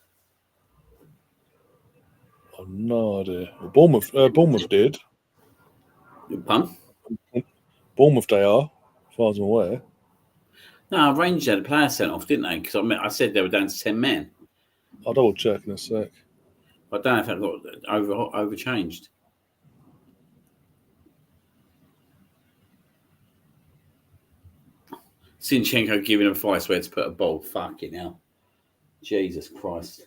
I've no idea. Well, Bournemouth did. Pun? Bournemouth they are, as far as I'm aware. No, Rangers had a player sent off, didn't they? Because I said they were down to 10 men. I'll double check in a sec. I don't know if that got overchanged. Zinchenko giving him advice where to put a ball. Fucking hell. Jesus Christ.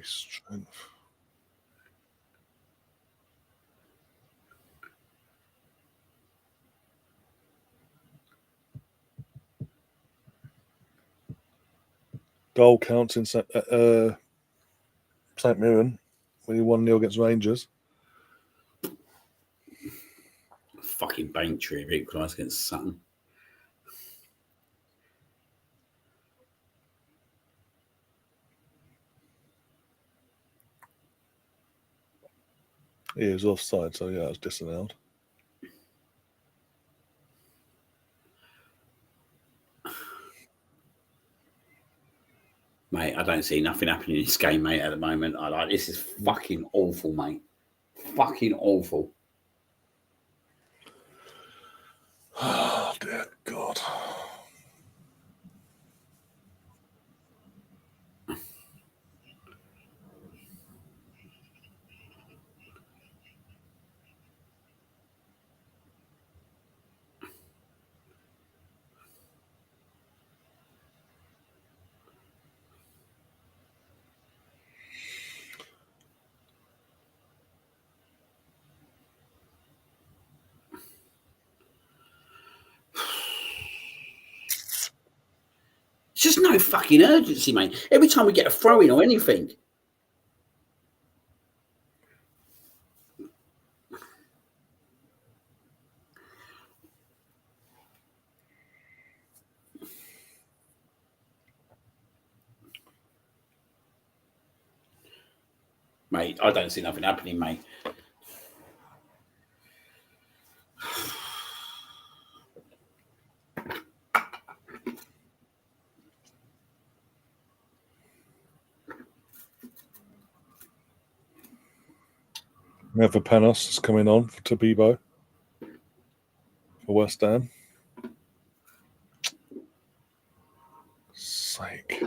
Strength. Goal counts in St. Mirren when he 1-0 against Rangers. Fucking Baintree have equalised against Sutton. He was offside, so yeah, it was disallowed. Mate, I don't see nothing happening in this game, mate, at the moment. This is fucking awful, mate. Fucking awful. Oh, dear God. It's just no fucking urgency, mate. Every time we get a throw in or anything. Mate, I don't see nothing happening, mate. Mavropanos is coming on for Tabibo for West Ham. Sake.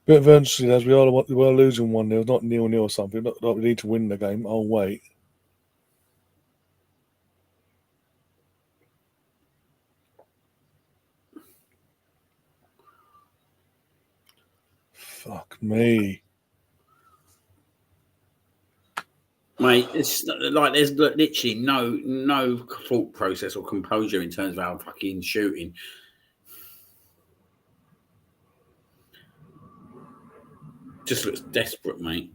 Bit of urgency as we are losing 1-0, not 0-0 or something. Not we need to win the game. I'll wait. Fuck me. Mate, it's like there's literally no thought process or composure in terms of our fucking shooting. Just looks desperate, mate.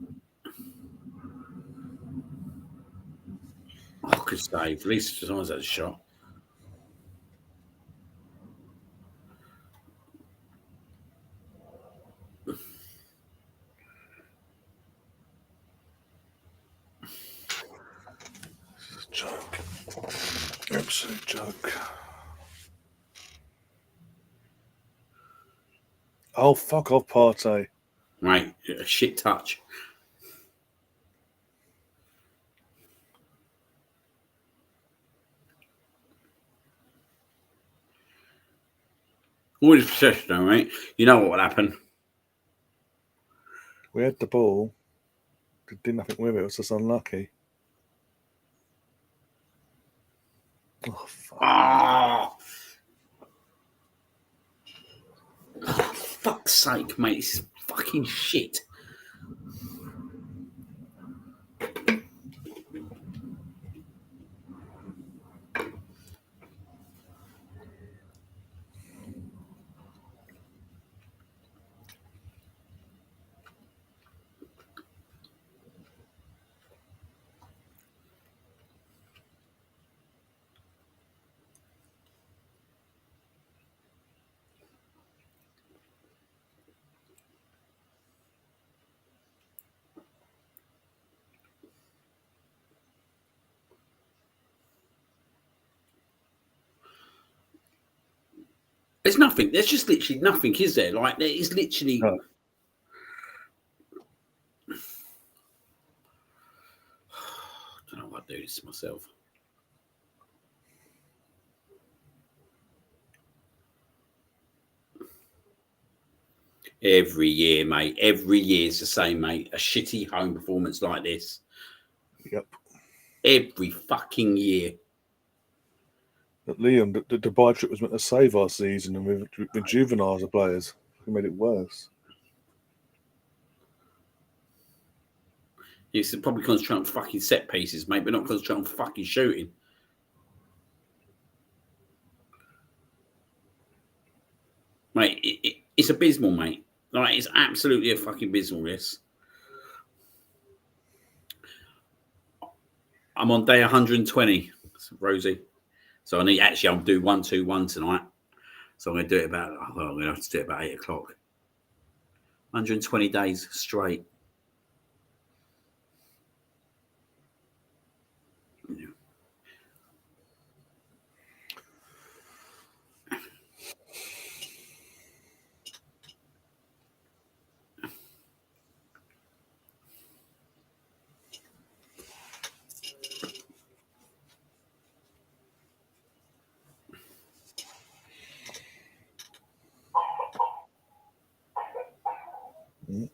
Oh, good save. At least someone's had a shot. Joke. Absolute joke. Oh, fuck off, Partey. Mate, a shit touch. All this possession, though, mate. You know what will happen. We had the ball. Did nothing with it. It was just unlucky. Oh, fuck. Oh, fuck's sake, mate. This is fucking shit. There's nothing. There's just literally nothing, is there? Like, there is literally... No. I don't know what I do this to myself. Every year, mate. Every year is the same, mate. A shitty home performance like this. Yep. Every fucking year. But Liam, the Dubai trip was meant to save our season and rejuvenise the players. We made it worse. You should probably concentrate on fucking set pieces, mate, but not concentrate on fucking shooting. Mate, it's abysmal, mate. Like, it's absolutely a fucking abysmal, this. I'm on day 120, Rosie. So I'll do 1-2-1 tonight. So I'm going to do it I'm going to have to do it about 8 o'clock. 120 days straight. Yeah.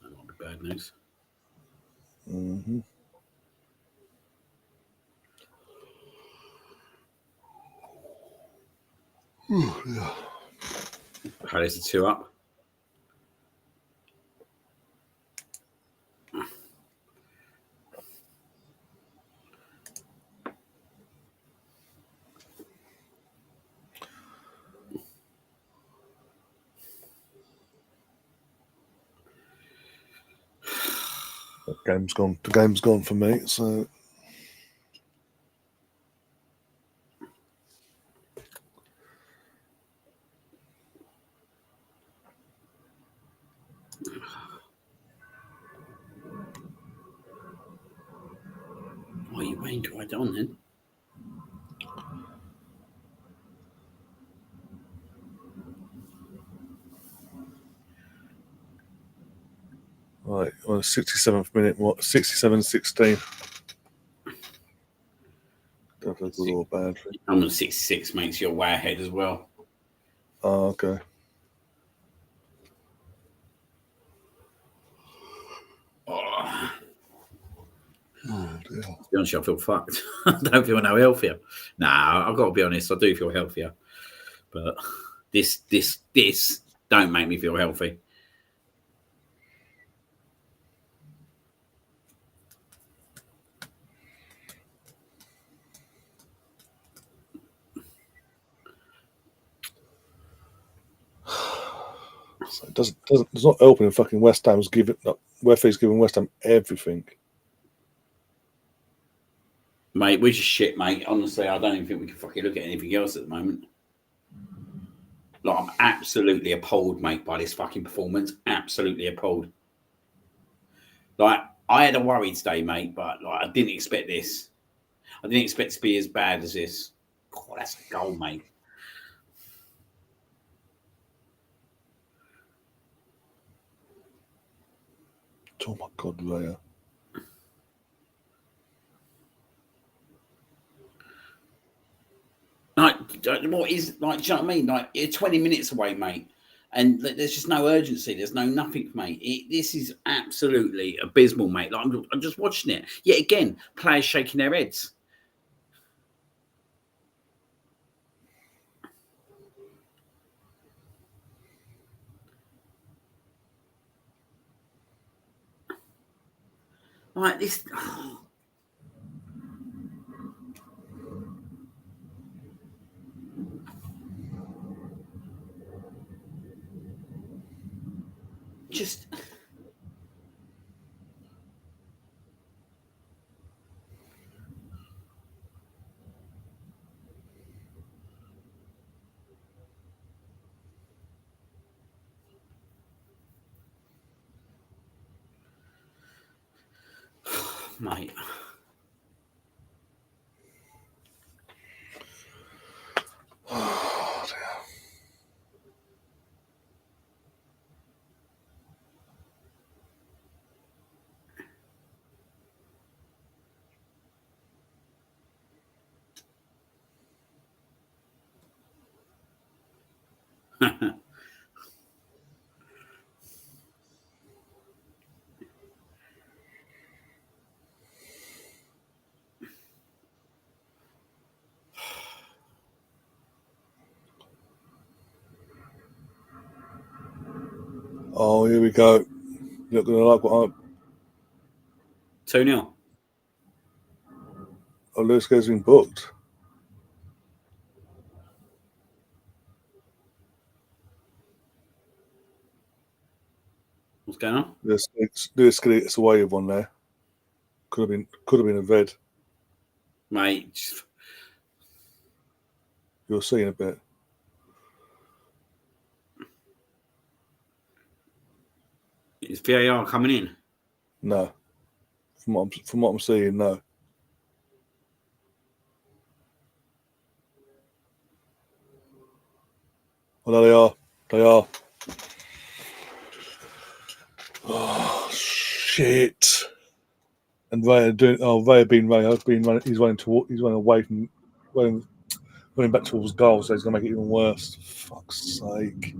That might be bad news. Mm-hmm. Yeah. Palace are 2 up. The game's gone. The game's gone for me. So. Why are you waiting to write on then? Right, on the 67th minute, 67-16. Don't know if that's good or bad. I'm on 66, mate, so you're way ahead as well. Oh, okay. Oh, dear. To be honest, I feel fucked. I don't feel no healthier. Nah, I've got to be honest, I do feel healthier. But this don't make me feel healthy. So it's not helping. Fucking West Ham's giving West Ham everything. Mate, we're just shit, mate. Honestly, I don't even think we can fucking look at anything else at the moment. Like, I'm absolutely appalled, mate, by this fucking performance. Absolutely appalled. Like, I had a worry today, mate, but like, I didn't expect this. I didn't expect it to be as bad as this. God, that's a goal, mate. Oh my God, Raya. Like, what is, like, do you know what I mean? Like, you're 20 minutes away, mate. And there's just no urgency. There's no nothing, mate. This is absolutely abysmal, mate. Like, I'm just watching it. Yet again, players shaking their heads. Like this. Oh. Just. Mate. Oh, Mate, Oh, here we go. You're not going to like what I'm... 2-0. Oh, Lewis Skelly's been booked. What's going on? Lewis Skelly gets away with one there. Could have been a red. Mate. You'll see in a bit. Is VAR coming in? No. From what I'm seeing, no. Well, no, they are. They are. Oh, shit. And Ray doing. Oh, Ray being Ray. He's running away from. Running back towards goal, so he's going to make it even worse. Fuck's sake.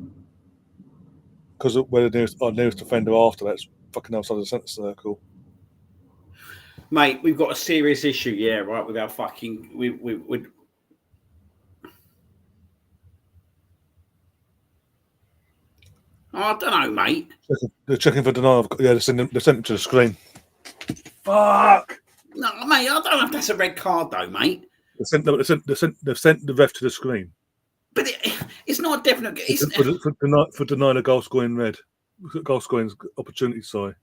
Because where our nearest defender after that's fucking outside the centre circle. Mate, we've got a serious issue, yeah, right, with our fucking... I don't know, mate. They're checking for denial. Yeah, they sent him to the screen. Fuck! No, mate, I don't know if that's a red card, though, mate. They've sent the ref to the screen. But it's not a definite... For denying a goal scoring opportunity, sorry.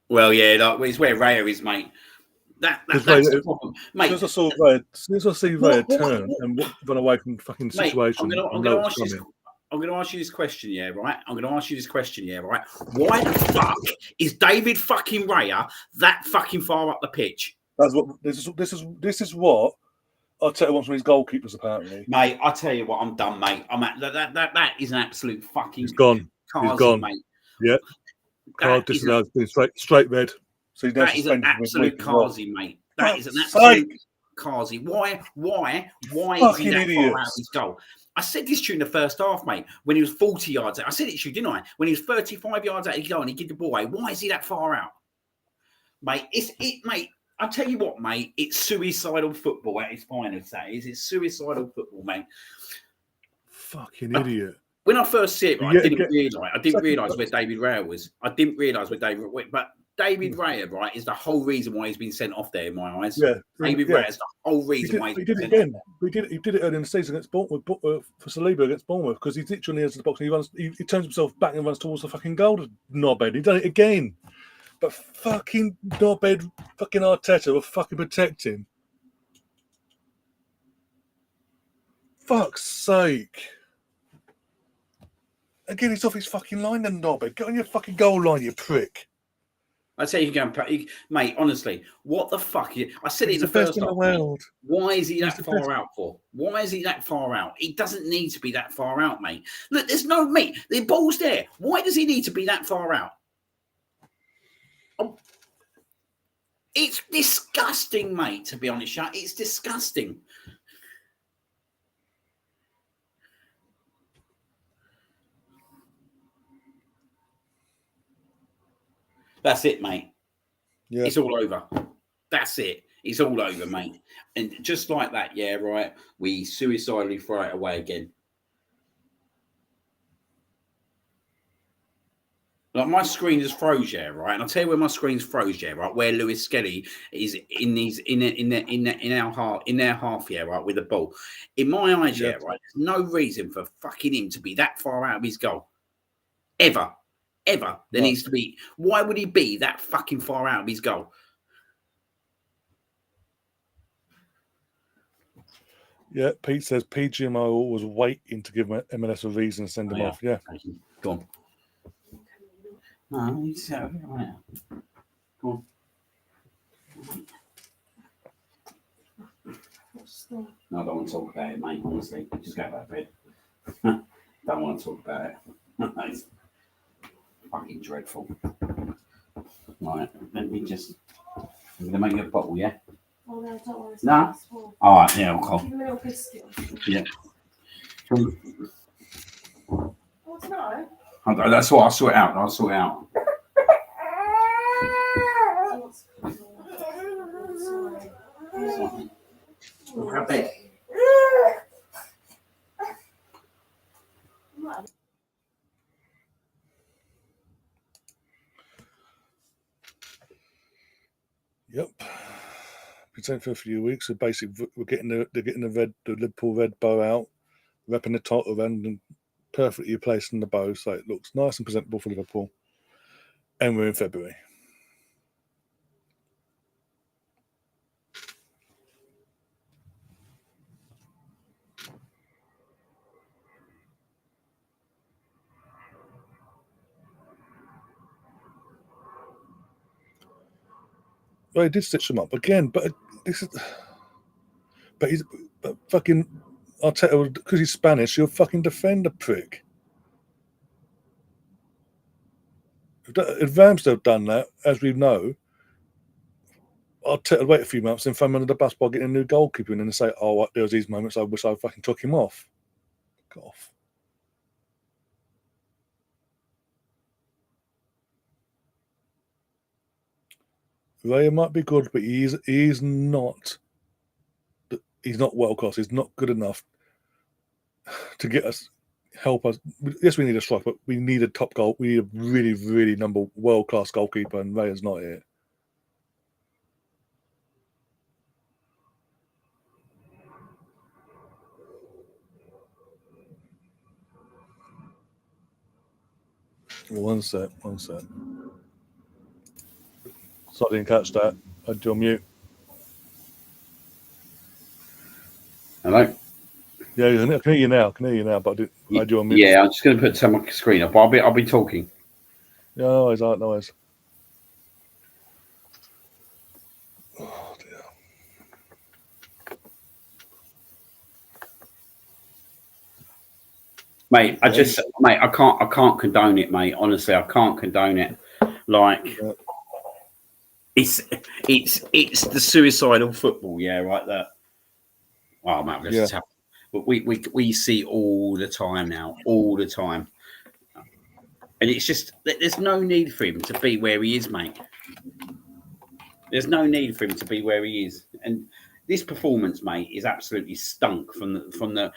Well, yeah, like, it's where Raya is, mate. That's the problem. Mate, as soon as I see Raya turn and run away from the fucking situation, mate, I'm going to ask you this question, yeah, right? Why the fuck is David fucking Raya that fucking far up the pitch? That's what this is what I'll tell you once from his goalkeepers, apparently. Mate, I tell you what, I'm done, mate. That is an absolute fucking... He's gone. He's gone, mate. Yeah. Card disallowed. Straight red. So that is an absolute Kazi, mate. That is an absolute Kazi. Why is he that far out of his goal? I said this to you in the first half, mate, when he was 40 yards out. I said it to you, didn't I? When he was 35 yards out of his goal and he gave the ball away. Why is he that far out? Mate, mate, I'll tell you what, mate, it's suicidal football at its finest, that is. It's suicidal football, mate. Fucking idiot. When I first see it, right, I didn't realise where David Raya was. But David Raya, right, is the whole reason why he's been sent off there in my eyes. Yeah. David Raya is the whole reason why he did it again. He did it early in the season against Bournemouth, for Saliba against Bournemouth, because he's literally into the box and he turns himself back and runs towards the fucking goal knobhead. He done it again. But fucking knobhead, fucking Arteta will fucking protect him. Fuck's sake. Again, he's off his fucking line, then knobhead. Get on your fucking goal line, you prick. I say you can go and mate, honestly, what the fuck? I said it in the first half. Why is he that far out for? Why is he that far out? He doesn't need to be that far out, mate. Look, there's no mate. The ball's there. Why does he need to be that far out? It's disgusting, mate, to be honest. It's disgusting. That's it, mate. Yeah. It's all over. That's it. It's all over, mate. And just like that, yeah, right, we suicidally throw it away again. Like my screen just froze, yeah, right. And I'll tell you where my screen's froze, yeah, right. Where Lewis Skelly is in our half, yeah, right, with the ball. In my eyes, yeah, right. There's no reason for fucking him to be that far out of his goal, ever. There needs to be. Why would he be that fucking far out of his goal? Yeah, Pete says PGMO was waiting to give MLS a reason to send him off. Yeah, go on. No, he's go on. No, I don't want to talk about it, mate. Honestly, just go back to bed. Don't want to talk about it. It's fucking dreadful. Right, let me just. I'm going to make you a bottle, yeah? Oh, no, don't worry. No? All right, yeah, I'll call. Give me a little biscuit. Yeah. Oh, no. That's what I'll sort out. Have Yep. Been saying for a few weeks. So basically, they're getting the Liverpool red bow out, wrapping the top around and perfectly placing the bow, so it looks nice and presentable for Liverpool. And we're in February. Well, he did stitch them up again, but this is. But fucking Arteta, because he's Spanish, he'll fucking defend the prick. If Ramsdale done that, as we know, Arteta wait a few months and throw him under the bus by getting a new goalkeeper and then say, "Oh, there was these moments I wish I fucking took him off." Fuck off. Raya might be good, but he's not world class. He's not good enough to help us. Yes, we need a strike, but we need a top goal. We need a really, really world class goalkeeper, and Raya's not here. One sec. So I didn't catch that. I had you on mute. Hello? Yeah, I can hear you now. But I had you on mute. Yeah, I'm just going to turn my screen up. I'll be talking. Yeah, no worries. Oh dear. Mate, I can't condone it, mate. Honestly, I can't condone it. Like, Yeah. it's the suicidal football, yeah, right there. Oh, mate, this is but we see all the time now, and it's just there's no need for him to be where he is, mate. There's no need for him to be where he is, and this performance, mate, is absolutely stunk from the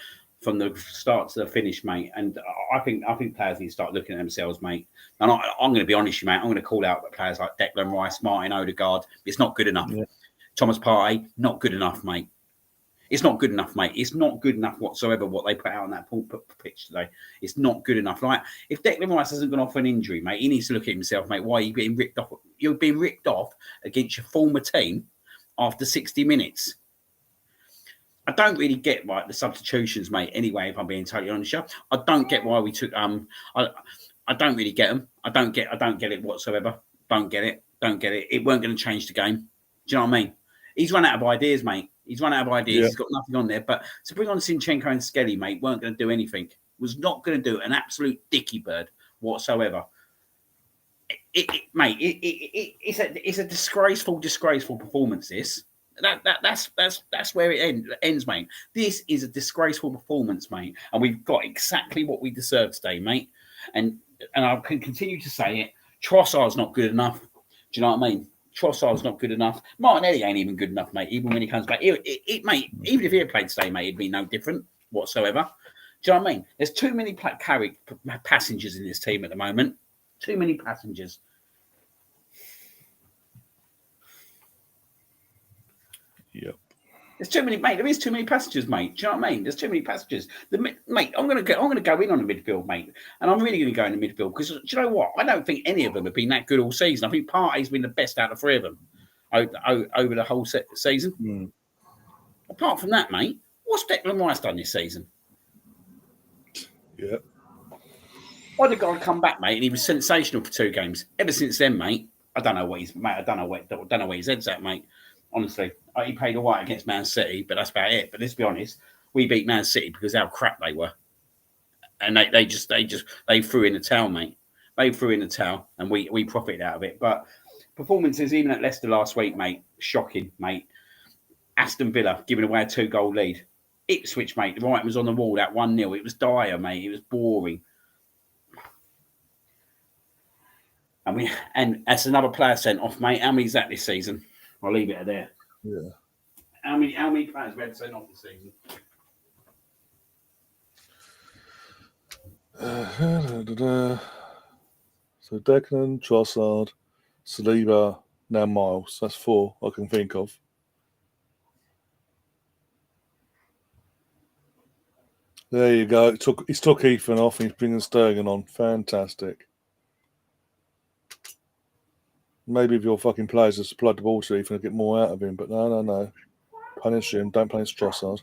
start to the finish, mate. And I think players need to start looking at themselves, mate. And I'm going to be honest, with you, mate. I'm going to call out players like Declan Rice, Martin Odegaard. It's not good enough. Yeah. Thomas Partey, not good enough, mate. It's not good enough, mate. It's not good enough whatsoever what they put out on that pitch today. It's not good enough. Like, if Declan Rice hasn't gone off an injury, mate, he needs to look at himself, mate. Why are you being ripped off? You're being ripped off against your former team after 60 minutes. I don't really get the substitutions, mate. Anyway, if I'm being totally honest, I don't get why we took. I don't really get them. I don't get it whatsoever. Don't get it. It weren't going to change the game. Do you know what I mean? He's run out of ideas, mate. He's run out of ideas. Yeah. He's got nothing on there. But to bring on Zinchenko and Skelly, mate, weren't going to do anything. Was not going to do an absolute dicky bird whatsoever. Mate, it's a disgraceful performance. This. That's where it ends, mate. This is a disgraceful performance, mate, and we've got exactly what we deserve today, mate. And I can continue to say it. Trossard's not good enough. Do you know what I mean? Trossard's not good enough. Martinelli ain't even good enough, mate. Even when he comes back, mate. Even if he had played today, mate, it'd be no different whatsoever. Do you know what I mean? There's too many passengers in this team at the moment. Too many passengers. Yep. There's too many, mate. There is too many passengers, mate. Do you know what I mean? There's too many passengers. Mate, I'm going to go in on the midfield, mate, and I'm really going to go in the midfield because do you know what? I don't think any of them have been that good all season. I think Partey's been the best out of three of them over the whole season. Mm. Apart from that, mate, what's Declan Rice done this season? Yeah. Why did God come back, mate? And he was sensational for 2 games. Ever since then, mate, I don't know where his head's at, mate. Honestly, he played all right against Man City, but that's about it. But let's be honest, we beat Man City because how crap they were, and they threw in the towel, mate. They threw in the towel, and we profited out of it. But performances even at Leicester last week, mate, shocking, mate. Aston Villa giving away a 2-goal lead. Ipswich, mate, the writing was on the wall. That 1-0, it was dire, mate. It was boring. And that's another player sent off, mate. How many's that this season? I'll leave it at there. Yeah. How many players we had sent off this season? So Declan, Trossard, Saliba, now Miles. That's 4 I can think of. There you go. He's took Ethan off and he's bringing Sturgeon on. Fantastic. Maybe if your fucking players have supplied the ball to Ethan, get more out of him. But no. Punish him. Don't punish Trossard.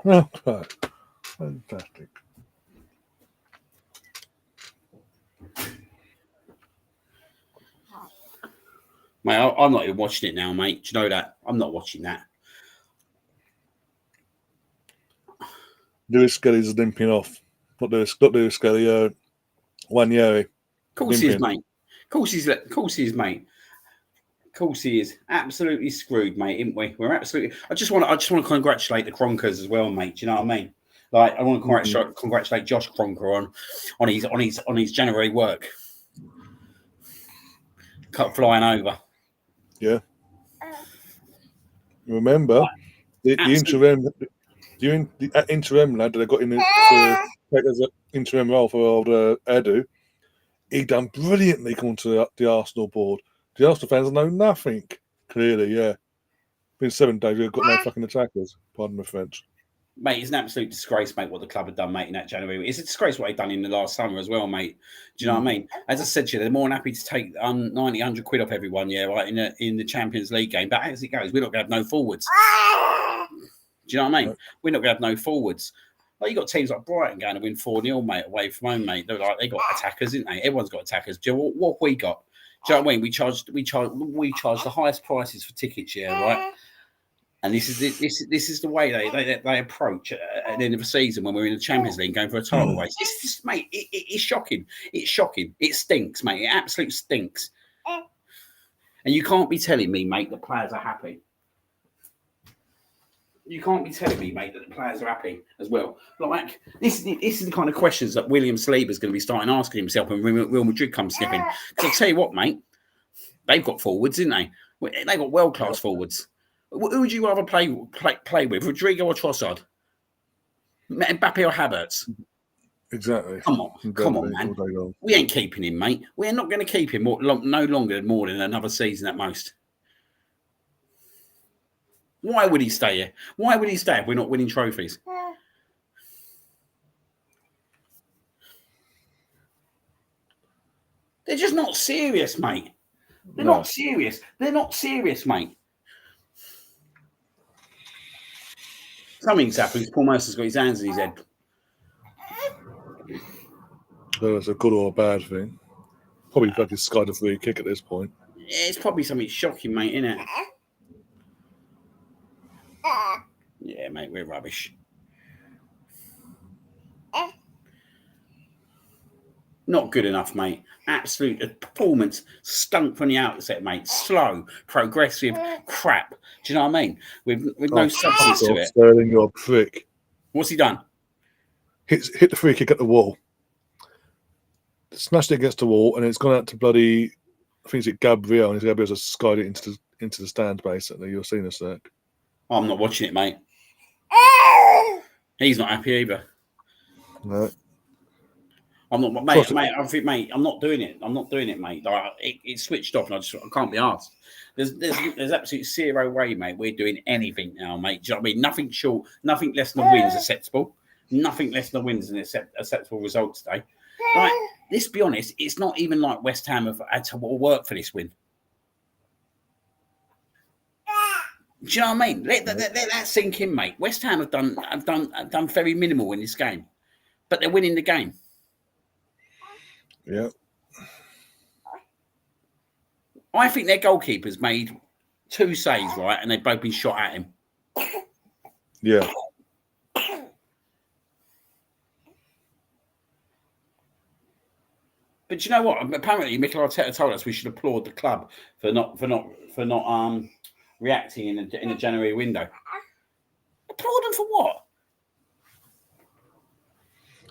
Okay. Fantastic. Mate, I'm not even watching it now, mate. Do you know that? I'm not watching that. Lewis Skelly's limping off. Not Lewis Skelly. Wanyeri. Of course he is, mate. Of course he is, mate. Of course he is. Absolutely screwed, mate, isn't we? We're absolutely. I just want to congratulate the Kronkers as well, mate. Do you know what I mean? Like, I want to congratulate Josh Kronker on his January work. Cut flying over. Yeah. Remember the interim. The interim lad that I got in as an interim role for old Edu, he done brilliantly coming to the Arsenal board. The Arsenal fans know nothing. Clearly, yeah. Been 7 days, we've got no fucking attackers. Pardon my French. Mate, it's an absolute disgrace, mate, what the club have done, mate, in that January. It's a disgrace what they've done in the last summer as well, mate. Do you know what I mean? As I said to you, they're more than happy to take 90, 100 quid off everyone, yeah, right, in the Champions League game. But as it goes, we're not going to have no forwards. Do you know what I mean? Right. We're not going to have no forwards. Like, you got teams like Brighton going to win 4-0, mate, away from home, mate. They're like, they got attackers, didn't they? Everyone's got attackers. Do you know what we got? Do you know what I mean? We charge the highest prices for tickets, yeah, right? And this is the way they approach at the end of the season when we're in the Champions League going for a title race. It's just, mate, it's shocking. It's shocking. It stinks, mate. It absolutely stinks. And you can't be telling me, mate, the players are happy. You can't be telling me, mate, that the players are happy as well. Like, this is the kind of questions that William Saliba's going to be starting asking himself when Real Madrid comes sniffing. Because I'll tell you what, mate, they've got forwards, didn't they? They've got world-class forwards. Who would you rather play with, Rodrigo or Trossard? Mbappe or Havertz? Exactly. Come on, man. We ain't keeping him, mate. We're not going to keep him no longer than another season at most. Why would he stay here? Why would he stay if we're not winning trophies? They're just not serious, mate. They're not serious. They're not serious, mate. Something's happened. Paul Mercer's got his hands in his head. So that's a good or a bad thing. Probably fucking skied a free kick at this point. Yeah, it's probably something shocking, mate, isn't it? Yeah, mate, we're rubbish. Not good enough, mate. Absolute performance stunk from the outset, mate. Slow, progressive crap. Do you know what I mean? With no substance to it. Sterling, you're a prick. What's he done? Hit the free kick at the wall. Smashed it against the wall, and it's gone out to bloody. I think it's Gabriel, and Gabriel's just skied it into the stand. Basically, you're seeing this, sir. I'm not watching it, mate. He's not happy either. No. I'm not, mate. I think, mate, I'm not doing it. I'm not doing it, mate. Like, it's switched off, and I can't be asked. There's absolutely zero way, mate. We're doing anything now, mate. Do you know what I mean? Nothing short, nothing less than a win is acceptable. Nothing less than a win is an acceptable result today. Like, let's be honest, it's not even like West Ham have had to work for this win. Do you know what I mean? Let that sink in, mate. West Ham have done very minimal in this game, but they're winning the game. Yeah. I think their goalkeeper's made 2 saves, right, and they've both been shot at him. Yeah. But you know what? Apparently, Mikel Arteta told us we should applaud the club for not reacting in the January window. Applaud them for what?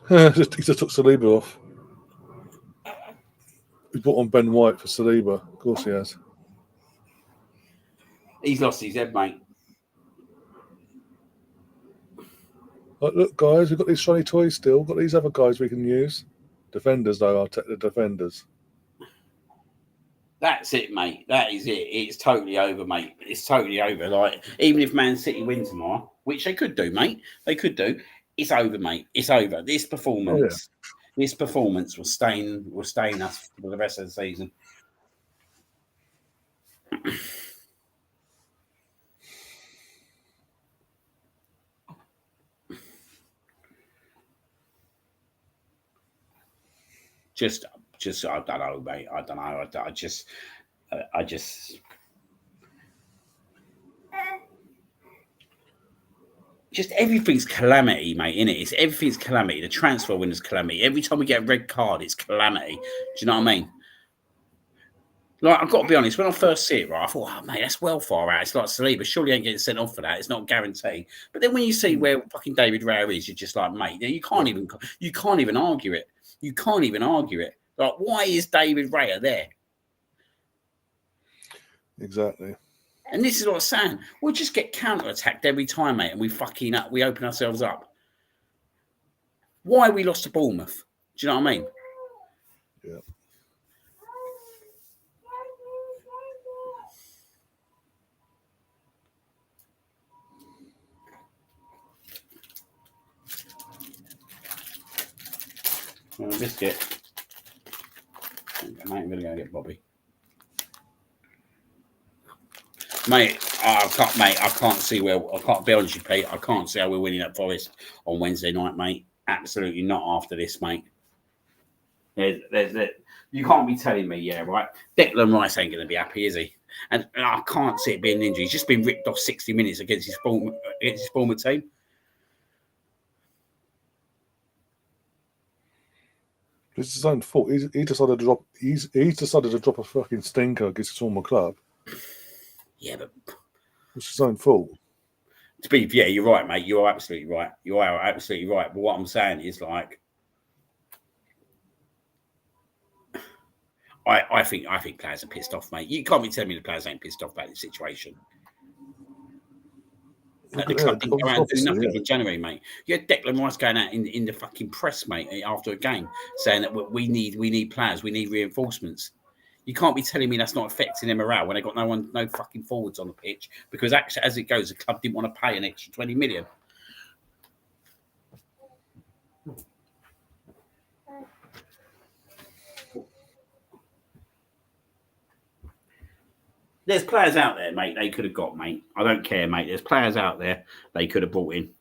He just took Saliba off. He brought on Ben White for Saliba. Of course he has. He's lost his head, mate. Like, look, guys, we've got these shiny toys still. We've got these other guys we can use. Defenders, though. I'll take the defenders. That's it, mate. That is it. It's totally over, mate. It's totally over. Like, even if Man City win tomorrow, which they could do, mate. They could do. It's over, mate. It's over. This performance will stain us for the rest of the season. Just I don't know, mate. I don't know. I just everything's calamity, mate, innit? Everything's calamity. The transfer winner's calamity. Every time we get a red card, it's calamity. Do you know what I mean? Like, I've got to be honest, when I first see it, right, I thought, oh, mate, that's well far out. It's like Saliba, surely ain't getting sent off for that. It's not guaranteed. But then when you see where fucking David Raya is, you're just like, mate, you can't even argue it. You can't even argue it. Like, why is David Raya there? Exactly. And this is what I'm saying. We'll just get counter-attacked every time, mate, and we open ourselves up. Why we lost to Bournemouth? Do you know what I mean? Yeah. Biscuit. Mate, I'm going to go get Bobby. Mate, I can't see where. I can't be honest with you, Pete. I can't see how we're winning at Forest on Wednesday night, mate. Absolutely not after this, mate. You can't be telling me, yeah, right? Declan Rice ain't going to be happy, is he? And I can't see it being an injury. He's just been ripped off 60 minutes against his former team. It's his own fault. He decided to drop. He's decided to drop a fucking stinker against his former club. Yeah, but it's his own fault. You're right, mate. You are absolutely right. You are absolutely right. But what I'm saying is, like, I think players are pissed off, mate. You can't be telling me the players ain't pissed off about the situation. The club didn't go out and do nothing in January, mate. You had Declan Rice going out in the fucking press, mate, after a game, saying that we need players, we need reinforcements. You can't be telling me that's not affecting their morale when they got no fucking forwards on the pitch, because actually, as it goes, the club didn't want to pay an extra 20 million. There's players out there, mate, they could have got, mate. I don't care, mate. There's players out there they could have brought in.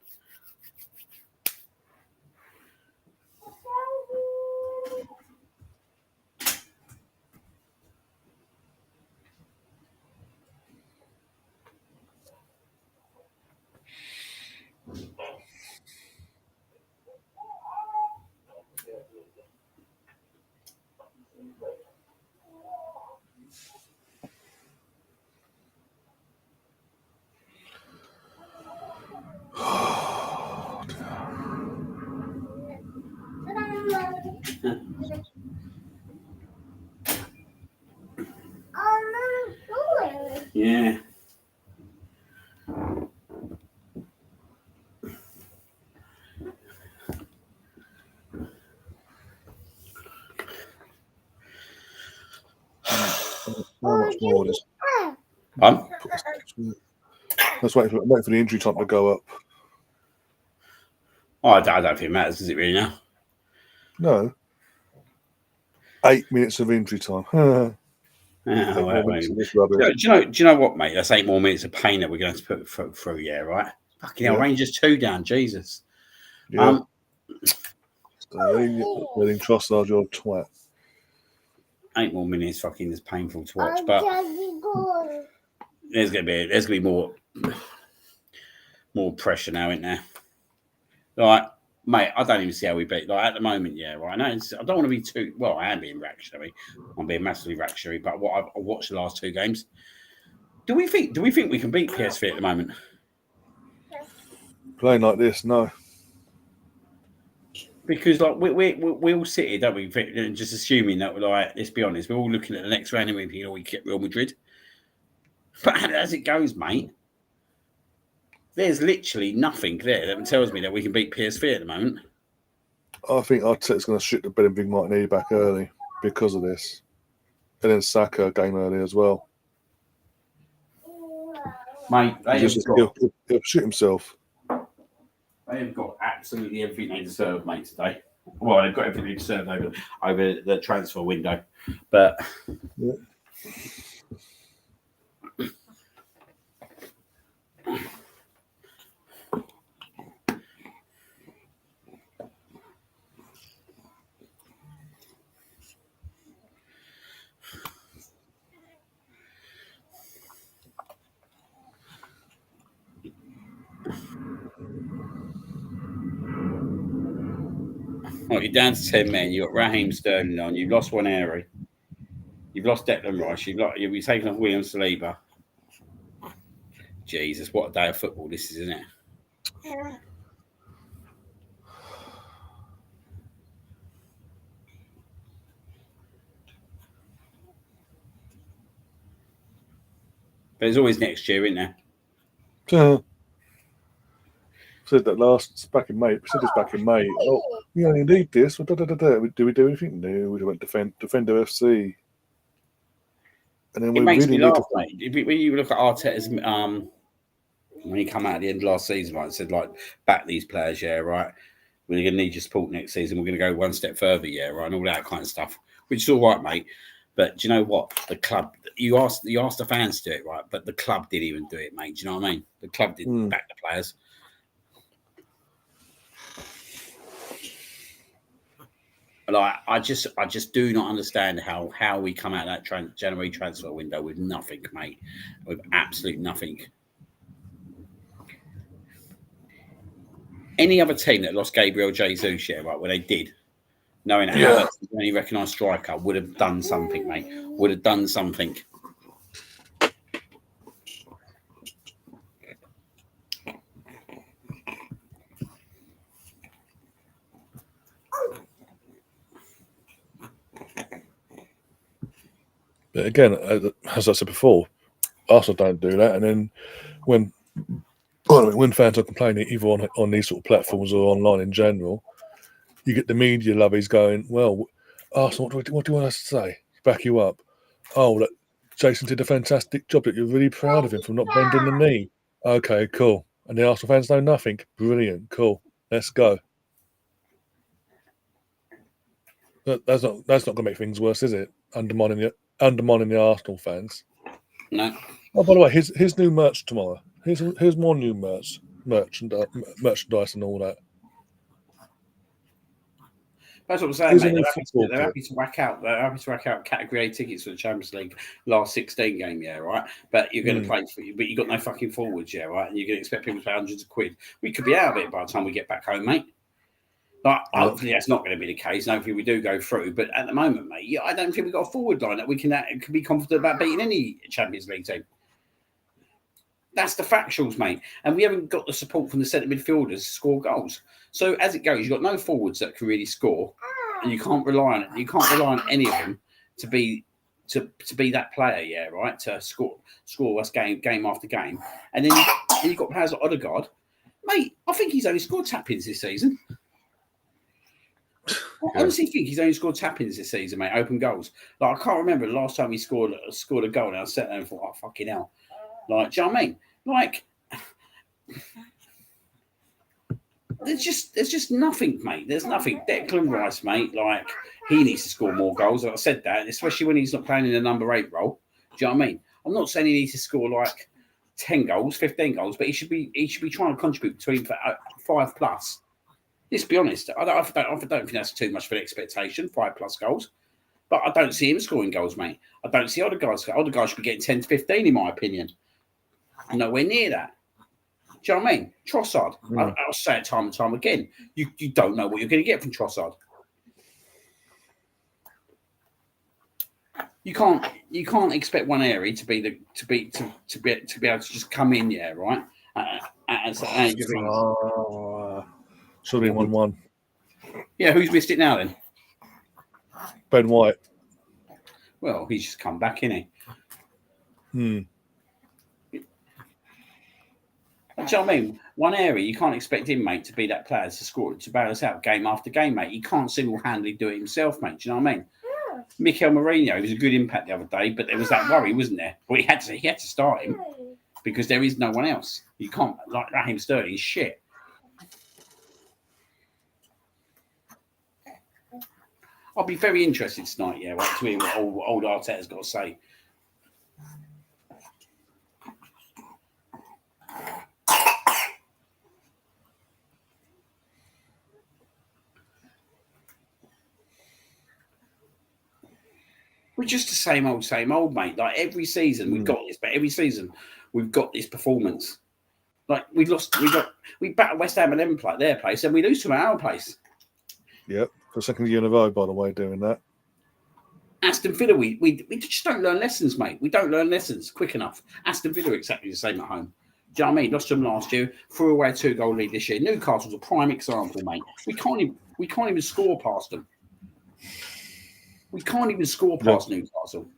Yeah. How much more is? Let's wait for the injury time to go up. Oh, I don't think it matters, does it really now? No. 8 minutes of injury time. Do you know what, mate? That's 8 more minutes of pain that we're going to put through. Yeah, right. Fucking hell, Rangers 2 down. Jesus. Yeah. Getting Trossard, your twat. 8 more minutes, fucking is painful to watch, but there's gonna be more pressure now, isn't there? Like, mate, I don't even see how we beat. Like, at the moment, yeah, right. I don't want to be too. Well, I am being reactionary. I'm being massively reactionary. But what I've watched the last 2 games, Do we think we can beat PSV at the moment? Playing like this, no. Because like we all sit here, don't we? Just assuming that we're like, let's be honest, we're all looking at the next round and we think, we get Real Madrid. But as it goes, mate, there's literally nothing there that tells me that we can beat PSV at the moment. I think Arteta's going to shoot the bed and bring Martinelli back early because of this. And then Saka game early as well. Mate, He'll shoot himself. They have got absolutely everything they deserve, mate, today. Well, they've got everything they deserve over the transfer window. But yeah. Well, you're down to 10 men. You've got Raheem Sterling on. You've lost one Airy. You've lost Declan Rice. You've taken off William Saliba. Jesus, what a day of football this is, isn't it? Yeah. But there's always next year, isn't there? Said that back in May. We said this back in May. Oh, we only need this. Do we do anything? No, we went Defender FC. And then it makes me laugh, mate. When you look at Arteta's, when he come out at the end of last season, right, and said, like, back these players, yeah, right, we're going to need your support next season. We're going to go one step further, yeah, right, and all that kind of stuff, which is all right, mate. But do you know what? The club, you asked the fans to do it, right, but the club didn't even do it, mate. Do you know what I mean? The club didn't back the players. Like, I just do not understand how we come out that January transfer window with nothing, mate, with absolute nothing. Any other team that lost Gabriel Jesus, yeah, right, when they did, knowing how much the only recognised striker would have done something, mate, would have done something. But again, as I said before, Arsenal don't do that. And then when fans are complaining, either on these sort of platforms or online in general, you get the media lovies going, well, Arsenal, what do you want us to say? Back you up. Oh, look, Jason did a fantastic job. That you're really proud of him for not bending the knee. Okay, cool. And the Arsenal fans know nothing. Brilliant, cool. Let's go. That's not going to make things worse, is it? Undermining the Arsenal fans. No. Oh, by the way, here's new merch tomorrow. Here's more new merchandise and all that. That's what I'm saying, mate. They're happy to whack out. They're happy to whack out Category A tickets for the Champions League last 16 game, yeah, right. But you're going to play but you got no fucking forwards, yeah, right. And you're going to expect people to pay hundreds of quid. We could be out of it by the time we get back home, mate. Like, hopefully that's not going to be the case. Hopefully we do go through. But at the moment, mate, I don't think we've got a forward line that we can be confident about beating any Champions League team. That's the factuals, mate. And we haven't got the support from the centre midfielders to score goals. So as it goes, you've got no forwards that can really score, and you can't rely on it. You can't rely on any of them to be that player, yeah, right? To score us game after game. And then you've got players like Odegaard. Mate, I think he's only scored tap-ins this season. I honestly think he's only scored tap-ins this season, mate, open goals. Like, I can't remember the last time he scored a goal, and I sat there and thought, oh, fucking hell. Like, do you know what I mean? Like, there's just nothing, mate. There's nothing. Declan Rice, mate, like, he needs to score more goals. Like I said that, especially when he's not playing in the number 8 role. Do you know what I mean? I'm not saying he needs to score like 10 goals, 15 goals, but he should be trying to contribute between 5 plus. Let's be honest. I don't think that's too much of an expectation, 5+ goals. But I don't see him scoring goals, mate. I don't see Odegaard scoring. Odegaard should be getting 10 to 15, in my opinion. Nowhere near that. Do you know what I mean? Trossard. I'll say it time and time again. You don't know what you're going to get from Trossard. You can't expect one area to be able to just come in, right? Should be 1-1. Yeah, who's missed it now then? Ben White. Well, he's just come back, innit? Hmm. Do you know what I mean? One area, you can't expect him, mate, to be that player to score, to balance out game after game, mate. He can't single-handedly do it himself, mate. Do you know what I mean? Mikel Mourinho was a good impact the other day, but there was that worry, wasn't there? Well, he had to start him because there is no one else. You can't, like Raheem Sterling, shit. I'll be very interested tonight, to hear what old Arteta's got to say. We're just the same old, mate. Like every season we've got this, but every season we've got this performance. Like we battle West Ham and them play their place, and we lose to our place. Yep, for the second year in a row, by the way, doing that. Aston Villa, we just don't learn lessons, mate. We don't learn lessons quick enough. Aston Villa are exactly the same at home. Do you know what I mean? Lost to them last year, threw away a 2-goal lead this year. Newcastle's a prime example, mate. We can't even score past them. We can't even score past Newcastle.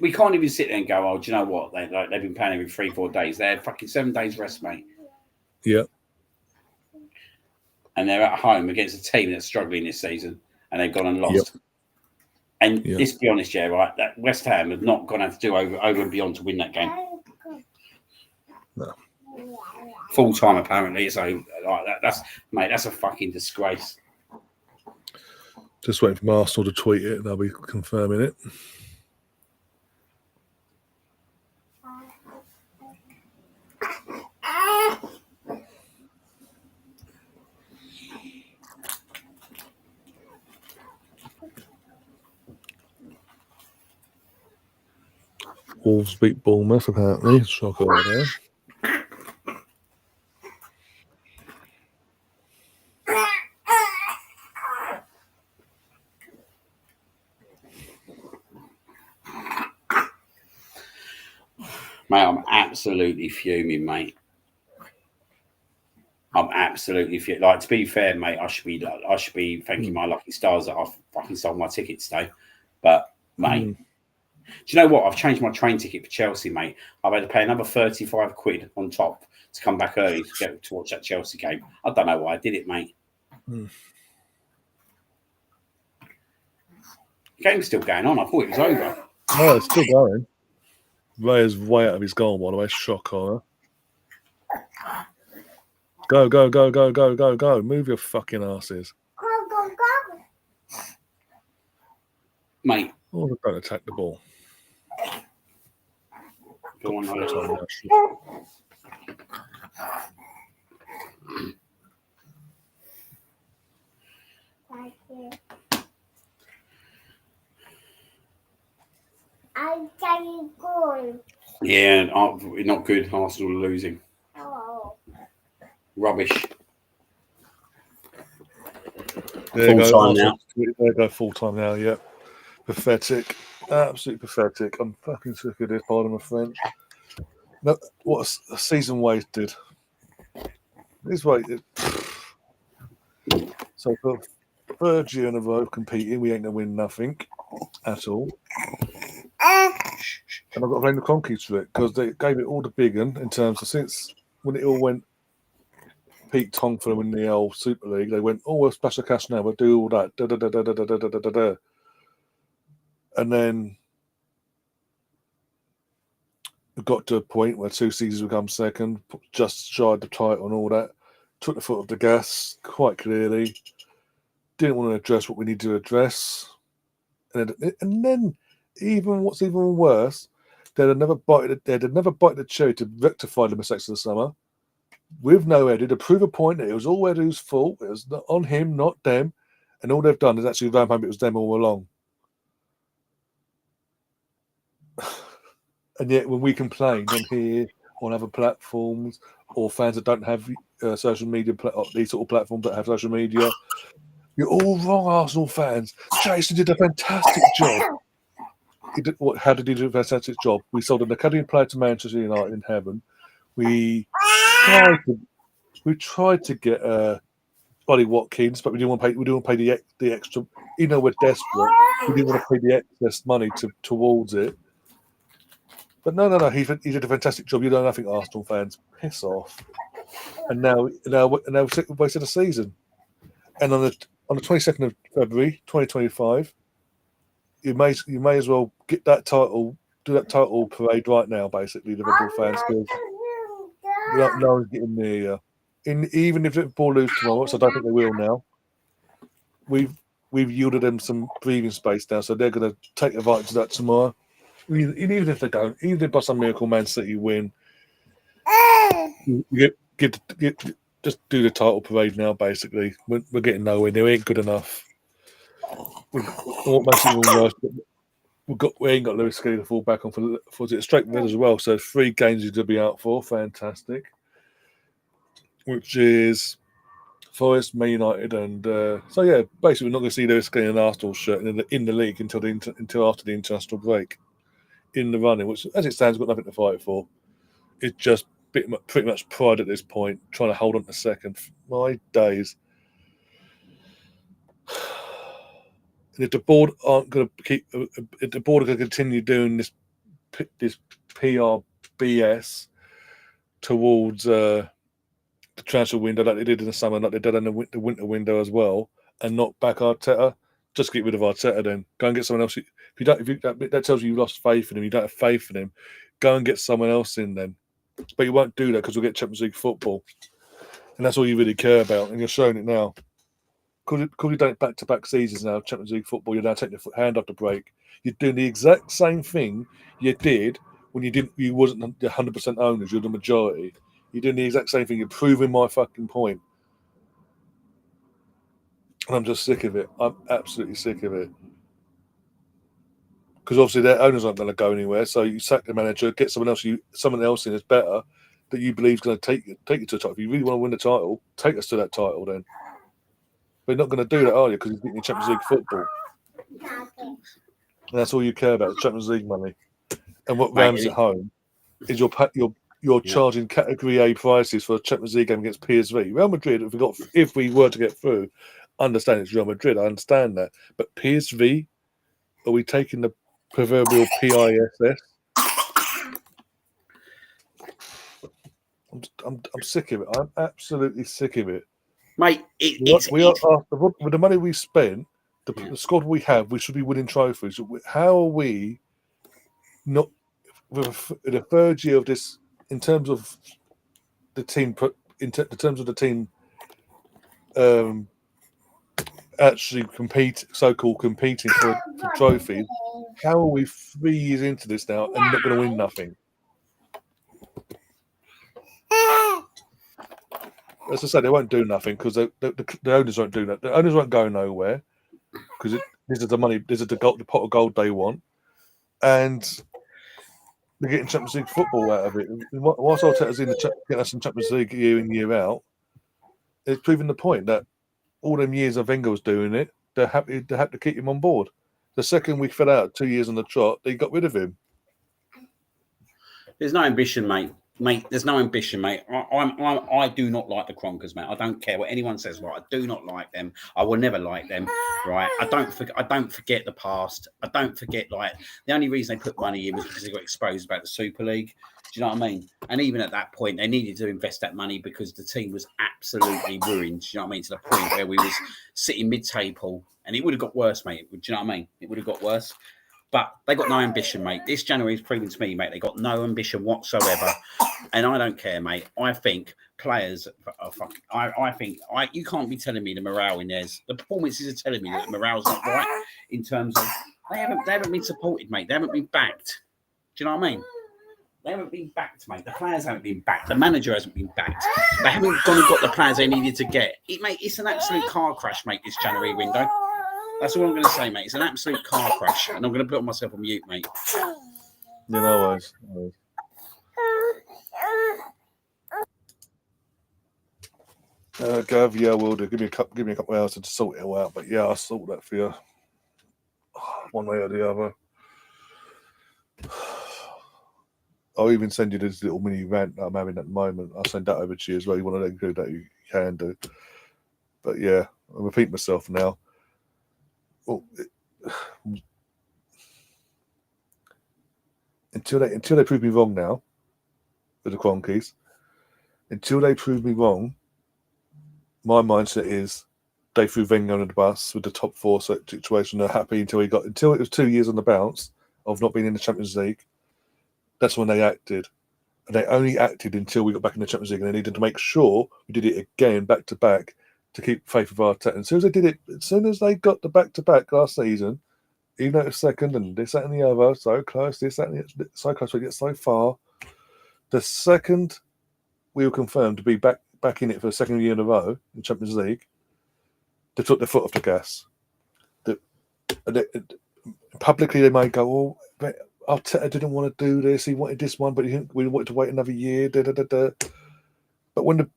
We can't even sit there and go, oh, do you know what? They've been playing every 3-4 days. They had fucking 7 days rest, mate. Yeah. And they're at home against a team that's struggling this season, and they've gone and lost. Yep. And let's be honest, that West Ham have not gone to have to do over and beyond to win that game. No. Full time, apparently. So, that's a fucking disgrace. Just waiting for Arsenal to tweet it, and I'll be confirming it. Wolves beat Bournemouth, apparently. Shocker there. Mate, I'm absolutely fuming, mate. I'm absolutely fuming. Like, to be fair, mate, I should be thanking my lucky stars that I've fucking sold my tickets today. But, mate, do you know what? I've changed my train ticket for Chelsea, mate. I've had to pay another 35 quid on top to come back early to watch that Chelsea game. I don't know why I did it, mate. The game's still going on. I thought it was over. No, it's still going. Ray's way out of his goal, by the way. Shock horror. Go. Move your fucking asses. Go. Mate. Oh, don't attack the ball. Go on, I'm getting good. Yeah, not good. Arsenal are losing. Oh. Rubbish. There you Full time now. There you go, full time now, yeah. Pathetic. Absolutely pathetic. I'm fucking sick of this, pardon my French. No, what a season wasted. This way. So for third year in a row competing, we ain't going to win nothing at all. And I've got to blame the Conkeys for it because they gave it all the big one in terms of since when it all went peak tongue for them in the old Super League, they went, oh, we'll splash the cash now, we'll do all that. And then we got to a point where 2 seasons become second, just shy of the title and all that. Took the foot off the gas quite clearly. Didn't want to address what we need to address. And then even what's even worse, they'd never bited the cherry to rectify the mistakes of the summer. With no Eddie to prove a point that it was all Eddie's fault. It was on him, not them. And all they've done is actually ramp home it was them all along. And yet when we complained on here, on other platforms, or fans that don't have social media, these sort of platforms that have social media. You're all wrong, Arsenal fans. Jason did a fantastic job. How did he do a fantastic job? We sold an academy player to Manchester United in heaven. We tried to get Ollie Watkins, but we didn't want to pay. We didn't want to pay the extra. Even though we're desperate, we didn't want to pay the excess money towards it. But no. He did a fantastic job. You know nothing, Arsenal fans. Piss off. And now we're wasted a season. And on the 22nd of February, 2025, you may as well get that title. Do that title parade right now. Basically, Liverpool fans, because no one's getting near you. Even if Liverpool lose tomorrow, which I don't think they will now, we've yielded them some breathing space now, so they're going to take advantage of that tomorrow. Even if they don't, even if by some miracle Man City win, just do the title parade now. Basically, we're getting nowhere. They ain't good enough. What makes it even worse? We ain't got Lewis Skelly to fall back on for it straight red as well. So 3 games he's to be out for. Fantastic. Which is Forest, Man United, and so yeah. Basically, we're not going to see Lewis Skelly in an Arsenal shirt in the league until after the international break. In the running, which as it stands, got nothing to fight for. It's just pretty much pride at this point, trying to hold on to second. My days. And if the board aren't going to if the board are going to continue doing this PR BS towards the transfer window like they did in the summer, like they did in the winter window as well, and knock back Arteta, just get rid of Arteta. Then go and get someone else. That tells you lost faith in him. You don't have faith in him. Go and get someone else in then. But you won't do that because we'll get Champions League football, and that's all you really care about. And you're showing it now. Because you've done it back-to-back seasons now, Champions League football, you're now taking the hand off the brake. You're doing the exact same thing you did when you wasn't the 100% owners, you're the majority. You're doing the exact same thing. You're proving my fucking point. And I'm just sick of it. I'm absolutely sick of it. Because obviously their owners aren't going to go anywhere. So you sack the manager, get someone else in that's better that you believe is going to take you to the title. If you really want to win the title, take us to that title then. But you're not going to do that, are you? Because you're getting Champions League football. And that's all you care about, Champions League money. And what rams at home is you're charging Category A prices for a Champions League game against PSV. Real Madrid, if we were to get through, understand it's Real Madrid, I understand that. But PSV, are we taking the proverbial PISS? I'm sick of it. I'm absolutely sick of it. Mate, with the money we spent, the squad we have, we should be winning trophies. How are we not in the third year of this? In terms of the team, actually so-called competing for trophies. How are we 3 years into this now and not going to win nothing? As I said, they won't do nothing because the owners won't do that. The owners won't go nowhere because this is the money. This is the pot of gold they want, and they're getting Champions League football out of it. Whilst Arteta's getting us in Champions League year in year out, it's proving the point that all them years of Wenger was doing it, they're happy to keep him on board. The second we fell out 2 years on the trot, they got rid of him. There's no ambition, mate. Mate, there's no ambition, mate. I do not like the Kronkers, mate. I don't care what anyone says. Right, I do not like them. I will never like them. Right, I don't forget the past. I don't forget the only reason they put money in was because they got exposed about the Super League. Do you know what I mean? And even at that point, they needed to invest that money because the team was absolutely ruined. Do you know what I mean? To the point where we was sitting mid-table, and it would have got worse, mate. Do you know what I mean? It would have got worse. But they got no ambition, mate. This January is proving to me, mate, they got no ambition whatsoever. And I don't care, mate. I think players are fucking... You can't be telling me the morale in theirs. The performances are telling me that the morale's not right in terms of... They haven't been supported, mate. They haven't been backed. Do you know what I mean? They haven't been backed, mate. The players haven't been backed. The manager hasn't been backed. They haven't gone and got the players they needed to get. Mate, it's an absolute car crash, mate, this January window. That's all I'm going to say, mate. It's an absolute car crash. And I'm going to put myself on mute, mate. No worries. Gav, yeah, will do. Give me a couple of hours to sort it all out. But yeah, I'll sort that for you, one way or the other. I'll even send you this little mini rant that I'm having at the moment. I'll send that over to you as well. You want to include that, you can do. But yeah, I'll repeat myself now. Well, until they prove me wrong now with the Cronkies, until they prove me wrong, my mindset is they threw Wenger under the bus with the top four situation. They're happy until it was 2 years on the bounce of not being in the Champions League. That's when they acted. And they only acted until we got back in the Champions League, and they needed to make sure we did it again back to back to keep faith with Arteta. And as soon as they got the back to back last season, even though it was second and this, that, and the other, so close, this, that, and the, so close, we get so far. The second we were confirmed to be back in it for the second year in a row in the Champions League, they took their foot off the gas. Publicly, they might go, "Oh, Arteta didn't want to do this. He wanted this one, but we wanted to wait another year." But when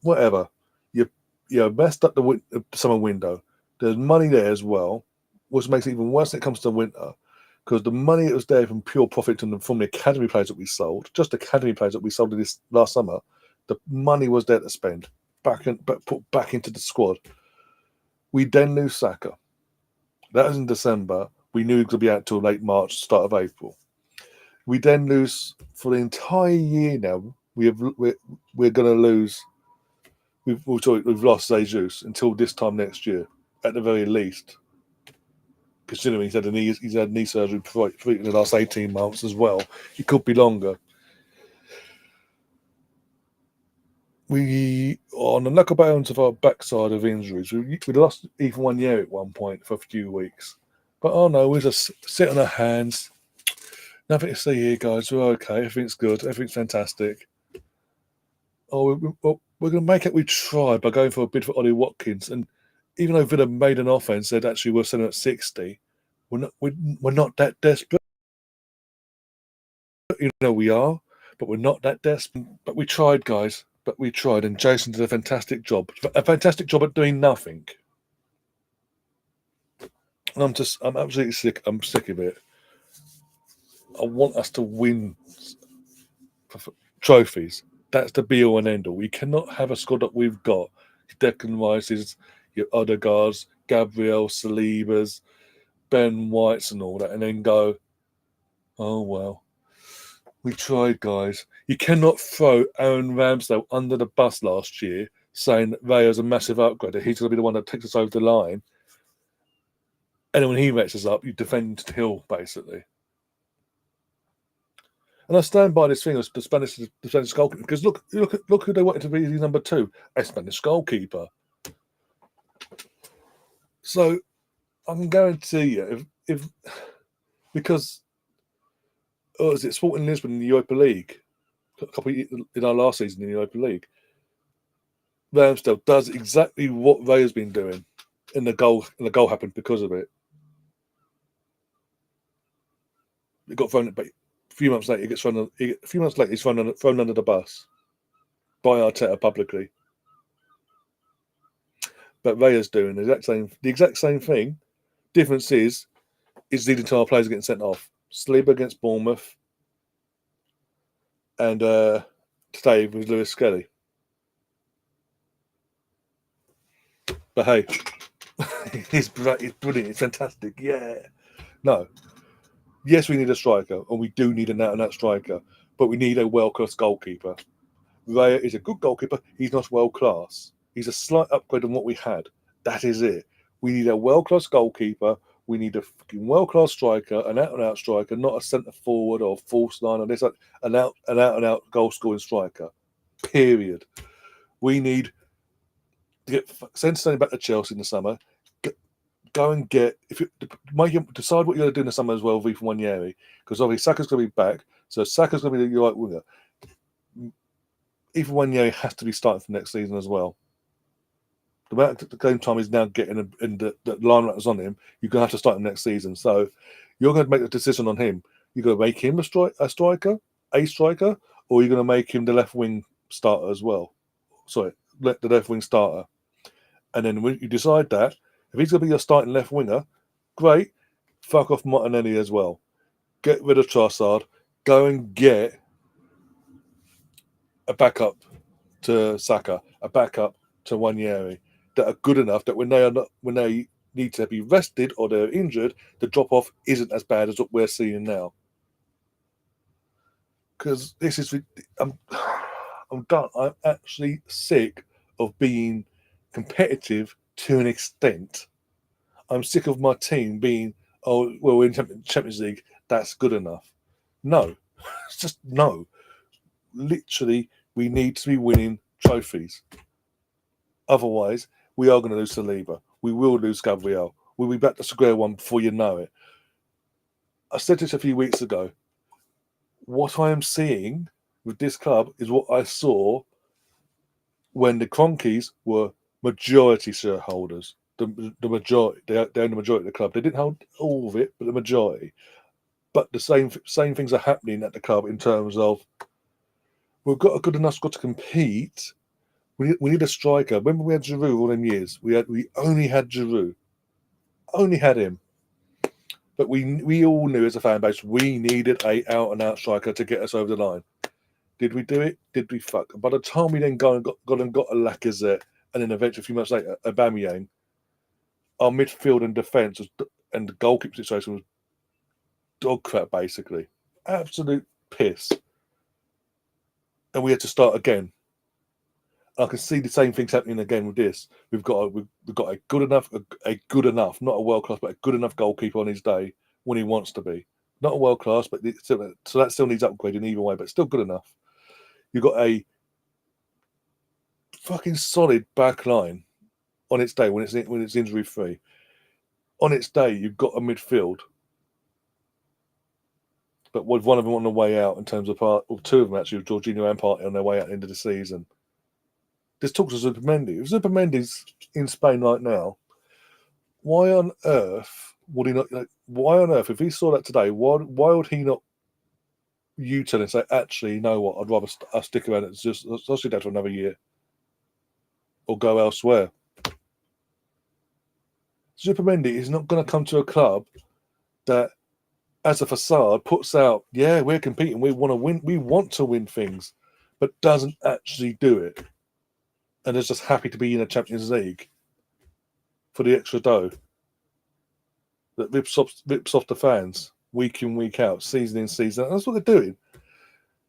whatever, you messed up the summer window. There's money there as well, which makes it even worse when it comes to winter, because the money that was there from pure profit from the academy players that we sold, just academy players that we sold in this last summer, the money was there to spend but put back into the squad. We then lose Saka. That was in December. We knew he could be out till late March, start of April. We then lose for the entire year now. We're going to lose. We've lost Jesus until this time next year, at the very least. Considering he's had knee surgery in the last 18 months as well. It could be longer. We are on the knuckle bones of our backside of injuries. We lost even 1 year at one point for a few weeks. But oh no, we just sit on our hands. Nothing to see here, guys. We're okay. Everything's good. Everything's fantastic. We're going to make it. We tried by going for a bid for Ollie Watkins, and even though Villa made an offer and said actually we're selling at 60, we're not that desperate. We are, but we're not that desperate. But we tried, guys. But we tried, and Jason did a fantastic job. A fantastic job at doing nothing. And I'm absolutely sick. I'm sick of it. I want us to win trophies. That's the be all and end all. We cannot have a squad that we've got. Declan Rice's, your Odegaards, Gabriel, Salibas, Ben Whites, and all that, and then go, oh well. We tried, guys. You cannot throw Aaron Ramsdale under the bus last year, saying that Raya's a massive upgrade, that he's going to be the one that takes us over the line. And then when he messes up, you defend Hill, basically. And I stand by this thing of the Spanish goalkeeper, because look who they wanted to be his number 2, a Spanish goalkeeper. So I can guarantee you, if because is it Sporting Lisbon in the Europa League? A couple in our last season in the Europa League, Ramsdale does exactly what Raya's been doing, and the goal happened because of it. It got thrown, but a few months later, he's thrown under the bus by Arteta publicly. But Raya's doing the exact same thing. Difference is leading to our players getting sent off. Saliba against Bournemouth, and today with Lewis Skelly. But hey, he's brilliant. It's fantastic. Yeah. No. Yes, we need a striker, and we do need an out-and-out striker, but we need a world-class goalkeeper. Raya is a good goalkeeper. He's not world-class. He's a slight upgrade on what we had. That is it. We need a world-class goalkeeper. We need a fucking world-class striker, an out-and-out striker, not a centre-forward or false line or this, an out-and-out goal-scoring striker. Period. We need to send Stanley back to Chelsea in the summer. Go and decide what you're going to do in the summer as well, V for 1 year, because obviously Saka's going to be back, so Saka's going to be the right winger. Even 1 year has to be starting for next season as well. The amount of game time he's now getting and the line that's on him, you're going to have to start him next season. So you're going to make a decision on him. You're going to make him a striker, or you're going to make him the left wing starter as well. Sorry, the left wing starter. And then when you decide that, if he's going to be your starting left winger, great. Fuck off Martinelli as well. Get rid of Trossard. Go and get a backup to Saka, a backup to Wanyeri that are good enough that when they need to be rested or they're injured, the drop off isn't as bad as what we're seeing now. Because this is, I'm done. I'm actually sick of being competitive to an extent. I'm sick of my team being, oh, well, we're in Champions League, that's good enough. No, it's just no. Literally, we need to be winning trophies. Otherwise, we are going to lose Saliba. We will lose Gabriel. We'll be back to square one before you know it. I said this a few weeks ago. What I am seeing with this club is what I saw when the Cronkies were majority shareholders. The majority, they own the majority of the club. They didn't hold all of it, but the majority. But the same things are happening at the club in terms of we've got a good enough squad to compete. We need a striker. Remember we had Giroud all them years. We only had Giroud, only had him. But we all knew as a fan base we needed a out and out striker to get us over the line. Did we do it? Did we fuck? By the time we then got a Lacazette, and then eventually a few months later Aubameyang, our midfield and defence and the goalkeeper situation was dog crap basically, absolute piss, and we had to start again. I can see the same things happening again with this. We've got a good enough, not a world class, but a good enough goalkeeper on his day when he wants to be. Not a world class, but so that still needs upgrading either way, but still good enough. You've got a fucking solid back line on its day when it's injury free. On its day, you've got a midfield, but with one of them on the way out in terms of two of them actually, with Jorginho and Partey on their way out at the end of the season. There's talks of Zubimendi. If Zubimendi's in Spain right now, why on earth would he not? Why on earth, if he saw that today, why would he not U-turn and say, actually, you know what? I'd rather stick around and just I'll sit down for another year, or go elsewhere. Zubimendi is not going to come to a club that, as a facade, puts out, yeah, we're competing, we want to win, we want to win things, but doesn't actually do it. And is just happy to be in a Champions League for the extra dough that rips off the fans week in, week out, season in, season out. That's what they're doing.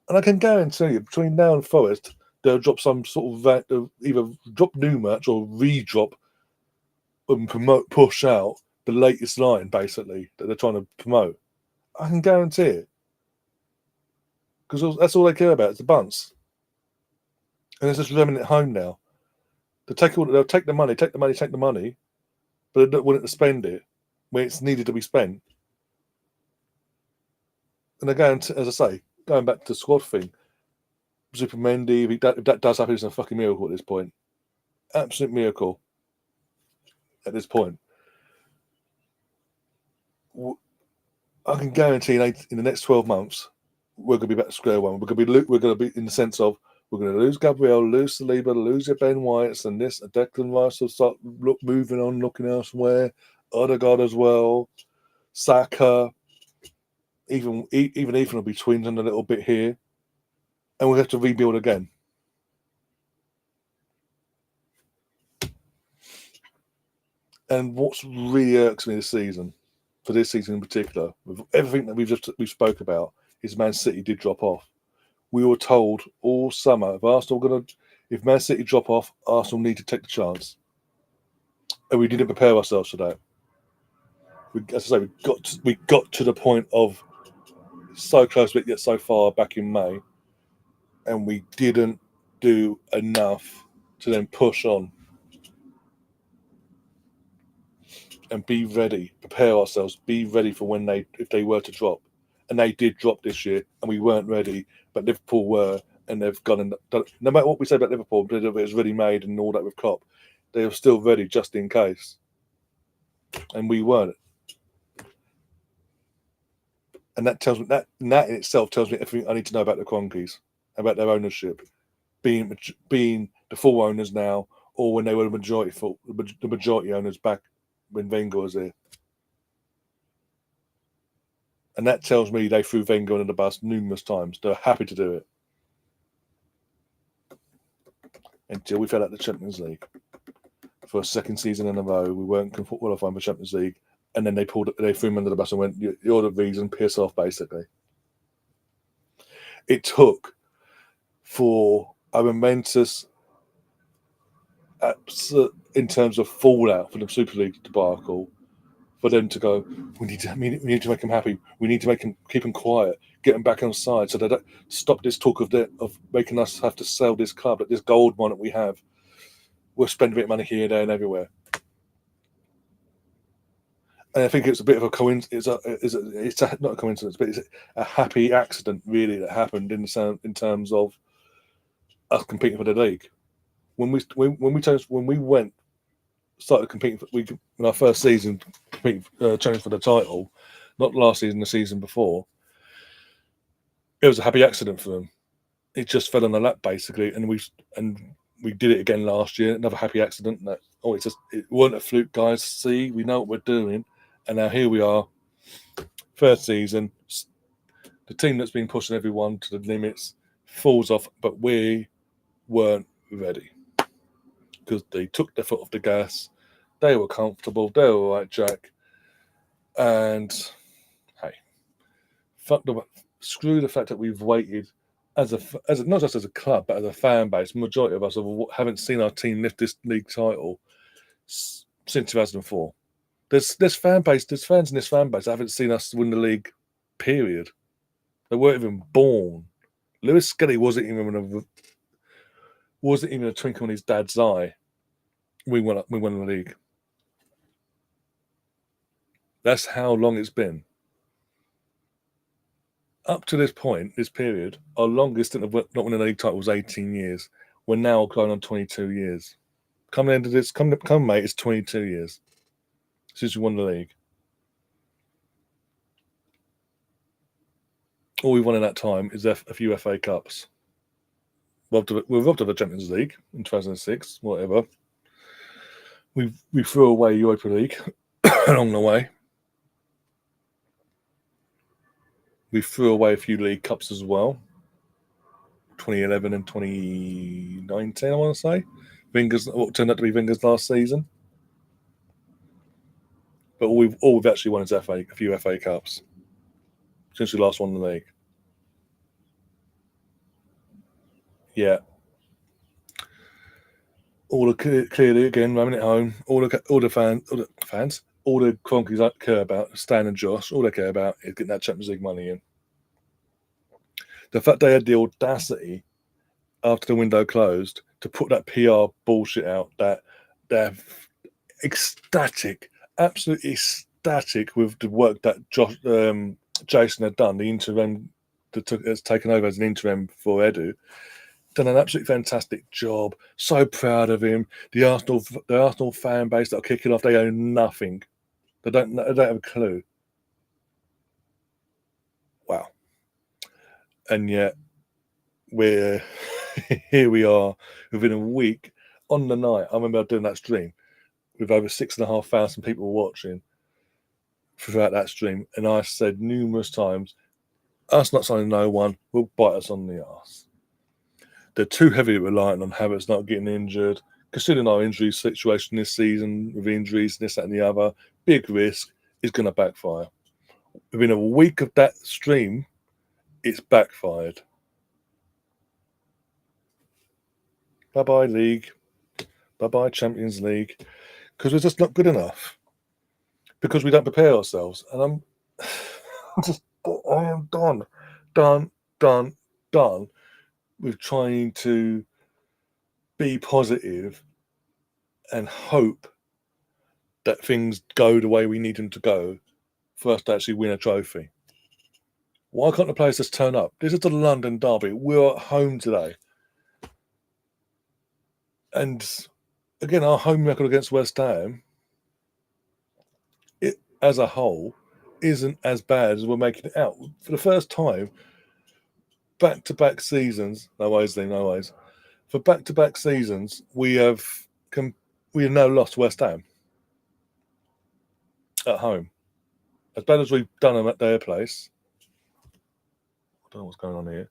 And I can guarantee you, between now and Forest, they'll drop some sort of either drop new merch or re-drop and push out the latest line, basically, that they're trying to promote. I can guarantee it. Because that's all they care about, is the bunts. And it's just ramming it home now. They'll take the money, but they don't want to spend it when it's needed to be spent. And again, as I say, going back to the squad thing, Zubimendi, if that does happen, it's a fucking miracle at this point. Absolute miracle at this point. I can guarantee in the next 12 months, we're going to be back to square one. We're going to be in the sense of we're going to lose Gabriel, lose Saliba, lose your Ben Whites, and this Declan Rice will start moving on, looking elsewhere. Odegaard as well, Saka, even Ethan will be twinging a little bit here, and we'll have to rebuild again. And what's really irks me this season, for this season in particular, with everything that we spoke about, is Man City did drop off. We were told all summer if Man City drop off, Arsenal need to take the chance, and we didn't prepare ourselves for that. As I say, we got to the point of so close, but yet so far back in May, and we didn't do enough to then push on and be ready, prepare ourselves, be ready for if they were to drop. And they did drop this year, and we weren't ready, but Liverpool were, and they've gone and done. No matter what we say about Liverpool, it was ready made and all that with Klopp, they were still ready just in case, and we weren't. And that tells me that in itself tells me everything I need to know about the Cronkies, about their ownership, being the the full owners now, or when they were the majority owners back when Wenger was here. And that tells me they threw Wenger under the bus numerous times. They're happy to do it. Until we fell out the Champions League. For a second season in a row, we weren't qualifying for Champions League. And then they threw him under the bus and went, "You're the reason, piss off," basically. It took for a momentous, in terms of fallout for the Super League debacle, for them to go, we need to make him happy. We need to keep him quiet, get him back on side, so they don't stop this talk of making us have to sell this club, like this gold mine that we have. We'll spend a bit of money here, there, and everywhere. And I think it's a bit of a coincidence. It's not a coincidence, but it's a happy accident, really, that happened in terms of us competing for the league. When we started competing in our first season, challenging for the title, not last season, the season before, it was a happy accident for them. It just fell on the lap, basically, and we did it again last year. Another happy accident. It wasn't a fluke, guys. See, we know what we're doing, and now here we are, first season. The team that's been pushing everyone to the limits falls off, but we weren't ready because they took their foot off the gas. They were comfortable. They were right, Jack. And hey, screw the fact that we've waited as not just as a club, but as a fan base. The majority of us haven't seen our team lift this league title since 2004. There's fans in this fan base that haven't seen us win the league. Period. They weren't even born. Lewis Skelly wasn't even a twinkle in his dad's eye. We won the league. That's how long it's been. Up to this point, this period, our longest stint of not winning a league title was 18 years. We're now going on 22 years. Come into this, come mate, it's 22 years since we won the league. All we've won in that time is a few FA Cups. We're robbed of the Champions League in 2006, whatever. We threw away Europa League along the way. We threw away a few League Cups as well. 2011 and 2019, I want to say. What turned out to be Wenger's last season. But all we've actually won is a few FA Cups since we last won the league. Yeah. Clearly again, running it home. All the Cronkies I care about, Stan and Josh, all they care about is getting that Champions League money in. The fact they had the audacity after the window closed to put that PR bullshit out, that they're ecstatic, absolutely ecstatic with the work that Jason had done, the interim that's taken over as an interim for Edu. Done an absolutely fantastic job. So proud of him. The Arsenal fan base that are kicking off, they own nothing. They don't have a clue. Wow. And yet we're here we are within a week on the night. I remember doing that stream with over 6,500 people watching throughout that stream, and I said numerous times, us not signing no one will bite us on the arse. They're too heavily reliant on Havertz not getting injured. Considering our injury situation this season, with injuries, this, that, and the other, big risk is going to backfire. Within a week of that stream, it's backfired. Bye-bye, League. Bye-bye, Champions League. Because we're just not good enough. Because we don't prepare ourselves. And I am done with trying to be positive and hope that things go the way we need them to go for us to actually win a trophy. Why can't the players just turn up? This is the London derby. We're at home today. And again, our home record against West Ham, it as a whole, isn't as bad as we're making it out. For the first time, back-to-back seasons, no ways, For back-to-back seasons, we have now lost West Ham at home. As bad as we've done them at their place. I don't know what's going on here.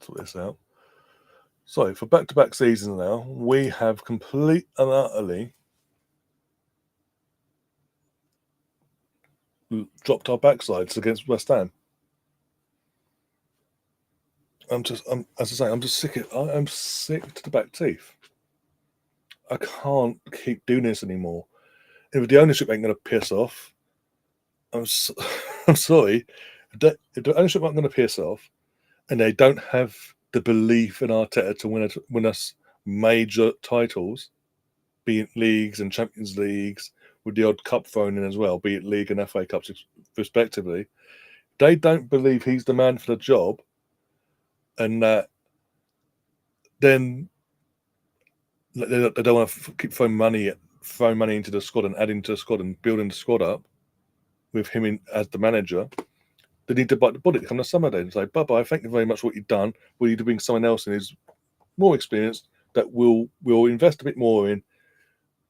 Sort this out. So, for back-to-back seasons now, we have complete and utterly dropped our backsides against West Ham. I'm just sick of it. I'm sick to the back teeth. I can't keep doing this anymore. If the ownership ain't going to piss off, I'm sorry. If the ownership aren't going to piss off, and they don't have the belief in Arteta to win us major titles, be it leagues and Champions Leagues, with the odd cup thrown in as well, be it League and FA Cups respectively, they don't believe he's the man for the job, and that then they don't want to keep throwing money into the squad and adding to the squad and building the squad up with him as the manager. They need to bite the bullet come the summer day and say, bye-bye, thank you very much for what you've done. We need to bring someone else in who's more experienced that will invest a bit more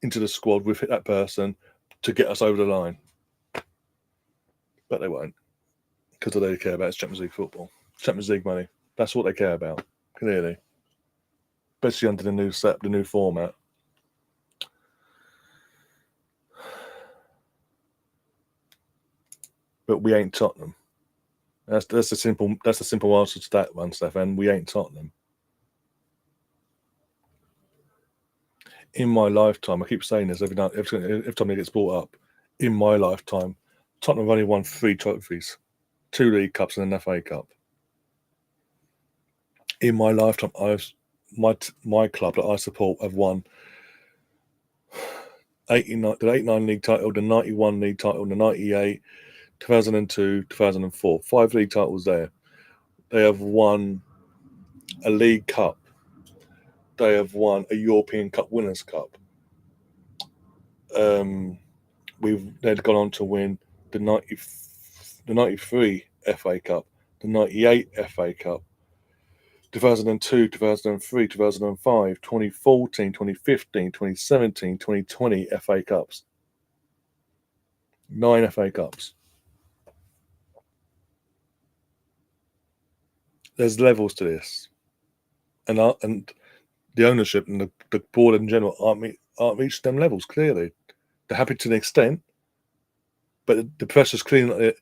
into the squad with that person to get us over the line. But they won't, because all they care about is Champions League football, Champions League money. That's what they care about, clearly. Especially under the new format. But we ain't Tottenham. That's the simple answer to that one, Stefan. We ain't Tottenham. In my lifetime, I keep saying this every time it gets brought up. In my lifetime, Tottenham have only won 3 trophies, 2 League Cups and an FA Cup. In my lifetime, my club that I support have won the 89 league title, the 91 league title, the 98, 2002, 2004. 5 league titles there. They have won a League Cup. They have won a European Cup Winners' Cup. They'd gone on to win the 93 FA Cup, the 98 FA Cup, 2002, 2003, 2005, 2014, 2015, 2017, 2020 FA Cups. 9 FA Cups. There's levels to this. And the ownership and the board in general aren't reached them levels, clearly. They're happy to an extent, but the pressure's clearly.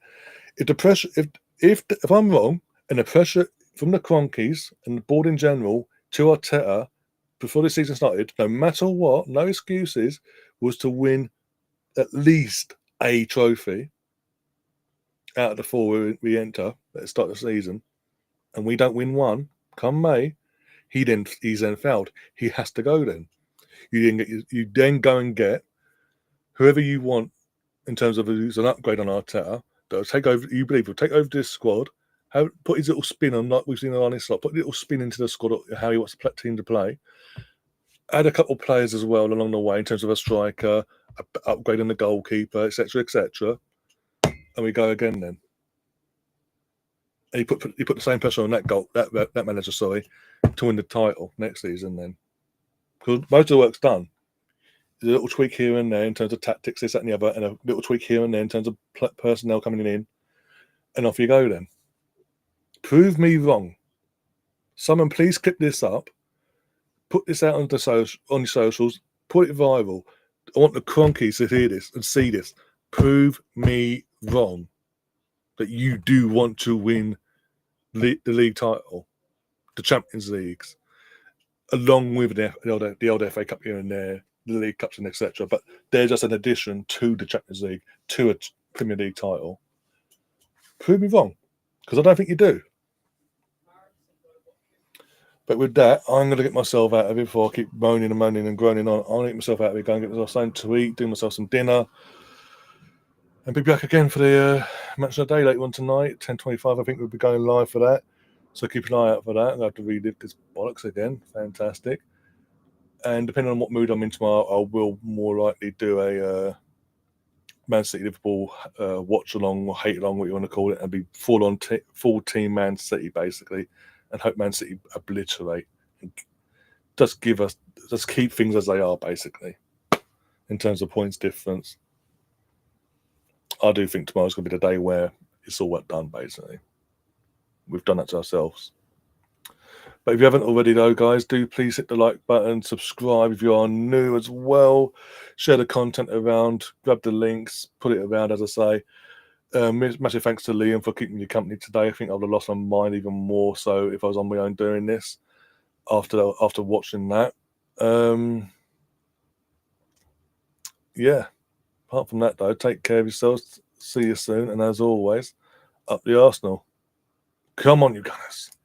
If I'm wrong, and the pressure from the Cronkies and the board in general to Arteta before the season started, no matter what, no excuses, was to win at least a trophy out of the 4 we enter at the start of the season, and we don't win one, come May, he's then fouled. He has to go then. You then go and get whoever you want in terms of who's an upgrade on Arteta that will take over. You believe will take over this squad. Put his little spin on, like we've seen on his slot. Put a little spin into the squad, how he wants the team to play. Add a couple of players as well along the way in terms of a striker, upgrading the goalkeeper, etc., etc. And we go again then. And he put the same pressure on that manager, to win the title next season then. Because most of the work's done. There's a little tweak here and there in terms of tactics, this, that, and the other, and a little tweak here and there in terms of personnel coming in, and off you go then. Prove me wrong. Someone please clip this up, put this out on your socials, put it viral. I want the Cronkies to hear this and see this. Prove me wrong that you do want to win the league title, the Champions Leagues, along with the old FA Cup here and there, the League Cups and etc. But they're just an addition to the Champions League, to a Premier League title. Prove me wrong, because I don't think you do. But with that, I'm going to get myself out of it before I keep moaning and groaning on. I'll get myself out of it, go and get myself something to eat, do myself some dinner, and be back again for the match of the day later on tonight, 10:25. I think we'll be going live for that. So keep an eye out for that. I'm going to have to relive this bollocks again. Fantastic. And depending on what mood I'm in tomorrow, I will more likely do Man City Liverpool watch along or hate along, what you want to call it, and be full team Man City basically, and hope Man City obliterate. Just keep things as they are basically in terms of points difference. I do think tomorrow's going to be the day where it's all done basically. We've done that to ourselves. But if you haven't already, though, guys, do please hit the like button, subscribe if you are new as well, share the content around, grab the links, put it around, as I say. Massive thanks to Liam for keeping me company today. I think I would have lost my mind even more so if I was on my own doing this after watching that. Yeah, apart from that, though, take care of yourselves. See you soon. And as always, up the Arsenal. Come on, you guys.